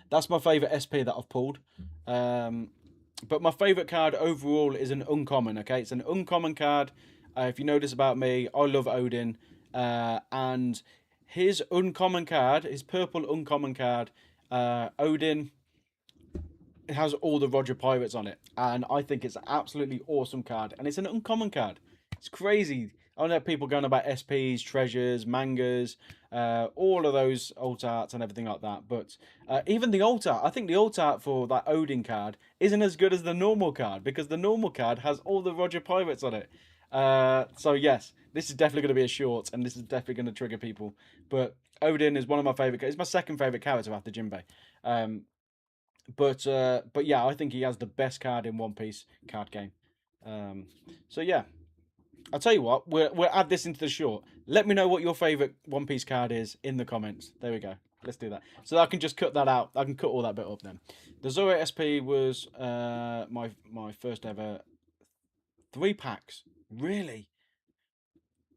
That's my favourite SP that I've pulled. But my favourite card overall is an uncommon. Okay, it's an uncommon card. If you notice about me, I love Odin, and his uncommon card, his purple uncommon card, Odin, it has all the Roger Pirates on it, and I think it's an absolutely awesome card, and it's an uncommon card. It's crazy. I know people going about SPs, treasures, mangas, all of those alt arts and everything like that. But even the alt art, I think the alt art for that Odin card isn't as good as the normal card because the normal card has all the Roger Pirates on it. So yes, this is definitely going to be a short, and this is definitely going to trigger people. But Odin is one of my favorite. It's my second favorite character after Jinbei. But yeah, I think he has the best card in One Piece card game. So yeah, I'll tell you what, we'll add this into the short. Let me know what your favorite One Piece card is in the comments. There we go. Let's do that. So I can just cut that out. I can cut all that bit up then. The Zoro SP was my first ever 3 packs. Really?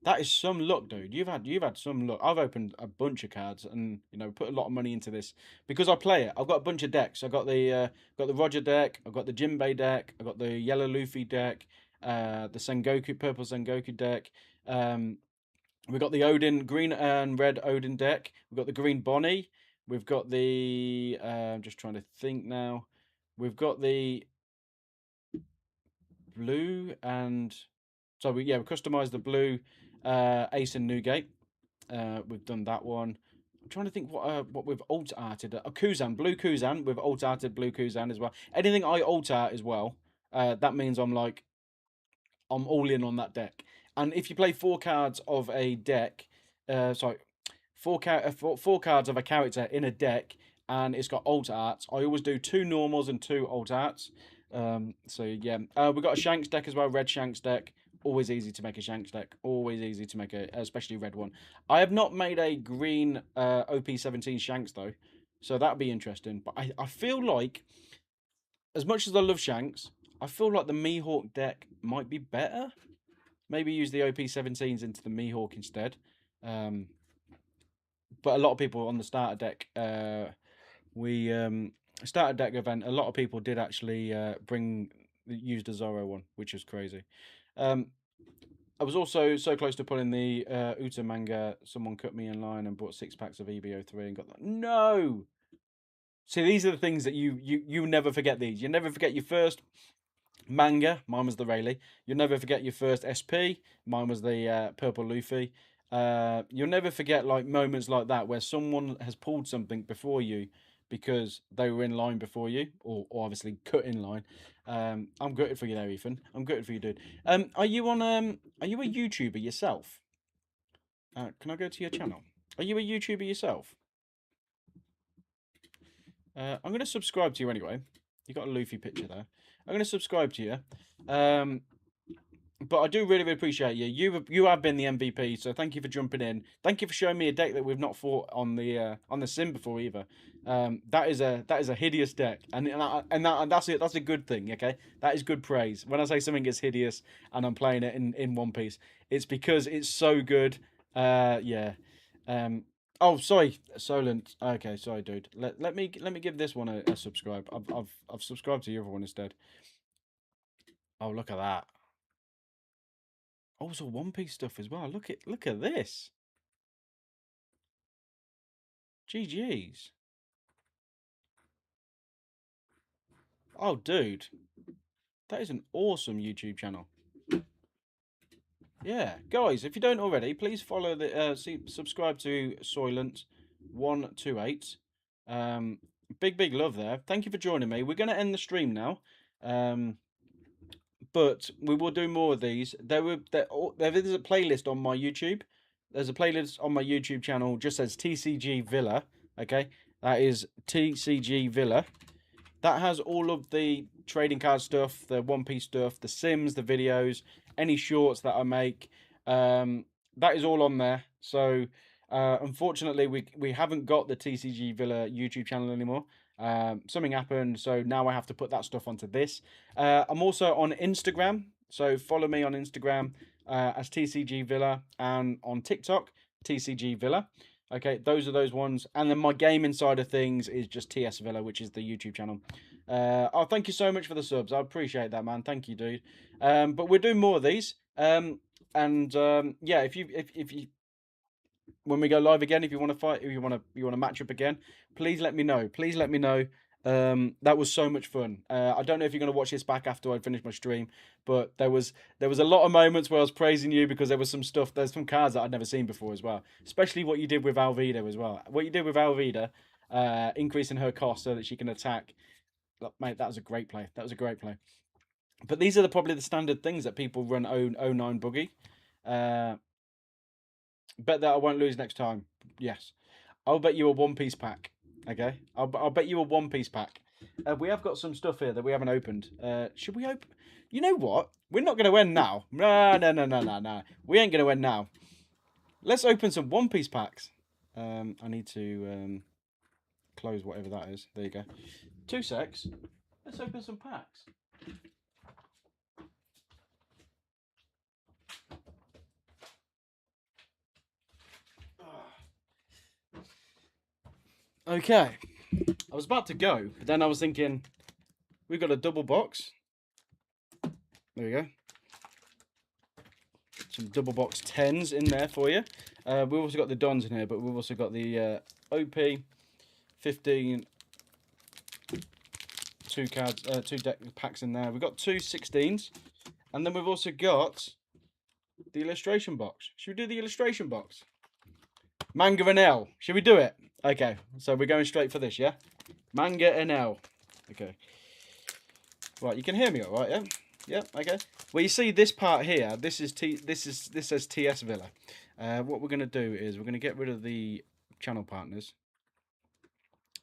That is some luck, dude. You've had some luck. I've opened a bunch of cards and put a lot of money into this because I play it. I've got a bunch of decks. I got the Roger deck. I've got the Jinbe deck. I've got the yellow Luffy deck. The Sengoku purple Sengoku deck. We've got the Odin green and red Odin deck. We've got the green Bonnie. We've got the I'm just trying to think now. We've got the blue and so we customized the blue Ace and Newgate. We've done that one. I'm trying to think what we've alt arted. Kuzan, blue Kuzan. We've alt arted blue Kuzan as well. Anything I alt art as well, that means I'm all in on that deck. And if you play 4 cards of a deck, sorry, 4 cards of a character in a deck, and it's got alt arts, I always do 2 normals and 2 alt arts. So yeah, we've got a Shanks deck as well, red Shanks deck. Always easy to make a Shanks deck. Always easy to make especially red one. I have not made a green OP17 Shanks though, so that'd be interesting. But I feel like, as much as I love Shanks, I feel like the Mihawk deck might be better. Maybe use the OP17s into the Mihawk instead. But a lot of people on the starter deck, starter deck event, a lot of people did actually use the Zoro one, which is crazy. I was also so close to pulling the Uta manga. Someone cut me in line and bought 6 packs of EBO3 and got that. No! See, these are the things that you never forget these. You never forget your first manga. Mine was the Rayleigh. You'll never forget your first SP. Mine was the purple Luffy. You'll never forget like moments like that where someone has pulled something before you because they were in line before you, or obviously cut in line. I'm gutted for you there, Ethan. I'm gutted for you, dude. Are you a YouTuber yourself? Can I go to your channel? Are you a YouTuber yourself? I'm going to subscribe to you anyway. You got a Luffy picture there. I'm going to subscribe to you. But I do really appreciate you. You have been the MVP, so thank you for jumping in. Thank you for showing me a deck that we've not fought on the sim before either. That is a hideous deck, and that's it. That's a good thing. Okay, that is good praise. When I say something is hideous and I'm playing it in One Piece, it's because it's so good. Yeah. Oh, sorry, Solent. Okay, sorry, dude. Let me give this one a subscribe. I've subscribed to your other one instead. Oh, look at that. Oh, it's all One Piece stuff as well. Look at this. GG's. Oh, dude. That is an awesome YouTube channel. Yeah, guys, if you don't already, please follow subscribe to Soylent128. Big love there. Thank you for joining me. We're going to end the stream now. But we will do more of these. There is a playlist on my YouTube. There's a playlist on my YouTube channel just says TCG Villa. Okay, that is TCG Villa. That has all of the trading card stuff, the One Piece stuff, the Sims, the videos, any shorts that I make. That is all on there. So unfortunately, we haven't got the TCG Villa YouTube channel anymore. Something happened, so now I have to put that stuff onto this. I'm also on Instagram, so follow me on Instagram as TCG Villa, and on TikTok, TCG Villa. Okay, those are those ones. And then my gaming side of things is just TS Villa, which is the YouTube channel. Oh, thank you so much for the subs. I appreciate that, man. Thank you, dude. But we're doing more of these. Yeah, if you when we go live again, if you want to fight, if you want to match up again, please let me know. Please let me know. That was so much fun. I don't know if you're going to watch this back after I finish my stream, but there was a lot of moments where I was praising you because there was some stuff. There's some cards that I'd never seen before as well. Especially what you did with Alvida as well. What you did with Alvida, increasing her cost so that she can attack. Look, mate, that was a great play. That was a great play. But these are probably the standard things that people run 09 Boogie. Bet that I won't lose next time. Yes. I'll bet you a One Piece pack. Okay? I'll bet you a One Piece pack. We have got some stuff here that we haven't opened. Should we open? You know what? We're not going to end now. No. We ain't going to end now. Let's open some One Piece packs. I need to... close whatever that is. There you go. 2 secs. Let's open some packs. Okay. I was about to go, but then I was thinking, we've got a double box. There we go. Some double box 10s in there for you. We've also got the Dons in here, but we've also got the OP17 two deck packs in there. We've got 2 16s, and then we've also got the illustration box. Should we do the illustration box? Manga and L. Should we do it? Okay, so we're going straight for this, yeah? Manga and L. Okay. Right, you can hear me all right, yeah? Yeah, okay. Well, you see this part here. This says TS Villa. What we're going to do is we're going to get rid of the channel partners.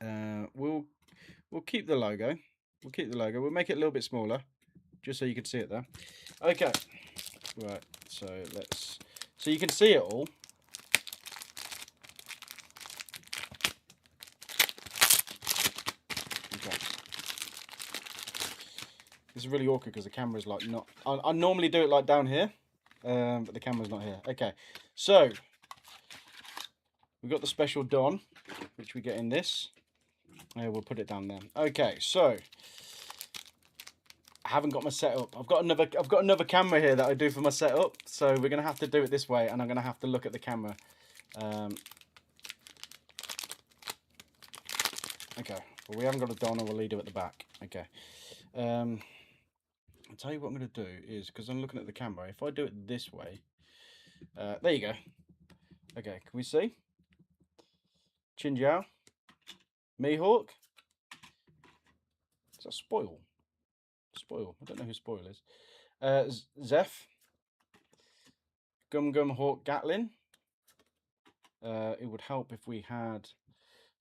We'll keep the logo. We'll keep the logo. We'll make it a little bit smaller, just so you can see it there. Okay. Right. So you can see it all. Okay. This is really awkward because the camera's like not. I normally do it like down here, but the camera's not here. Okay. So we've got the special Don, which we get in this. We'll put it down there. Okay, so I haven't got my setup. I've got another camera here that I do for my setup. So we're gonna have to do it this way, and I'm gonna have to look at the camera. Okay. Well, we haven't got a Don or a leader at the back. Okay. I'll tell you what I'm gonna do is because I'm looking at the camera. If I do it this way, there you go. Okay. Can we see? Chinjiao. Mihawk. Is that Spoil? Spoil. I don't know who Spoil is. Zeph. Gum Hawk Gatlin. It would help if we had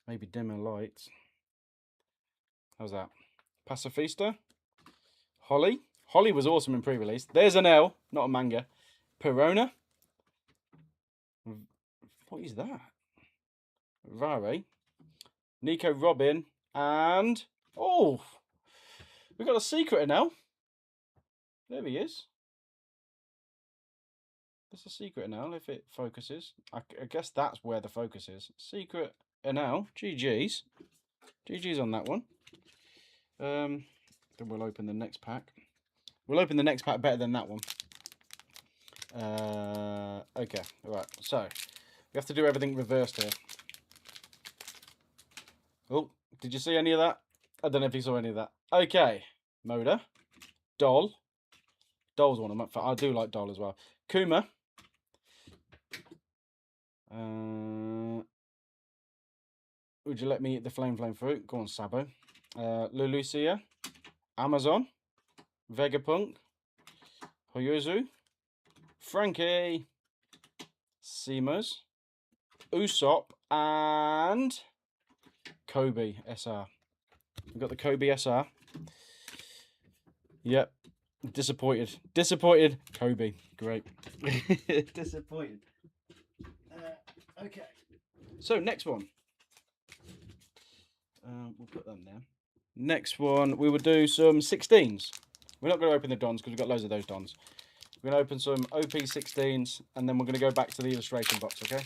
maybe dimmer lights. How's that? Pacifista. Holly. Holly was awesome in pre-release. There's an L, not a manga. Perona. What is that? Vare. Nico Robin. And... oh! We've got a secret now. There he is. There's a secret now if it focuses. I guess that's where the focus is. Secret NL. GG's. GG's on that one. Then we'll open the next pack. We'll open the next pack better than that one. Okay, right. So we have to do everything reversed here. Oh, did you see any of that? I don't know if you saw any of that. Okay, Moda, Doll. Doll's one of my. I do like Doll as well. Kuma. Would you let me eat the flame fruit? Go on, Sabo. Lulucia. Amazon. Vegapunk. Hoyozu. Frankie. Seamers. Usopp. And Kobe SR. We've got the Kobe SR. Yep. Disappointed. Disappointed. Kobe. Great. Disappointed. Okay. So, next one. We'll put them there. Next one, we will do some 16s. We're not going to open the Dons because we've got loads of those Dons. We're going to open some OP16s and then we're going to go back to the illustration box, okay?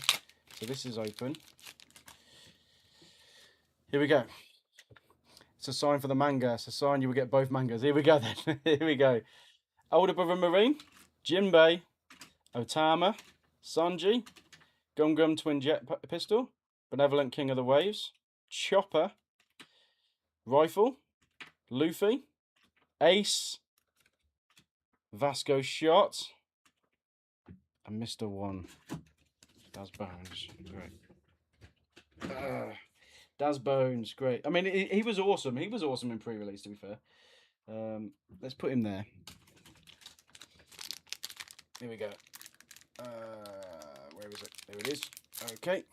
So this is open. Here we go. It's a sign for the manga. It's a sign you will get both mangas. Here we go then. Here we go. Older Brother Marine, Jinbe, Otama, Sanji, Gum Twin Jet Pistol, Benevolent King of the Waves, Chopper, Rifle, Luffy, Ace, Vasco Shot, and Mr. One. Daz Bones, great. Daz Bones, great. I mean, he was awesome. He was awesome in pre-release, to be fair. Let's put him there. Here we go. Where is it? There it is. Okay.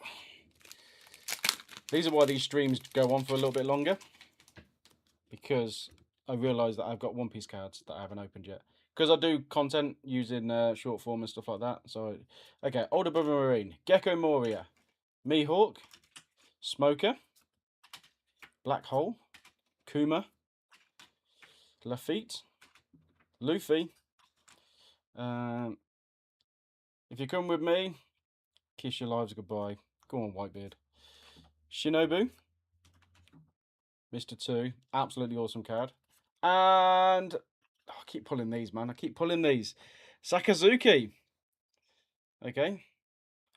These are why these streams go on for a little bit longer. Because I realise that I've got One Piece cards that I haven't opened yet. Because I do content using short form and stuff like that. So, okay. Older Brother Marine. Gecko Moria. Mihawk. Smoker. Black Hole, Kuma, Lafitte, Luffy. If you come with me, kiss your lives goodbye. Go on, Whitebeard. Shinobu, Mr. 2, absolutely awesome card. And I keep pulling these, man. I keep pulling these. Sakazuki. Okay.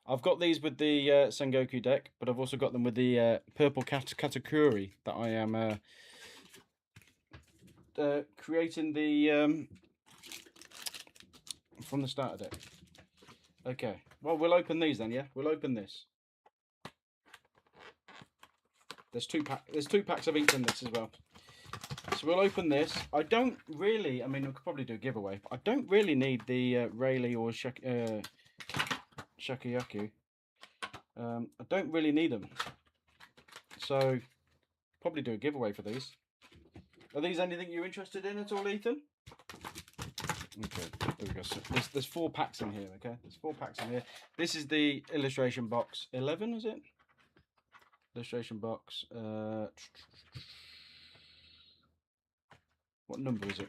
I've got these with the Sengoku deck, but I've also got them with the purple Katakuri that I am creating the from the starter deck. Okay. Well, we'll open these then, yeah? We'll open this. There's two packs of ink in this as well. So we'll open this. I don't really, I mean, we could probably do a giveaway, but I don't really need the Rayleigh or Shakuyaku. I don't really need them. So, probably do a giveaway for these. Are these anything you're interested in at all, Ethan? Okay, there we go. So there's 4 packs in here, okay? There's 4 packs in here. This is the illustration box 11, is it? Illustration box. What number is it?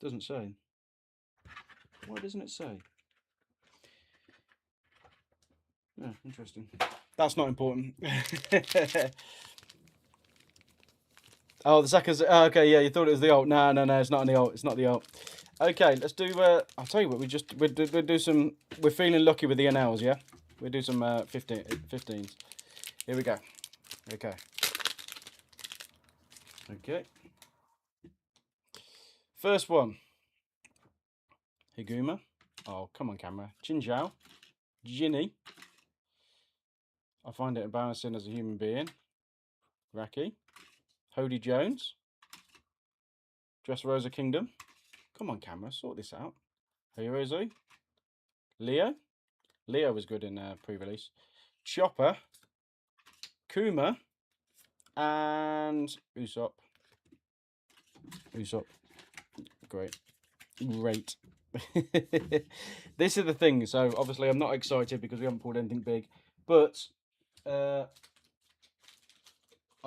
Doesn't say. Why doesn't it say? Yeah, interesting. That's not important. Oh, the second. Oh, okay, yeah, you thought it was the alt. No, it's not on the alt. It's not the alt. Okay, let's do. I'll tell you what. We'll do some. We're feeling lucky with the NLs, yeah. We'll do some 15s. Here we go. Okay. Okay. First one. Higuma. Oh, come on, camera. Chinzhou. Ginny. I find it embarrassing as a human being. Raki. Hody Jones. Dressrosa Kingdom. Come on, camera. Sort this out. Hirozu. Leo. Leo was good in pre-release. Chopper. Kuma. And Usopp. Usopp. Great. This is the thing. So, obviously, I'm not excited because we haven't pulled anything big. But I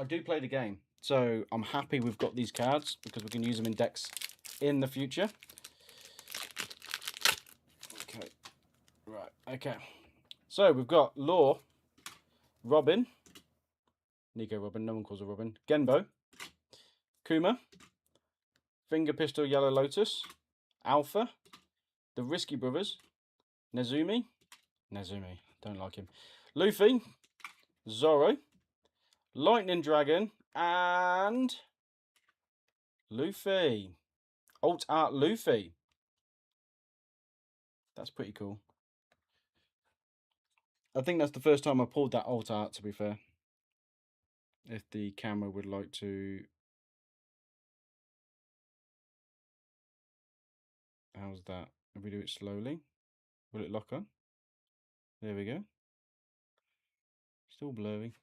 do play the game. So, I'm happy we've got these cards because we can use them in decks in the future. Okay. Right. Okay. So, we've got Law, Robin, Nico Robin, no one calls her Robin, Genbo, Kuma, Finger Pistol Yellow Lotus, Alpha, the Risky Brothers, Nezumi, don't like him, Luffy, Zoro, Lightning Dragon, and Luffy. Alt Art Luffy. That's pretty cool. I think that's the first time I pulled that alt art, to be fair. If the camera would like to... How's that? If we do it slowly, will it lock on? There we go. Still blurry.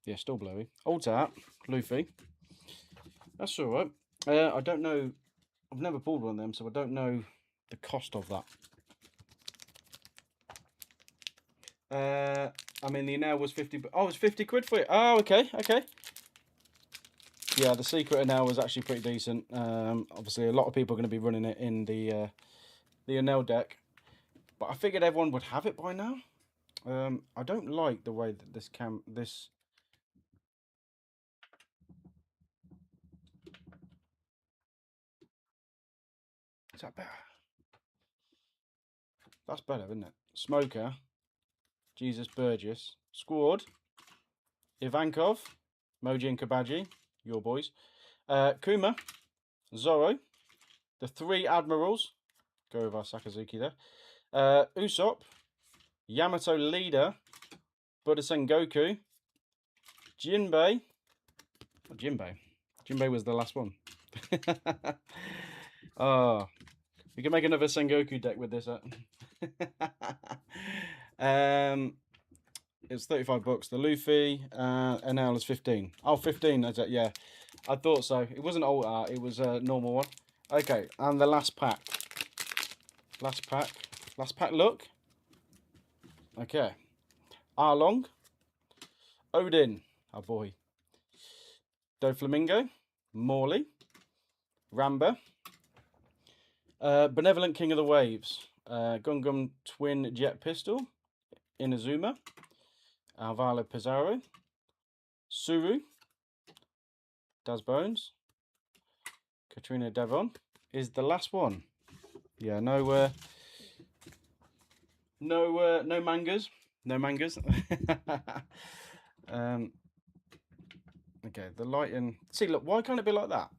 Yeah, still blurry. Alt art, Luffy. That's alright. I don't know. I've never pulled one of them, so I don't know the cost of that. I mean, the now was 50. Oh, it's 50 quid for it. Oh, okay, okay. Yeah, the secret now was actually pretty decent. Obviously, a lot of people are going to be running it in the Enel deck, but I figured everyone would have it by now. I don't like the way that this Is that better? That's better, isn't it? Smoker, Jesus Burgess, Squad, Ivankov, Moji and Kabaji, your boys, Kuma, Zoro, the 3 Admirals, go with our Sakazuki there, Usopp, Yamato Leader, Buddha Sengoku, Jinbe. Oh, Jinbe was the last one. Oh, we can make another Sengoku deck with this. It's 35 bucks. The Luffy NL is 15. Oh, 15. Yeah, I thought so. It wasn't alt art. It was a normal one. Okay, and the last pack. Last pack look. Okay. Arlong. Odin. Oh boy. Doflamingo. Morley. Ramba. Benevolent King of the Waves. Gungam Twin Jet Pistol. Inazuma. Alvaro Pizarro. Suru. Daz Bones. Katrina Devon is the last one. Yeah, no mangas. No mangas. Okay, the lighting. See, look, why can't it be like that?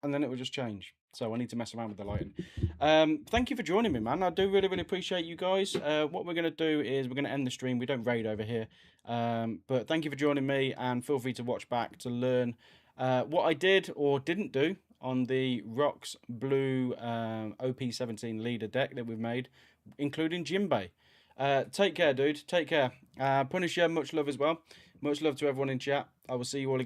And then it will just change. So I need to mess around with the lighting. Thank you for joining me, man. I do really, really appreciate you guys. What we're going to do is we're going to end the stream. We don't raid over here. But thank you for joining me, and feel free to watch back to learn what I did or didn't do on the Rocks Blue OP17 leader deck that we've made, including Jinbe. Take care, dude. Take care. Punisher, much love as well. Much love to everyone in chat. I will see you all again.